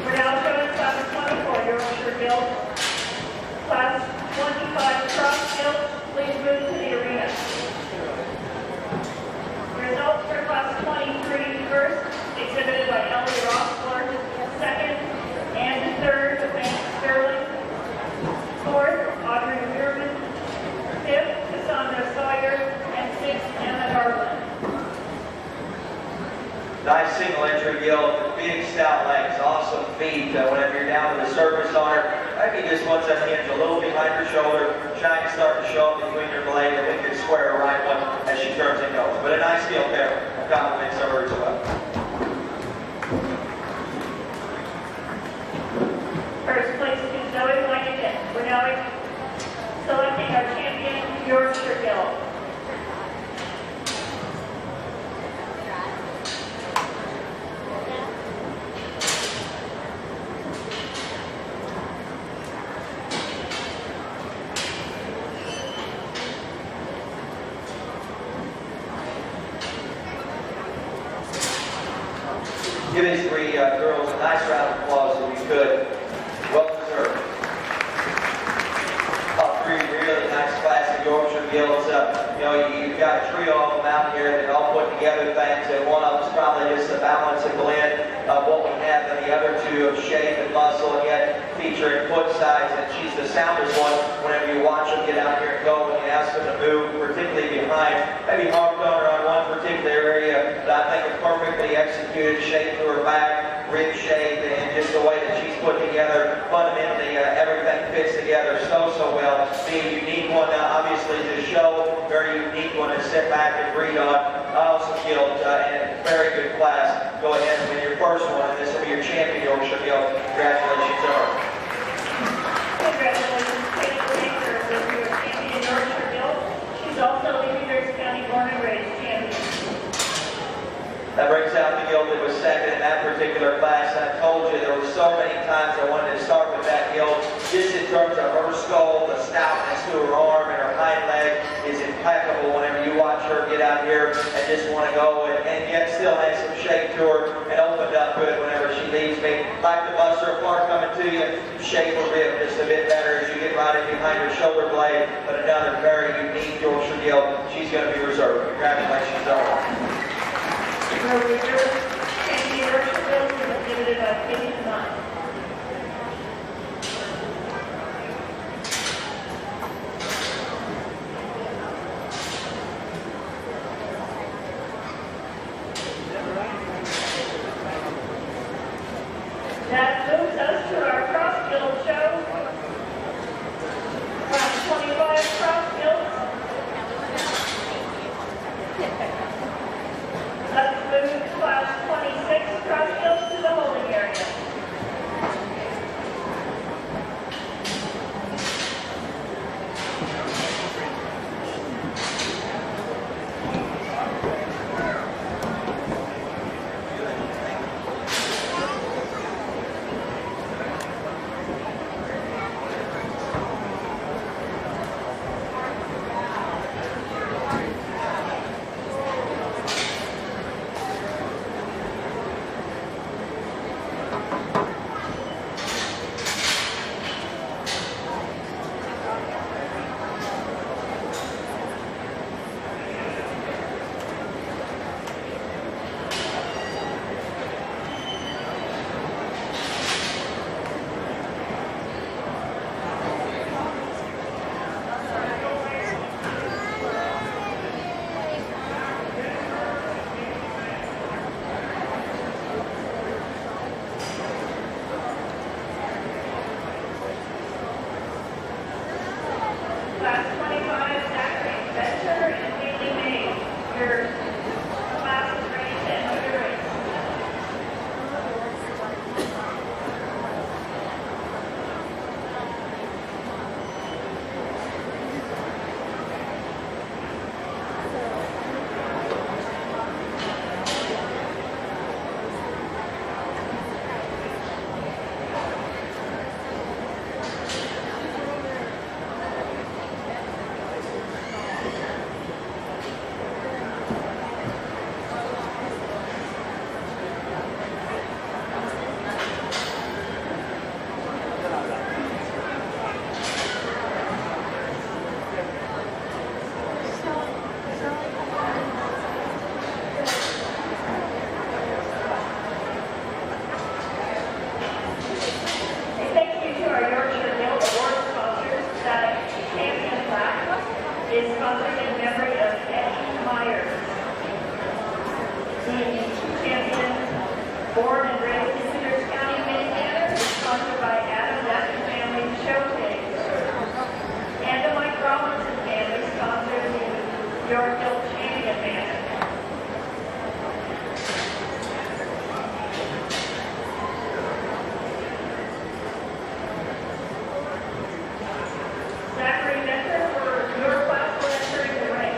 We're now showing class 24, Yorkshire Gilt. Class 25 cross Gilt, please move to the arena. Results for class 23 first, exhibited by Ellie Rossler. Second and third, Van Sterling. Fourth, Audrey Weirman. Fifth, Cassandra Sawyer. And sixth, Emma Garland. Nice single entry Gilt, big stout legs, awesome feet. Whenever you're down to the surface on her, maybe just wants that hinge a little behind her shoulder, shine starting to show up between your blade, and we can square her right one as she turns and goes. But a nice Gilt there. Compliments of her as well. First place to Zoe Whitehead. We're now selecting our champion, Yorkshire Gilt. Give these three girls a nice round of applause if you could. Well deserved. All three really nice classic Yorkshire Gilts. You've got a trio of them out here that all put together things, and one of them's probably just a balance and blend of what we have, and the other two of shape and muscle, and yet featuring foot size. And she's the soundest one whenever you watch them get out here and go, and you ask them to move, particularly behind. Maybe harped on her on one particular area that I think is perfectly executed, shape to her back, rib shape, and just the way that she's put together. Fundamentally, everything fits together so well. Being a unique one, obviously, to show, very unique one to sit back and read on. Awesome Gilt, and very good class. Go ahead and win your first one, and this will be your champion Yorkshire Gilt. Congratulations, Earl. Congratulations, Kate Baker, with your champion Yorkshire Gilt. She's also the Hendrick County Born and Raised champion. That brings out the Gilt that was second in that particular class. I told you there were so many times I wanted to start with that Gilt. Just in terms of her skull, the stoutness to her arm and her hind leg is impeccable whenever you watch her get out here and just want to go and yet still has some shape to her and opened up good whenever she leaves me. Like the Buster Clark coming to you, shape her rib just a bit better as you get right in behind her shoulder blade. But another very unique Yorkshire Gilt. She's going to be reserved. Congratulations, Earl. Her reserve champion Yorkshire Gilt is exhibited by Katie Swine. That moves us to our cross Gilt show. Class 25 cross Gilts. the champion, born and raised in Hendrick County, Indiana, sponsored by Adam Jackson Family Showcase. And the Mike Robinson family sponsors the Your Gilt Champion banner. Zachary Becker for your class will entering the ring.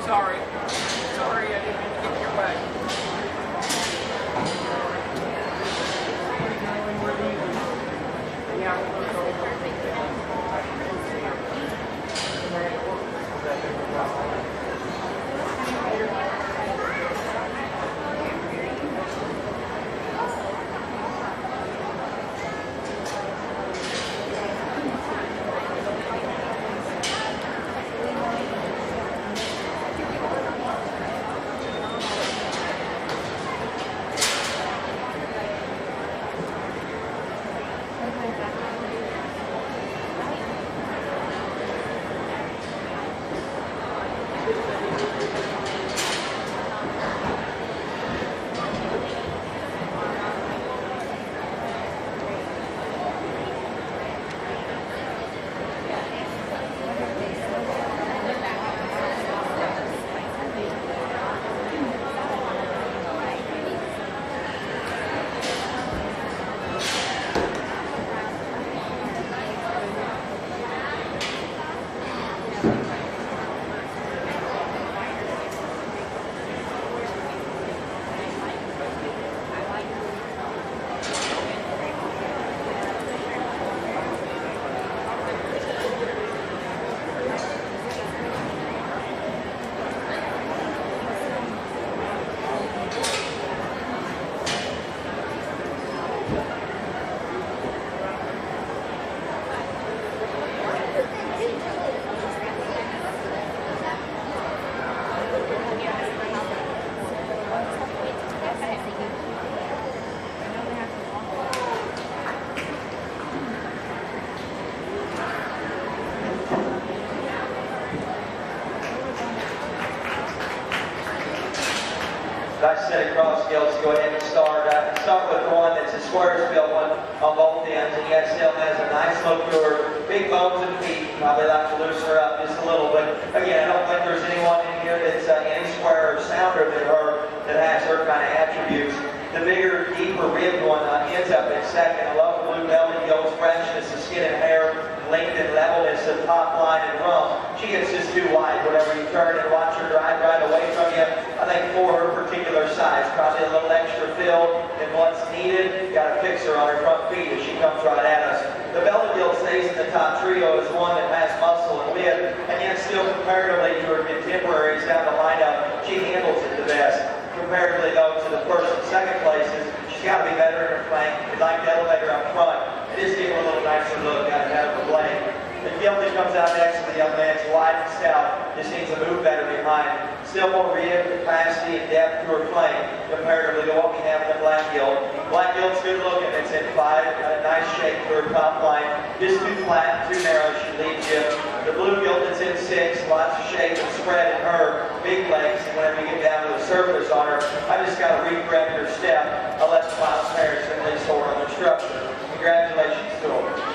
Sorry. Sorry, I didn't mean to get your way. Yeah, we'll go. Nice set across, Gilts. Go ahead and start. Start with one that's a squares built one on both ends, and yet still has a nice look to her. Big bones and feet. Probably like to loosen her up just a little, but again, I don't think there's anyone in here that's any square or sounder than her that has her kind of attributes. The bigger, deeper ribbed one ends up in second. I love the blue belly, Gilts, freshness of skin and hair, length and levelness of top line and rump. She gets just too wide whenever you turn and watch her drive right away from you. I think for her particular size, probably a little extra fill than what's needed. Got to fix her on her front feet as she comes right at us. The belly gilt stays in the top trio as one that has muscle and width, and yet still comparatively to her contemporaries down the lineup, she handles it the best. Comparatively though to the first and second places, she's got to be better in her flank. We'd like to elevate her up front and just give her a little nicer look out of her blade. The gilt that comes out next to the young man's wide and stout. Just needs to move better behind. Still more rib, capacity, and depth to her flank comparatively to what we have in the black gilt. Black gilt's good looking. It's in 5, a nice shape to her top line. Just too flat, too narrow. She leads you. The blue gilt that's in 6, lots of shape and spread in her. Big legs, and whenever you get down to the surface on her, I just got to redirect her step. I'll let Miles Harris and Lee Sword on the structure. Congratulations to them.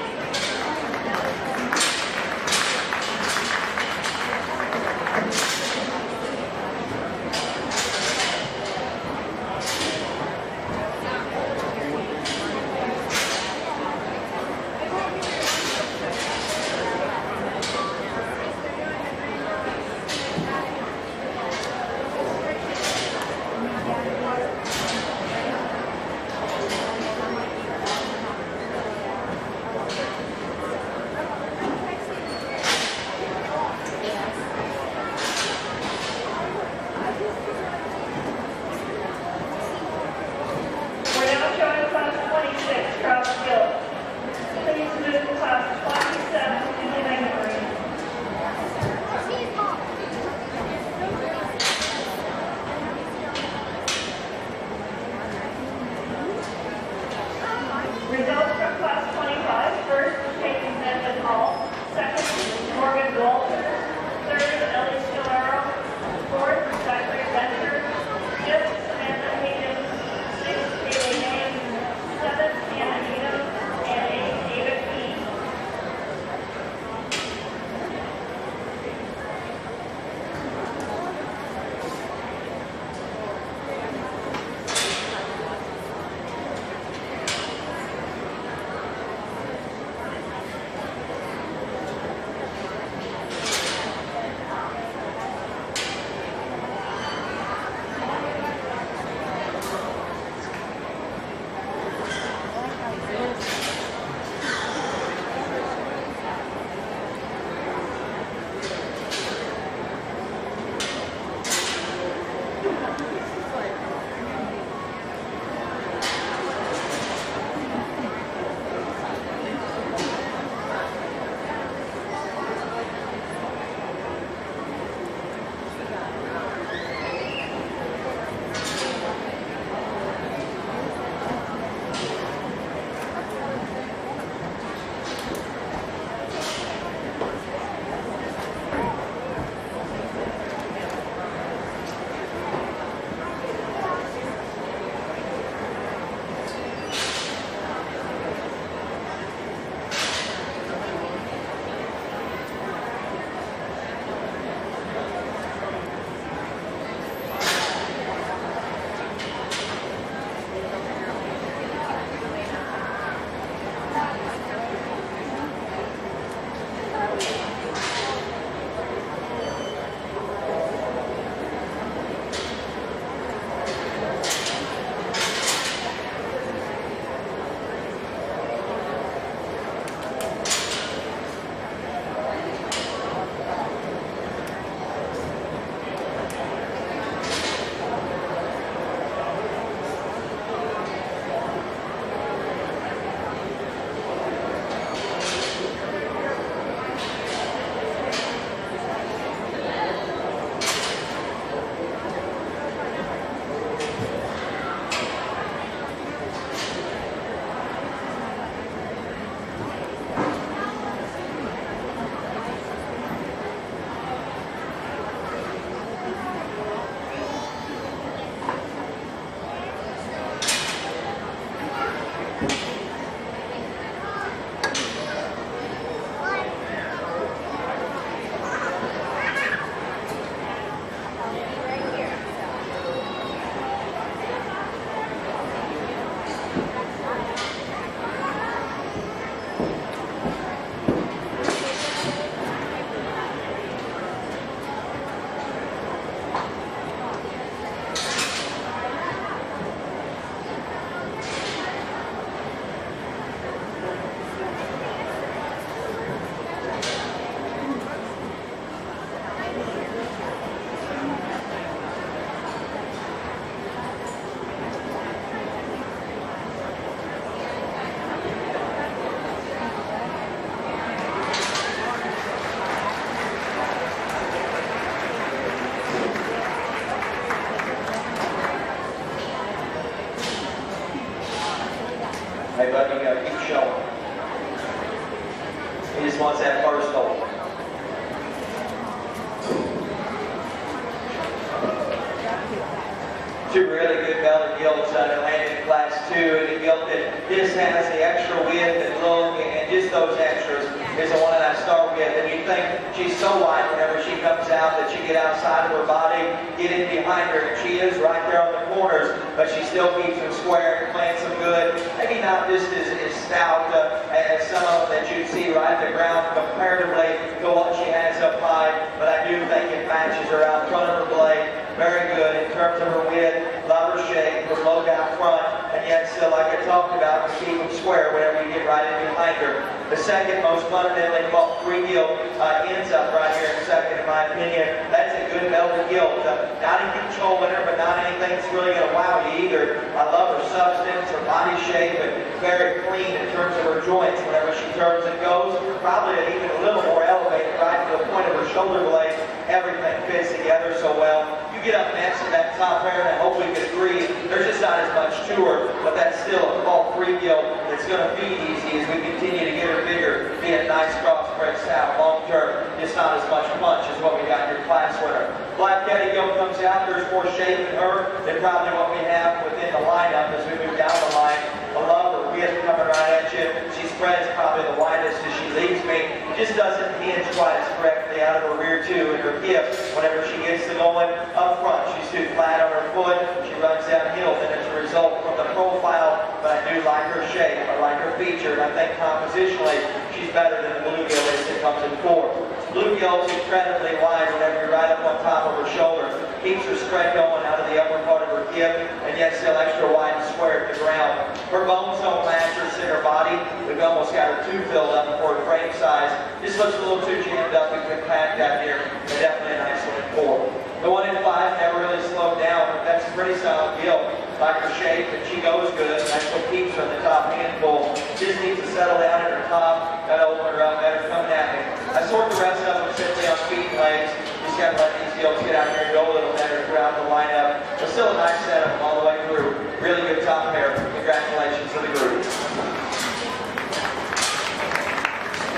gilts that landed in class 2, and the gilt that just has the extra width and look and just those extras is the one that I start with. And you think she's so wide whenever she comes out that you get outside of her body, get in behind her, and she is right there on the corners, but she still keeps them square and playing some good. Maybe not just as stout as some of them that you see right at the ground comparatively to what she has up high, but I do think it matches her out front of her blade. Very good in terms of her width, love her shape, her low down front, and yet still, like I talked about, keep them square whenever you get right in behind her. The second most fundamentally fought free gilt ends up right here in second, in my opinion. That's a good velvet gilt. Not a control winner, but not anything that's really going to wow you either. I love her substance, her body shape, and very clean in terms of her joints whenever she turns and goes. Probably even a little more elevated right to the point of her shoulder blades. Everything fits together so well. You get up next to that top pair, and I hope we can agree, there's just not as much to her, but that's still a fall free gilt that's going to feed easy as we continue to get her bigger, be a nice crossbred sow long term, just not as much punch as what we got in your class winner. Black Caddy gilt comes out, there's more shape in her than probably what we have within the lineup as we move down the line. I love her width coming right at you. She spreads probably the widest as she leaves me. Just doesn't hinge quite as correctly out of her rear too, and her hip, whenever she gets to going up front, she's too flat on her foot. She runs downhill, and as a result from the profile, but I do like her shape. I like her feature, and I think compositionally, she's better than the bluegill is that comes in fourth. Bluegill's incredibly wide whenever you're right up on top of her shoulders. Keeps her spread going out of the upper part of her hip, and yet still extra wide and square at the ground. Her bones don't match her center body. We've almost got her too filled up for her frame size. Just looks a little too jammed up and compact out here. But definitely a nice one in 4. The 1 in 5 never really slowed down, but that's a pretty solid gilt. Like her shape, and she goes good. That's what keeps her in the top handful. Just needs to settle down at her top. Gotta open her up better coming at me. I sort the rest of them simply on feet and legs. Just gotta let these gilts get out here and go a little better throughout the lineup. But still a nice setup all the way through. Really good top pair. Congratulations to the group.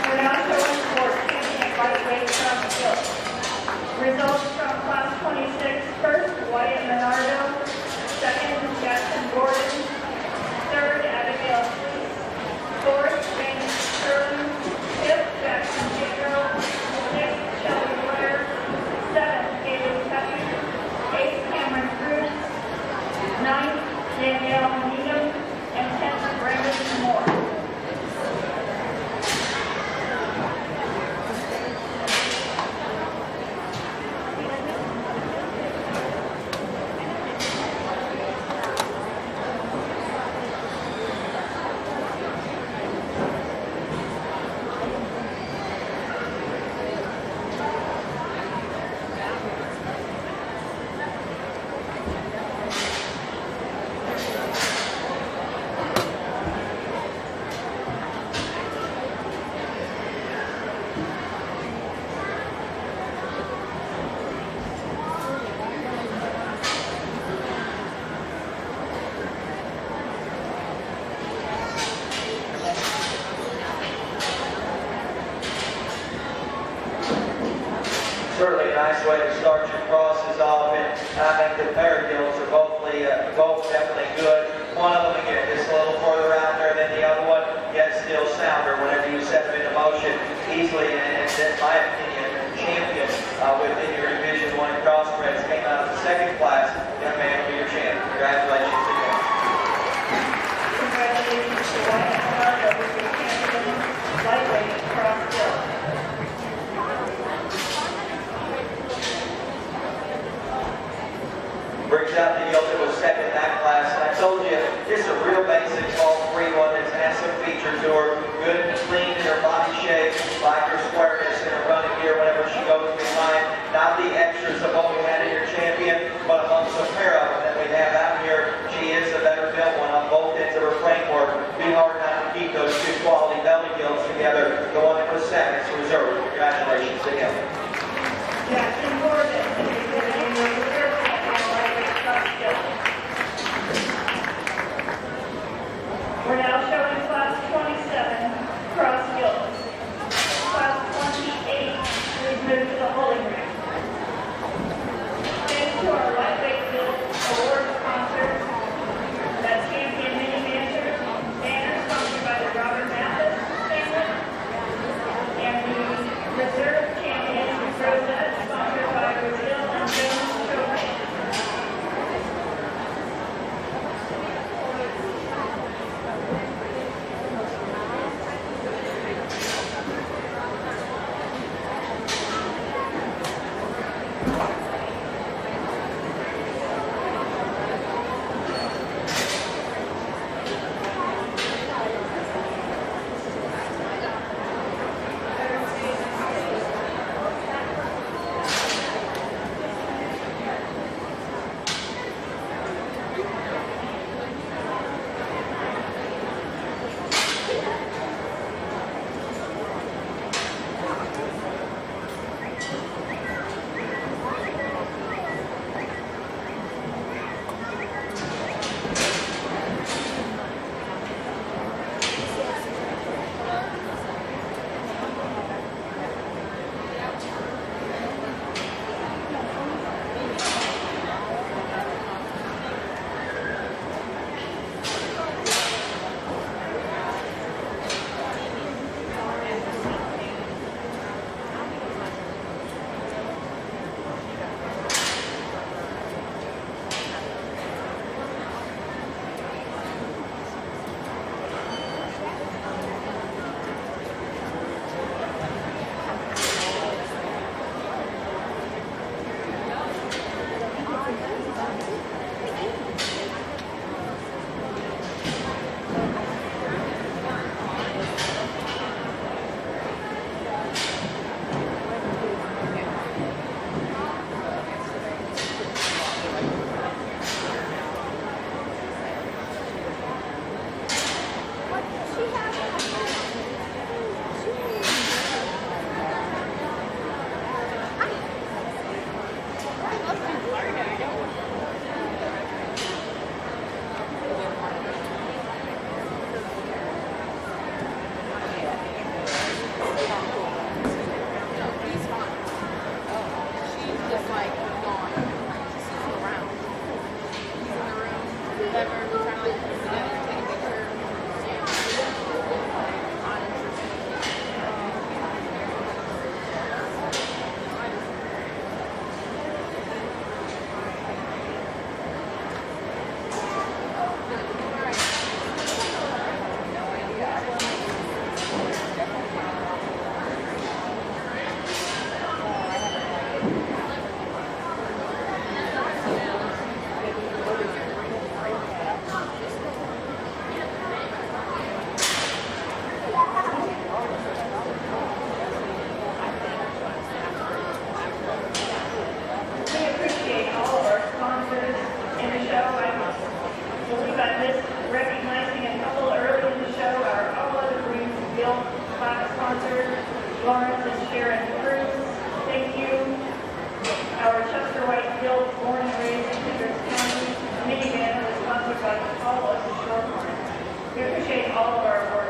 We're now showing for champion lightweight from Gilts. Results from class 26, first, Wyatt Menardo. Second, Jackson Gordon. Third, Abigail Fleece. Fourth, James Sterling. Fifth, Jackson Gabriel. Sixth, Shelby Blair. Seventh, Gabriel Peppy. Eighth, Cameron Cruz. Ninth, Danielle Needham. And 10th, Brandon Moore. Certainly a nice way to start your crosses off, and I think the pair gilts are both definitely good. One of them, again, just a little further out there than the other one, yet still sounder whenever you set them into motion easily, and in my opinion, champion within your Division I crossbreds came out of the second class. Young man will be your champion. Congratulations again. Congratulations to Wyatt Menardo, who's your champion lightweight cross Gilts. Brings out the gilt that was second in that class. And I told you, it's a real basic all-free one that has some features to her. Good and clean in her body shape, like her squareness in her running gear whenever she goes behind. Not the extras of what we had in your champion, but amongst a pair of them that we have out here, she is the better built one on both ends of her framework. Be hard not to keep those two quality belly gilts together. The one that was second is reserved. Congratulations to him. Jackson Gordon is exhibiting your reserve champion lightweight cross Gilts. We're now showing class 27 cross Gilts. Class 28, we've moved to the holding ring. Thanks to our lightweight gilt award sponsor, We appreciate all of our sponsors in the show. I believe I missed recognizing a couple early in the show. Our All Other Greens Guild class sponsors, Lawrence and Sharon Cruz. Thank you. Our Chester White Guild, born and raised in Hendrick County, minivan was sponsored by all of the Shorehorn. We appreciate all of our work.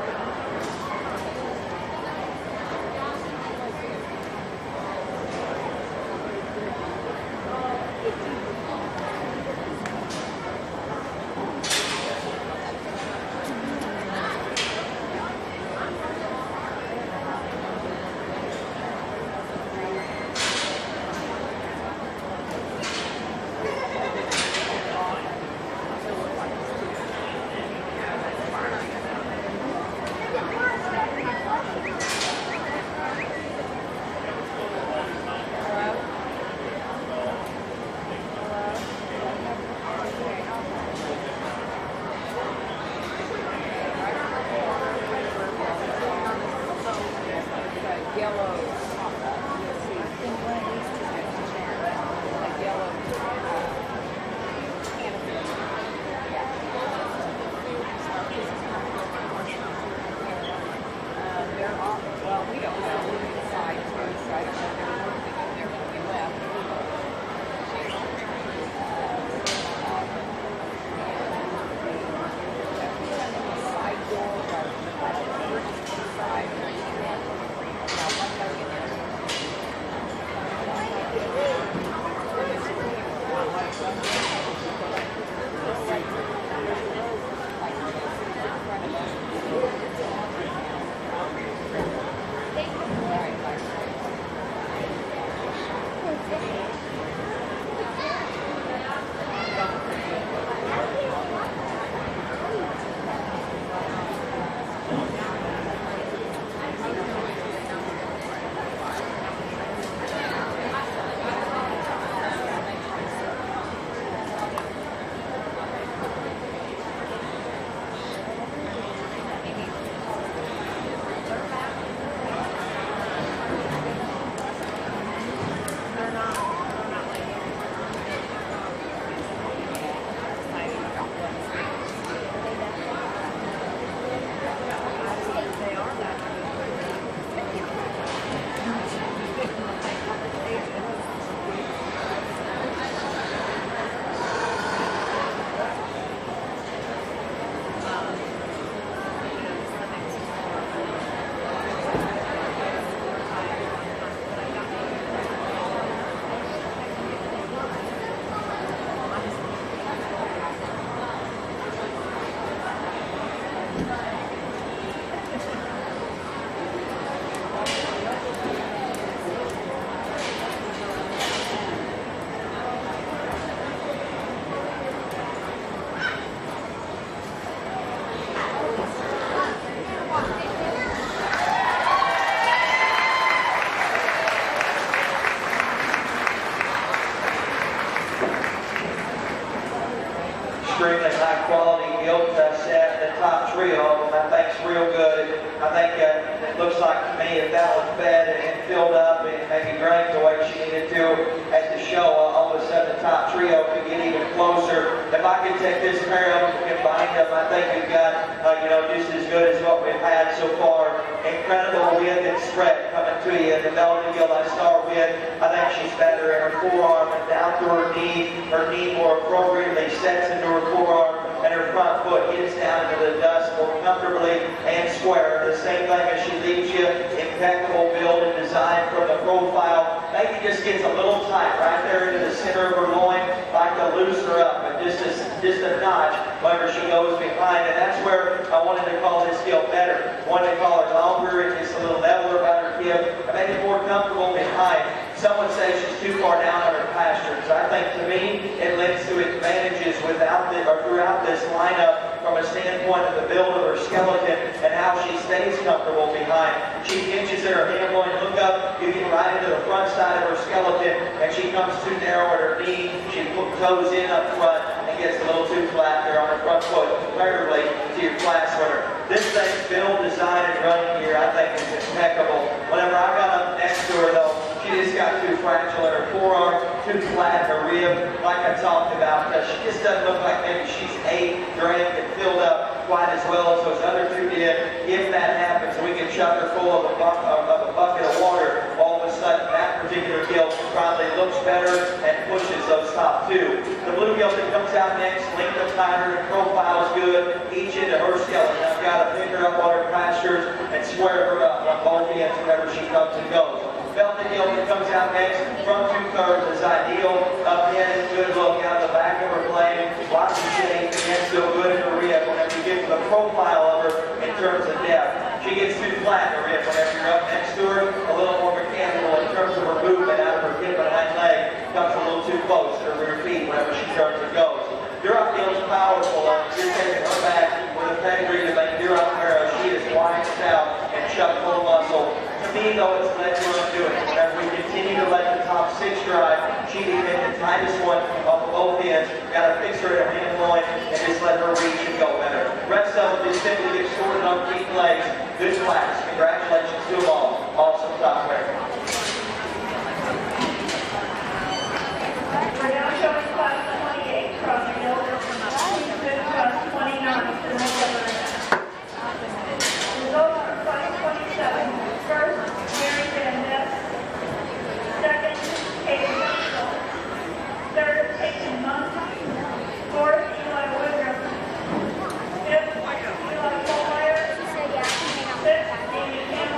Extremely high quality gilt set, the top trio, and I think's real good. I think it looks like to me if that was fed and filled up and maybe drank the way she needed to at the show, all of a sudden the top trio could get even closer. If I could take this pair of them and combine them, I think we've got just as good as what we've had so far. Incredible width and spread coming to you. The Velvet Gilt I start with, I think she's better in her forearm and down to her knee. Her knee more appropriately sets into her forearm, and her front foot gets down into the dust more comfortably and square. The same thing as she leaves you, impeccable build and design from the profile. Maybe just gets a little tight right there into the center of her loin, like to loosen her up, and just a notch whenever she goes behind. And that's where I wanted to call this gilt better. Wanted to call her longer and just a little leveler about her hip, and maybe more comfortable behind. Some would say she's too far down on her pastures. I think to me it lends to advantages throughout this lineup from a standpoint of the build of her skeleton and how she stays comfortable behind. She hinges at her hand loin hook up, you get right into the front side of her skeleton, and she comes too narrow at her knee. She toes in up front and gets a little too flat there on her front foot, comparatively to your class winner. This thing's build, design, and running here, I think, is impeccable. Whenever I got up next to her, though, she just got too fragile in her forearm, too flat in her rib, like I talked about. She just doesn't look like maybe she's ate, drank, and filled up quite as well as those other two did. If that happens, we can chuck her full of a bucket of water. All of a sudden, that particular gilt probably looks better and pushes those top two. The blue gilt that comes out next, length of tighter, and profile is good, each into her skeleton. I've got to pick her up on her pastures and square her up on both ends whenever she comes and goes. Velvet gilt that comes out next, front 2/3 is ideal. Up in is good look out of the back of her blade. Lots of shape, and still good in her rib whenever you get to the profile of her in terms of depth. She gets too flat in her rib whenever you're up next to her. A little more mechanical in terms of her movement out of her hip and hind leg. Comes a little too close to her rear feet whenever she turns and goes. Duroc gilt's powerful. You're taking her back with a pedigree to make Duroc arrow. She is wide out and chuck full muscle. To me, though, it's led to undoing. Whenever we continue to let the top 6 drive, she became the tightest one off of both ends. Got to fix her at her hand loin and just let her reach and go better. Rest of them just simply get sorted on feet and legs. Good class. Congratulations to them all. Awesome top wear. We're now showing class 28 from the Gilts. Please move class 29 to the middle of the ring. Results from class 27. First, Mary Van Ness. Second, Kate Mitchell. Third, Peyton Monk. Fourth, Eli Woodruff. Fifth, Eli Kohlmeyer. Sixth, Amy Campbell.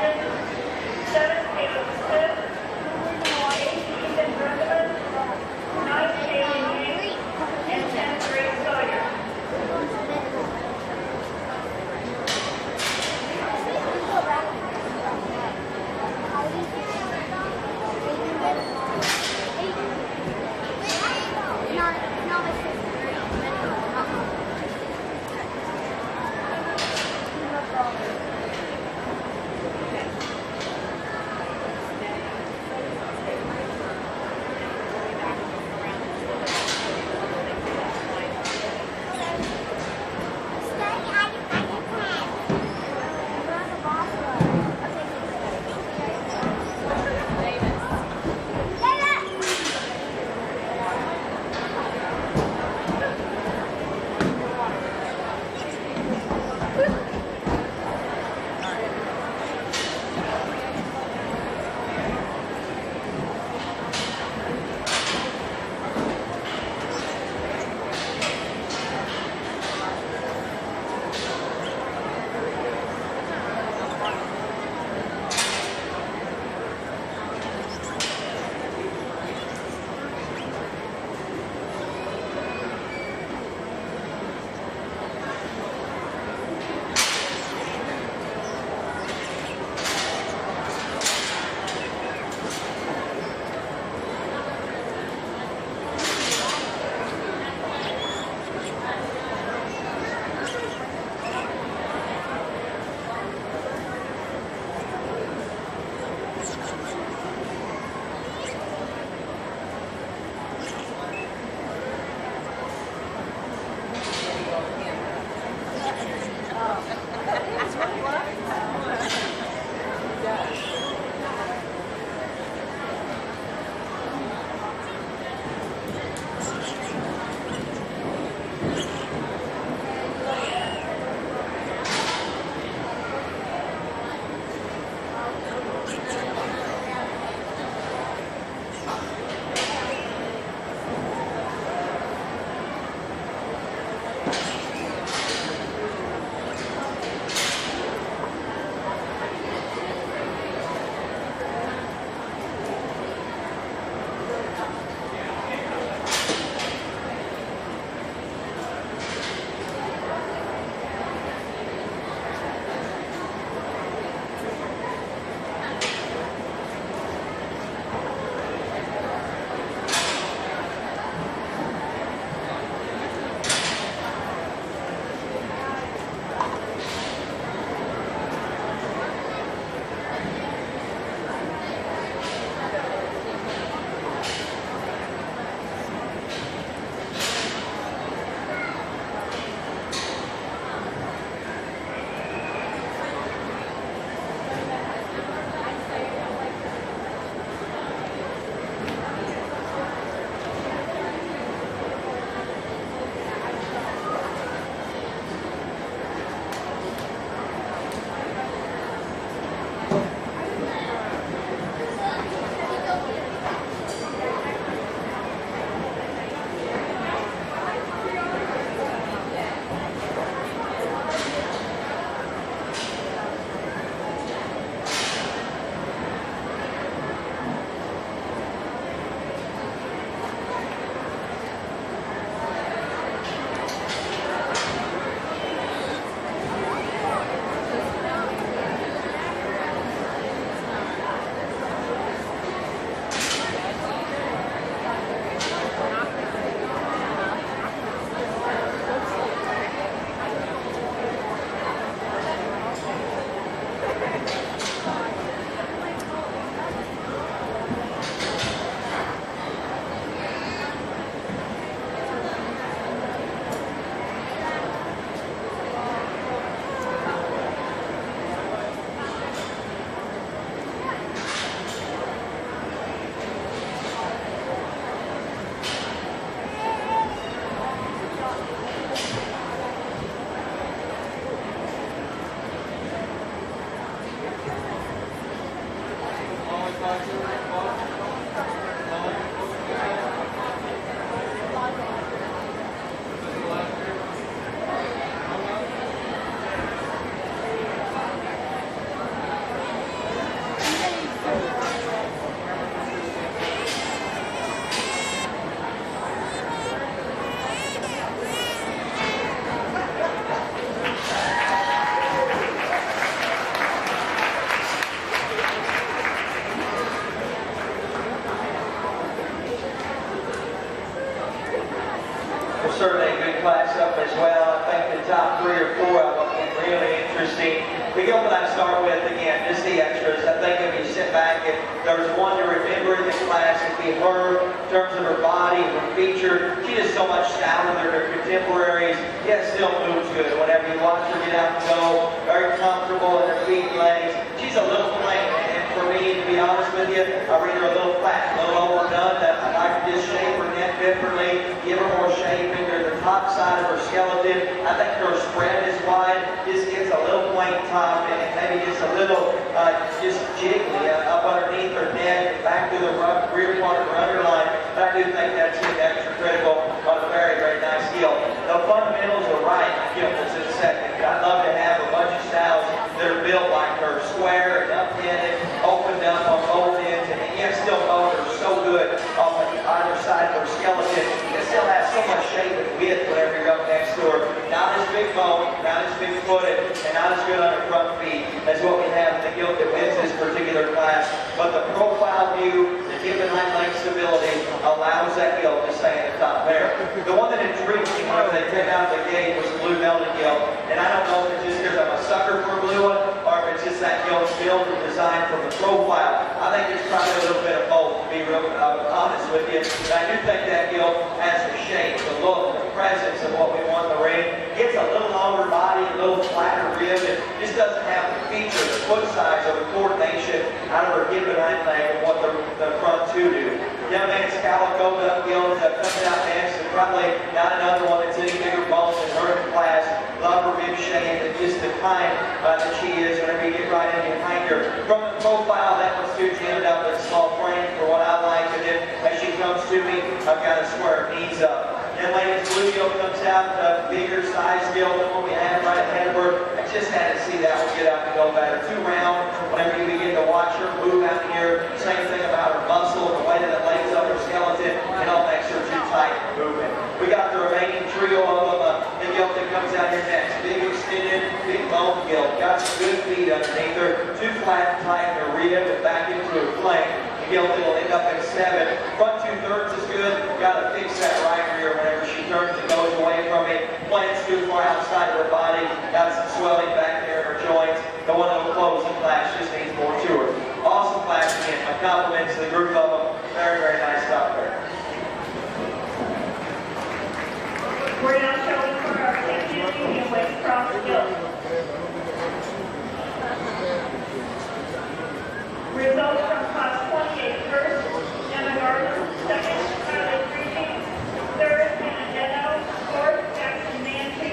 certainly a good class up as well. I think the top 3 or 4 of them get really interesting. The gilt that I start with, again, just the extras. I think if you sit back, if there's one to remember in the class, it'd be her in terms of her body, her feature. She is so much stouter than her contemporaries, yet still moves good. Whenever you watch her get out and go, very comfortable in her feet and legs. She's a little plain, and for me, to be honest with you, I read her a little flat, a little overdone. I'd like to just shape her neck differently, give her more shape into the top side of her skeleton. I think her spread is wide, just gets a little plain top, and maybe just a little just jiggly up underneath her neck, back to the rear part of her underline. But I do think that's extra critical on a very, very nice gilt. The fundamentals are right. Gilt is in second. I'd love to have a bunch of styles that are built like her, square and up-ended, opened up on both ends, and yet still both are so good on either side of her skeleton. It still has so much shape and width whenever you're up next to her. Not as big bone, not as big footed, and not as good on her front feet as what we have in the gilt that wins this particular class. But the profile view, the hip and hind leg stability allows that gilt to stay in the top pair. The one that intrigued me when they came out of the gate was the blue melted gilt. And I don't know if it's just because I'm a sucker for a blue one, or if it's just that gilt's built and designed from the profile. I think it's probably a little bit of both, to be real honest with you. But I do think that gilt has the shape, the look, the presence of what we want in the ring. It's a little longer body, a little flatter rib. It just doesn't have the feature, the foot size, or the coordination out of her hip and hind leg of what the front two do. Young man's calico gilt comes out next, and probably not another one that's any bigger bones than her in class. Love her rib shape and just the kind that she is whenever you get right in behind her. From the profile, that one suits ended up in a small frame for what I like. And then as she comes to me, I've got to square her knees up. And ladies, blue gilt comes out, bigger size gilt than what we have right ahead of her. I just had to see that one get out and go better. Too round, whenever you begin to watch her move out here. Same thing about her muscle, the way that it lays up her skeleton, it all makes her too tight moving. We got the remaining trio of them, the gilt that comes out here next. Big extended, big bone gilt. Got some good feet underneath her. Too flat and tight in her rib and back into her flank. The gilt will end up in 7. Front 2/3 is good. Got to fix that right rear whenever she turns and goes away from it. Plants too far outside of her body. Got some swelling back there in her joints. The one that will close the class just needs more to her. Awesome class again. My compliments to the group of them. Very, very nice stuff there. We're now showing for our 16th medium weight cross gilt. Results from class 28 first, Emma Gardner, second, Kylie Freeman, third, Hannah Denno, fourth, Jackson Mantu,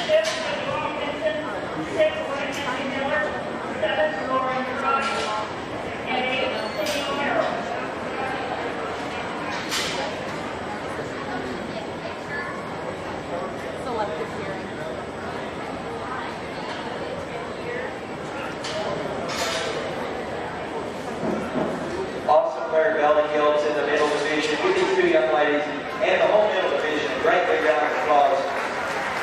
fifth, Wendy Stevenson, sixth, Nancy Miller, seventh, Lauren Fry, and eighth, Cindy Carroll. Selective hearing. Awesome pair of belly gilts in the middle division. Give these two young ladies and the whole middle division a great big round of applause.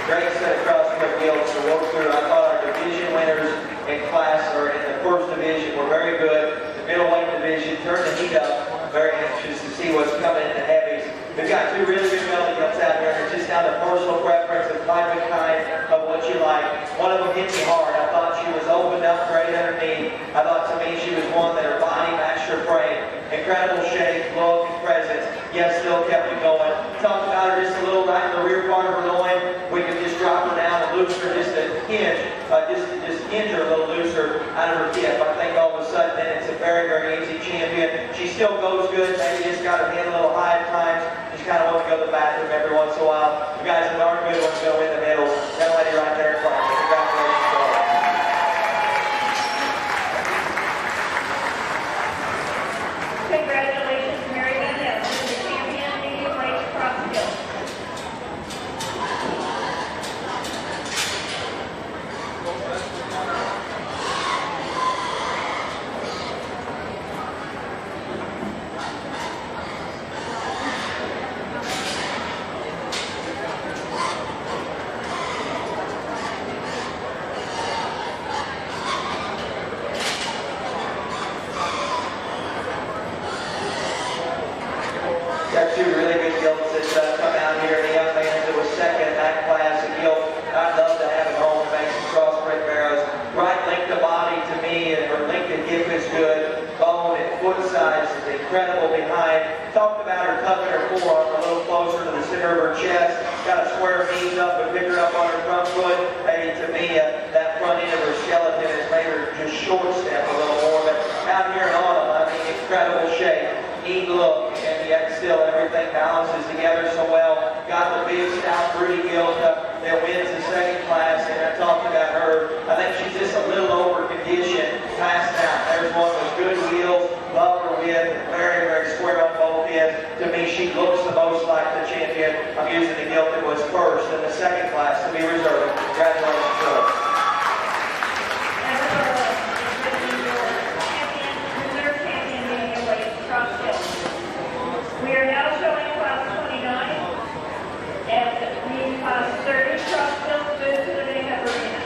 Great set of crosscut gilts to work through. I thought our division winners in class or in the first division were very good. The middleweight division turned the heat up. Very anxious to see what's coming in the heavies. We've got two really good belly gilts out here. It's just down to personal preference and find the kind of what you like. One of them hit me hard. I thought she was opened up great underneath. I thought to me she was one that her body matched her frame. Incredible shape, look, and presence, yet still kept it going. Talked about her just a little right in the rear part of her loin. We could just drop her down and loose her just a hinge, just hinge her a little looser out of her hip. I think all of a sudden then it's a very, very easy champion. She still goes good, maybe just got her head a little high at times. Just kind of want to go to the bathroom every once in a while. You guys are darn good ones go in the middle. That lady right there in front. Congratulations to all. Congratulations, Mary Van Ness, the champion medium weight cross gilt. incredible behind. Talked about her tucking her forearm a little closer to the center of her chest. Got to square her knees up and pick her up on her front foot. Hey, to me, that front end of her skeleton has made her just short step a little more. But out here in autumn, I mean, incredible shape. Neat look, and yet still everything balances together so well. Got the big, stout, pretty Gilt that wins the second class, and I talked about her. I think she's just a little over conditioned, passed out. There's one with good wheels, love her with, very, very square on both ends. To me, she looks the most like the champion. I'm using the Gilt that was first in the second class to be reserved. Congratulations to her. We are now showing class 29 and the class 30 cross field move to the makeup arena.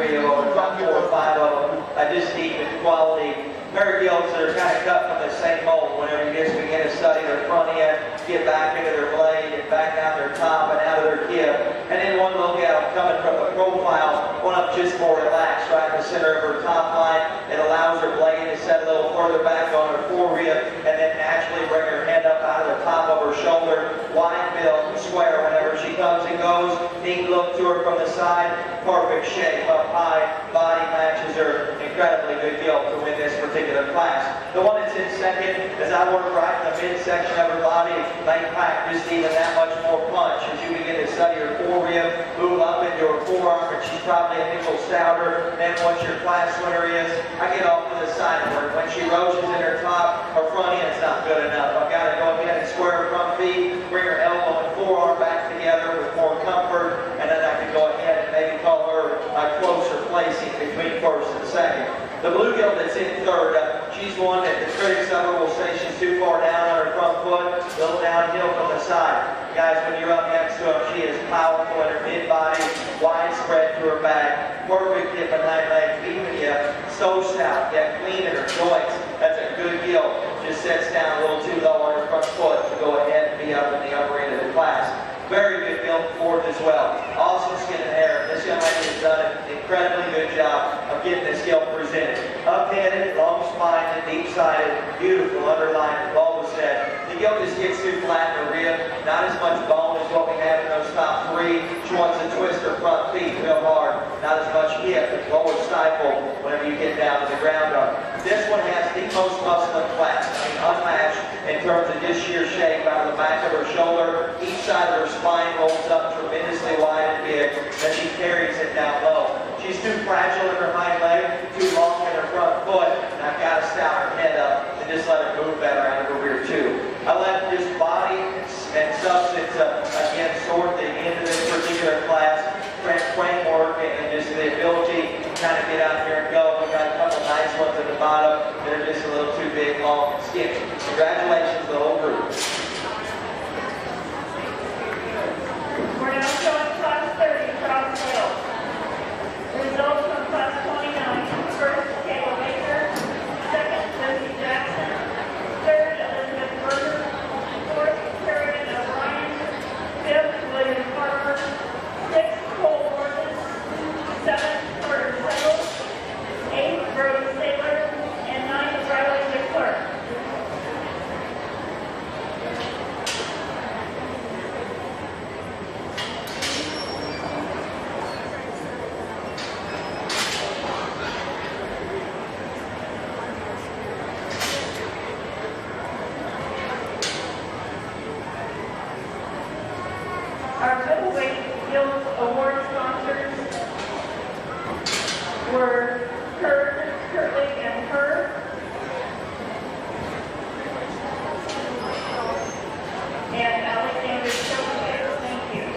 3 of them, about 4 or 5 of them. Just deep in quality. Mare gilts that are kind of cut from the same mold. Whenever you just begin to study their front end, get back into their blade, and back down their top and out of their kib. And then one look at them coming from the profile, one up just more relaxed right in the center of her top line. It allows her blade to set a little further back on her fore rib, and then naturally bring her head up out of the top of her shoulder. Wide build, square whenever she comes and goes. Neat look to her from the side. Perfect shape up high. Body matches her. Incredibly good gilt to win this particular class. The one that's in second, as I work right in the midsection of her body, may pack just even that much more punch as you begin to study her fore rib, move up into her forearm, and she's probably a nickel stouter than what your class winner is. I get off to the side of her. When she roaches in her top, her front end's not good enough. I've got to go ahead and square her front feet, bring her elbow and forearm back together with more comfort, and then I can go ahead and maybe call her a closer placing between first and second. The blue gilt that's in third, she's one that the critics of her will say she's too far down on her front foot, a little downhill from the side. Guys, when you're up next to her, she is powerful in her mid-body, widespread to her back, perfect hip and hind leg, keeping you so stout, yet clean in her joints. That's a good gilt. Just sets down a little too low on her front foot to go ahead and be up in the upper end of the class. Very good gilt fourth as well. Awesome skin and hair. This young lady has done an incredibly good job of getting this gilt presented. Up-headed, long-spined, deep-sided, beautiful underlined bulbous head. The gilt just gets too flat in the rib. Not as much bone as what we have in those top 3. She wants to twist her front feet real hard. Not as much hip and lower stifle whenever you get down to the ground on her. This one has the most muscle in class. I mean, unmatched in terms of just sheer shape out of the back of her shoulder. Each side of her spine rolls up tremendously wide and big, and she carries it down low. She's too fragile in her hind leg, too long in her front foot, and I've got to stout her head up and just let her move better out of her rear too. I let this body and substance, again, sort into this particular class, framework, and just the ability to kind of get out here and go. We've got a couple nice ones at the bottom that are just a little too big, long, and skinny. Congratulations to the whole group. We're now showing class 30 cross field. Results from class 29. First, Kayla Baker. Second, Lucy Jackson. Third, Elizabeth Berger. Fourth, Kerrigan O'Brien. Fifth, William Carver. Sixth, Cole Morgan. Seventh, Carter Settle. Eighth, Brody Saylor. And ninth, Riley DeClerc. Our middleweight Gilts award sponsors were Curly and Her. And Alexander Silverface. Thank you.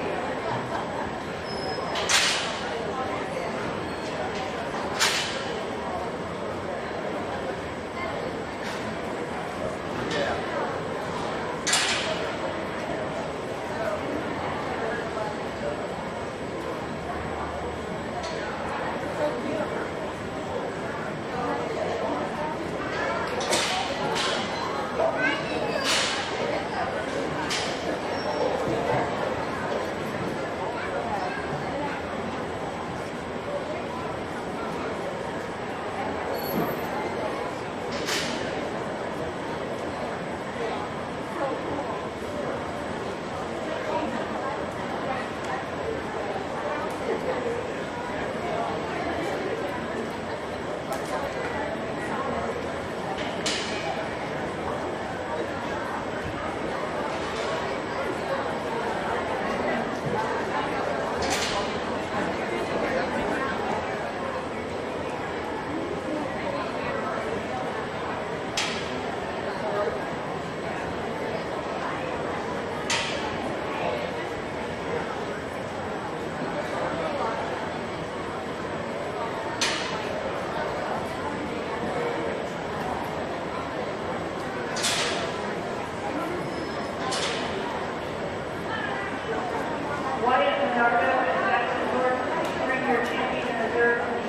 Wyatt Leonardo and Jackson North, 3-year champion in reserve.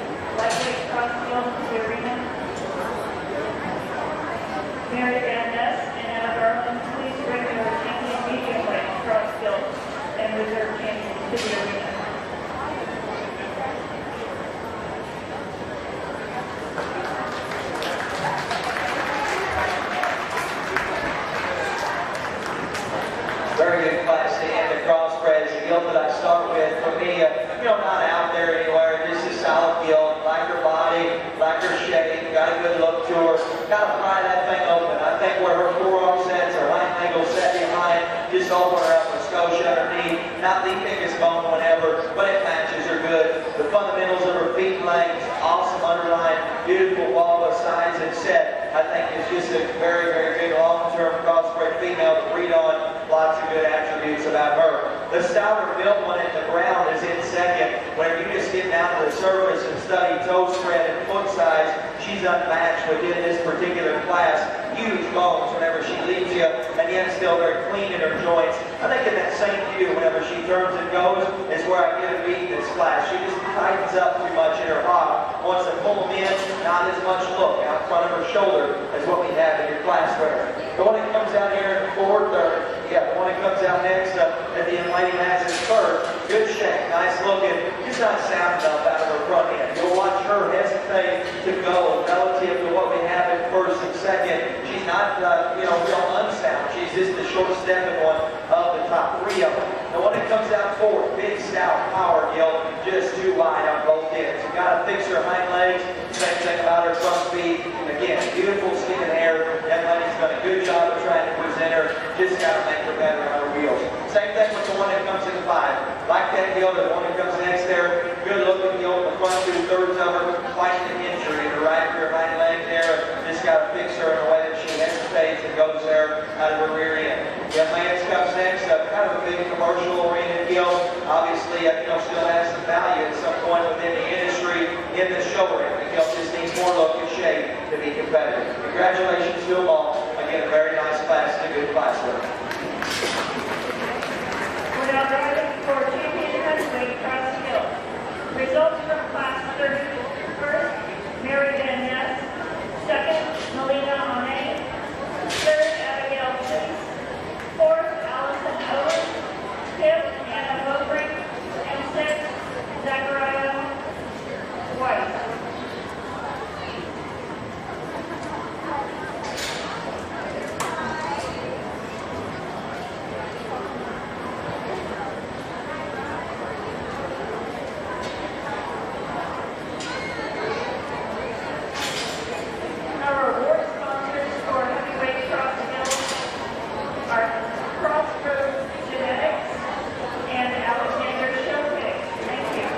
I think is just a very, very good long-term crossbred female to breed on. Lots of good attributes about her. The stouter built one at the ground is in second. Whenever you just get down to the surface and study toe spread and foot size, she's unmatched within this particular class. Huge bones whenever she leaves you, and yet still very clean in her joints. I think in that same view, whenever she turns and goes, is where I get a beat in this class. She just tightens up too much in her hop. Once I pull them in, not as much look out front of her shoulder as what we have in your class winner. The one that comes out here in fourth, the one that comes out next that the young lady has is third. Good shape, nice looking. She's not sound enough out of her front end. You'll watch her hesitate to go relative to what we have in first and second. She's not, real unsound. She's just the short stepping one of the top three of them. The one that comes out fourth, big, stout, power gilt, just too wide on both ends. You got to fix her hind legs. Same thing about her front feet. Again, beautiful skin and hair. That lady's done a good job of trying to present her. Just got to make her better on her wheels. Same thing with the one that comes in five. Like that gilt, the one that comes next there. Good looking gilt. The front 2/3 of her. Quite an injury in the right rear hind leg there. Just got to fix her in a way that she hesitates and goes there out of her rear end. Young Lance comes next. Kind of a big commercial-oriented gilt. Obviously, still has some value at some point within the industry in the show ring. The gilt just needs more look and shape to be competitive. Congratulations to them all. Again, a very nice class and a good class winner. We're now driving for champion heavyweight cross gilt. Results from class 30. First, Mary Van Ness. Second, Melina Monet. Third, Abigail Chase. Fourth, Allison Owens. Fifth, Anna Bobrink. And sixth, Zachariah White. Our award sponsors for heavyweight cross gilt are Crossroads Genetics and Alexander Showcase. Thank you.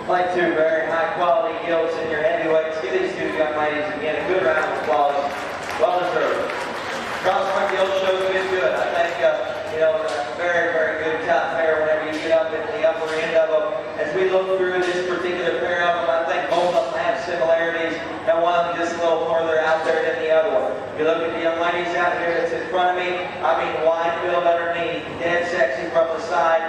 Like two very high quality gilts in your heavyweights. Give these two young ladies again a good round of applause. Well deserved. Crossbred gilt show's been good. I think, very, very good top pair whenever you get up at the upper end of them. As we look through this particular pair of them, I think both of them have similarities, and one of them just a little further out there than the other one. If you look at the young ladies out here that's in front of me, wide build underneath, dead sexy from the side.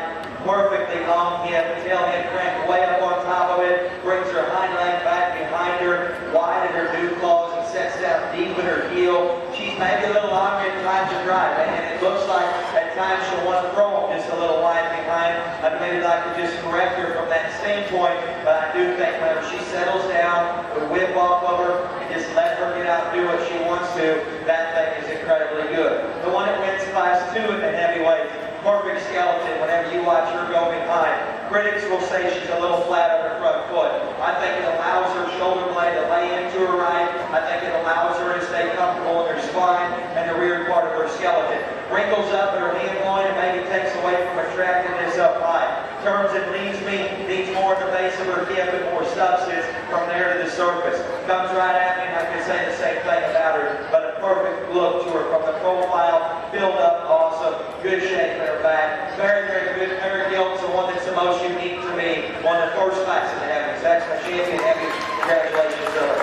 Perfectly long hip, tail head cranked way up on top of it, brings her hind leg back behind her, wide in her dew claws, and sets down deep in her heel. She's maybe a little longer at times to drive, and it looks like at times she'll want to throw them just a little wide behind. I'd maybe like to just correct her from that standpoint, but I do think whenever she settles down, we whip off of her and just let her get out and do what she wants to, that thing is incredibly good. The one that wins class 2 in the heavyweight, perfect skeleton whenever you watch her go behind. Critics will say she's a little flat on her front foot. I think it allows her shoulder blade to lay into her right. I think it allows her to stay comfortable in her spine and the rear part of her skeleton. Wrinkles up at her hand line and maybe takes away from attractiveness up high. Turns and leaves me, needs more at the base of her hip and more substance from there to the surface. Comes right at me and I can say the same thing about her, but a perfect look to her from the profile, build up, awesome, good shape in her back. Very, very good pair of gilts, the one that's the most unique to me. One of the first class in the heavens. That's my champion heavy. Congratulations to her.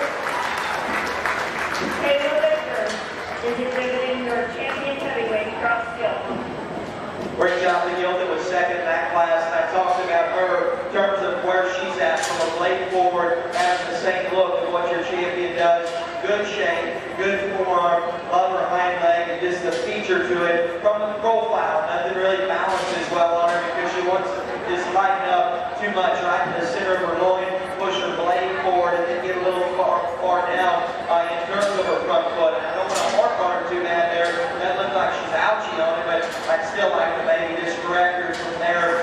Kayla Victor is exhibiting your champion heavyweight cross gilt. Great job to Gilts was second in that class, and I talked about her in terms of where she's at from a blade forward, having the same look of what your champion does. Good shape, good forearm, love her hind leg, and just the feature to it. From the profile, nothing really balances well on her because she wants to just lighten up too much right in the center of her loin, push her blade forward, and then get a little far down in terms of her front foot. And I don't want to harp on her too bad there. That looked like she's ouchie on it, but I'd still like to maybe just correct her from there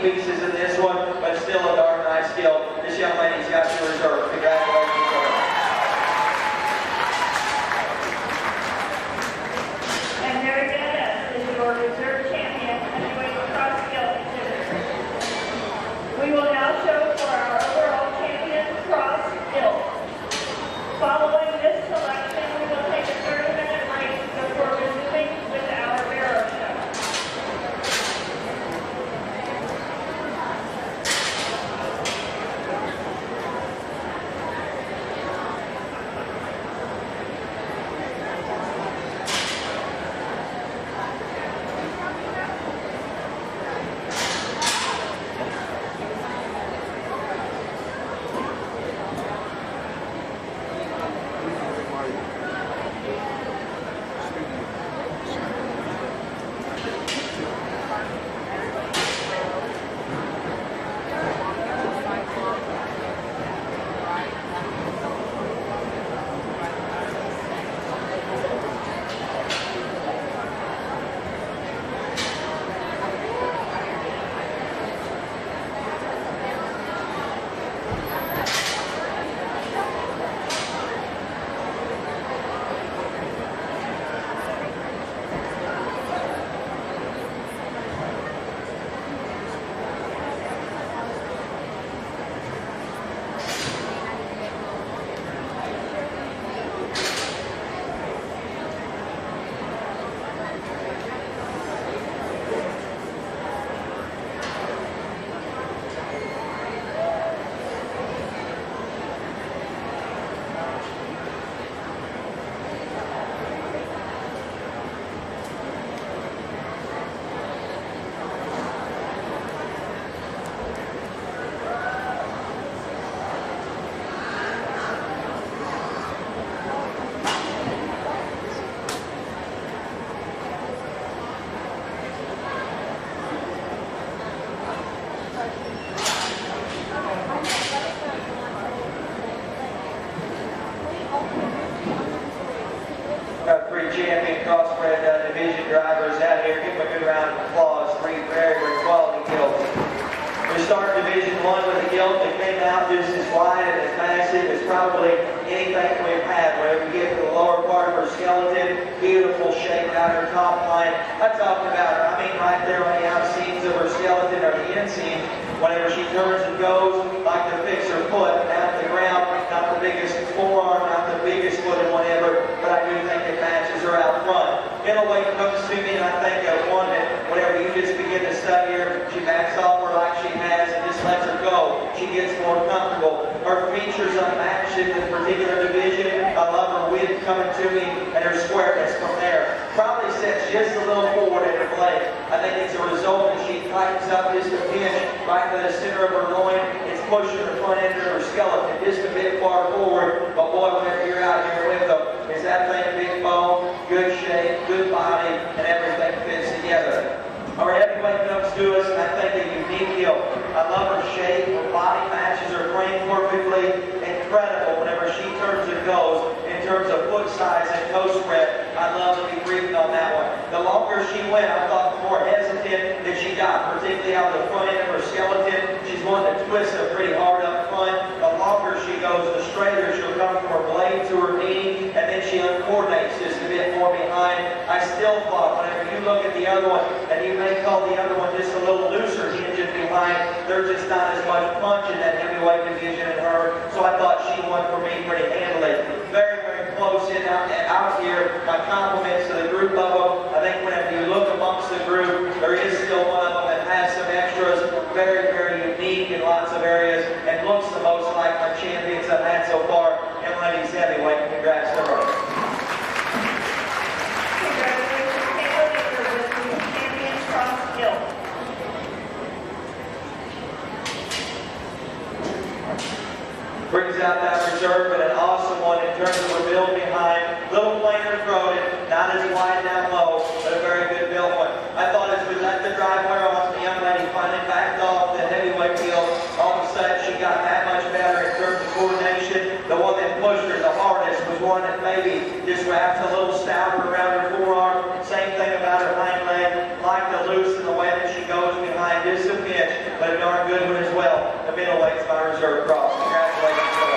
pieces in this one, but still a darn nice gilt. This young lady's got your reserve. Congratulations to her. And Mary Dennis is your reserve champion heavyweight cross gilt exhibitor. We will now show for our overall champion cross gilt. Following this selection, we will take a 30-minute break before resuming with our barrow show. Got three champion crossbred division drivers out here. Give them a good round of applause. Three very, very quality gilts. We start Division 1 with a gilt that came out just as wide and as massive as probably anything we've had. Whenever we get to the lower part of her skeleton, beautiful shape out her top line. I talked about her. I mean right there on the outseams of her skeleton or the inseams. Whenever she turns and goes, like to fix her foot down to the ground, not the biggest forearm, not the biggest foot in whatever, but I do think it matches her out front. Middleweight comes to me, and I think of one that whenever you just begin to study her, she backs off her like she has and just lets her go. She gets more comfortable. Her features unmatched in this particular division. I love her width coming to me and her squareness from there. Probably sets just a little forward in her leg. I think it's a result that she tightens up just a pinch right to the center of her loin. It's pushing the front end of her skeleton just a bit far forward. But boy, whenever you're out here with them, is that thing big bone, good shape, good body, and everything fits together. Our heavyweight comes to us, and I think a unique gilt. I love her shape, her body matches her frame perfectly. Incredible whenever she turns and goes in terms of foot size and toe spread. I love to be briefed on that one. The longer she went, I thought the more hesitant that she got, particularly out of the front end of her skeleton. She's one that twists her pretty hard up front. The longer she goes, the straighter she'll come from her blade to her knee, and then she uncoordinates just a bit more behind. I still thought whenever you look at the other one, and you may call the other one just a little looser hinging behind, there's just not as much punch in that heavyweight division in her, so I thought she won for me pretty handily. Very, very close in out here. My compliments to the group of them. I think whenever you look amongst the group, there is still one of them that has some extras, very, very unique in lots of areas, and looks the most like my champions I've had so far in ladies heavyweight. Congrats to her. Congratulations, Kayla Baker with the champion cross gilt. Brings out that reserve, but an awesome one in terms of her build behind. Little plainer throated, not as wide down low, but a very good built one. I thought as we let the drive wear off, the young lady finally backed off the heavyweight gilt. All of a sudden, she got that much better in terms of coordination. The one that pushed her the hardest was one that maybe just wrapped a little stouter around her forearm. Same thing about her hind leg. Like to loosen the way that she goes behind just a pinch. but a darn good one as well. The middleweights by reserve cross. Congratulations.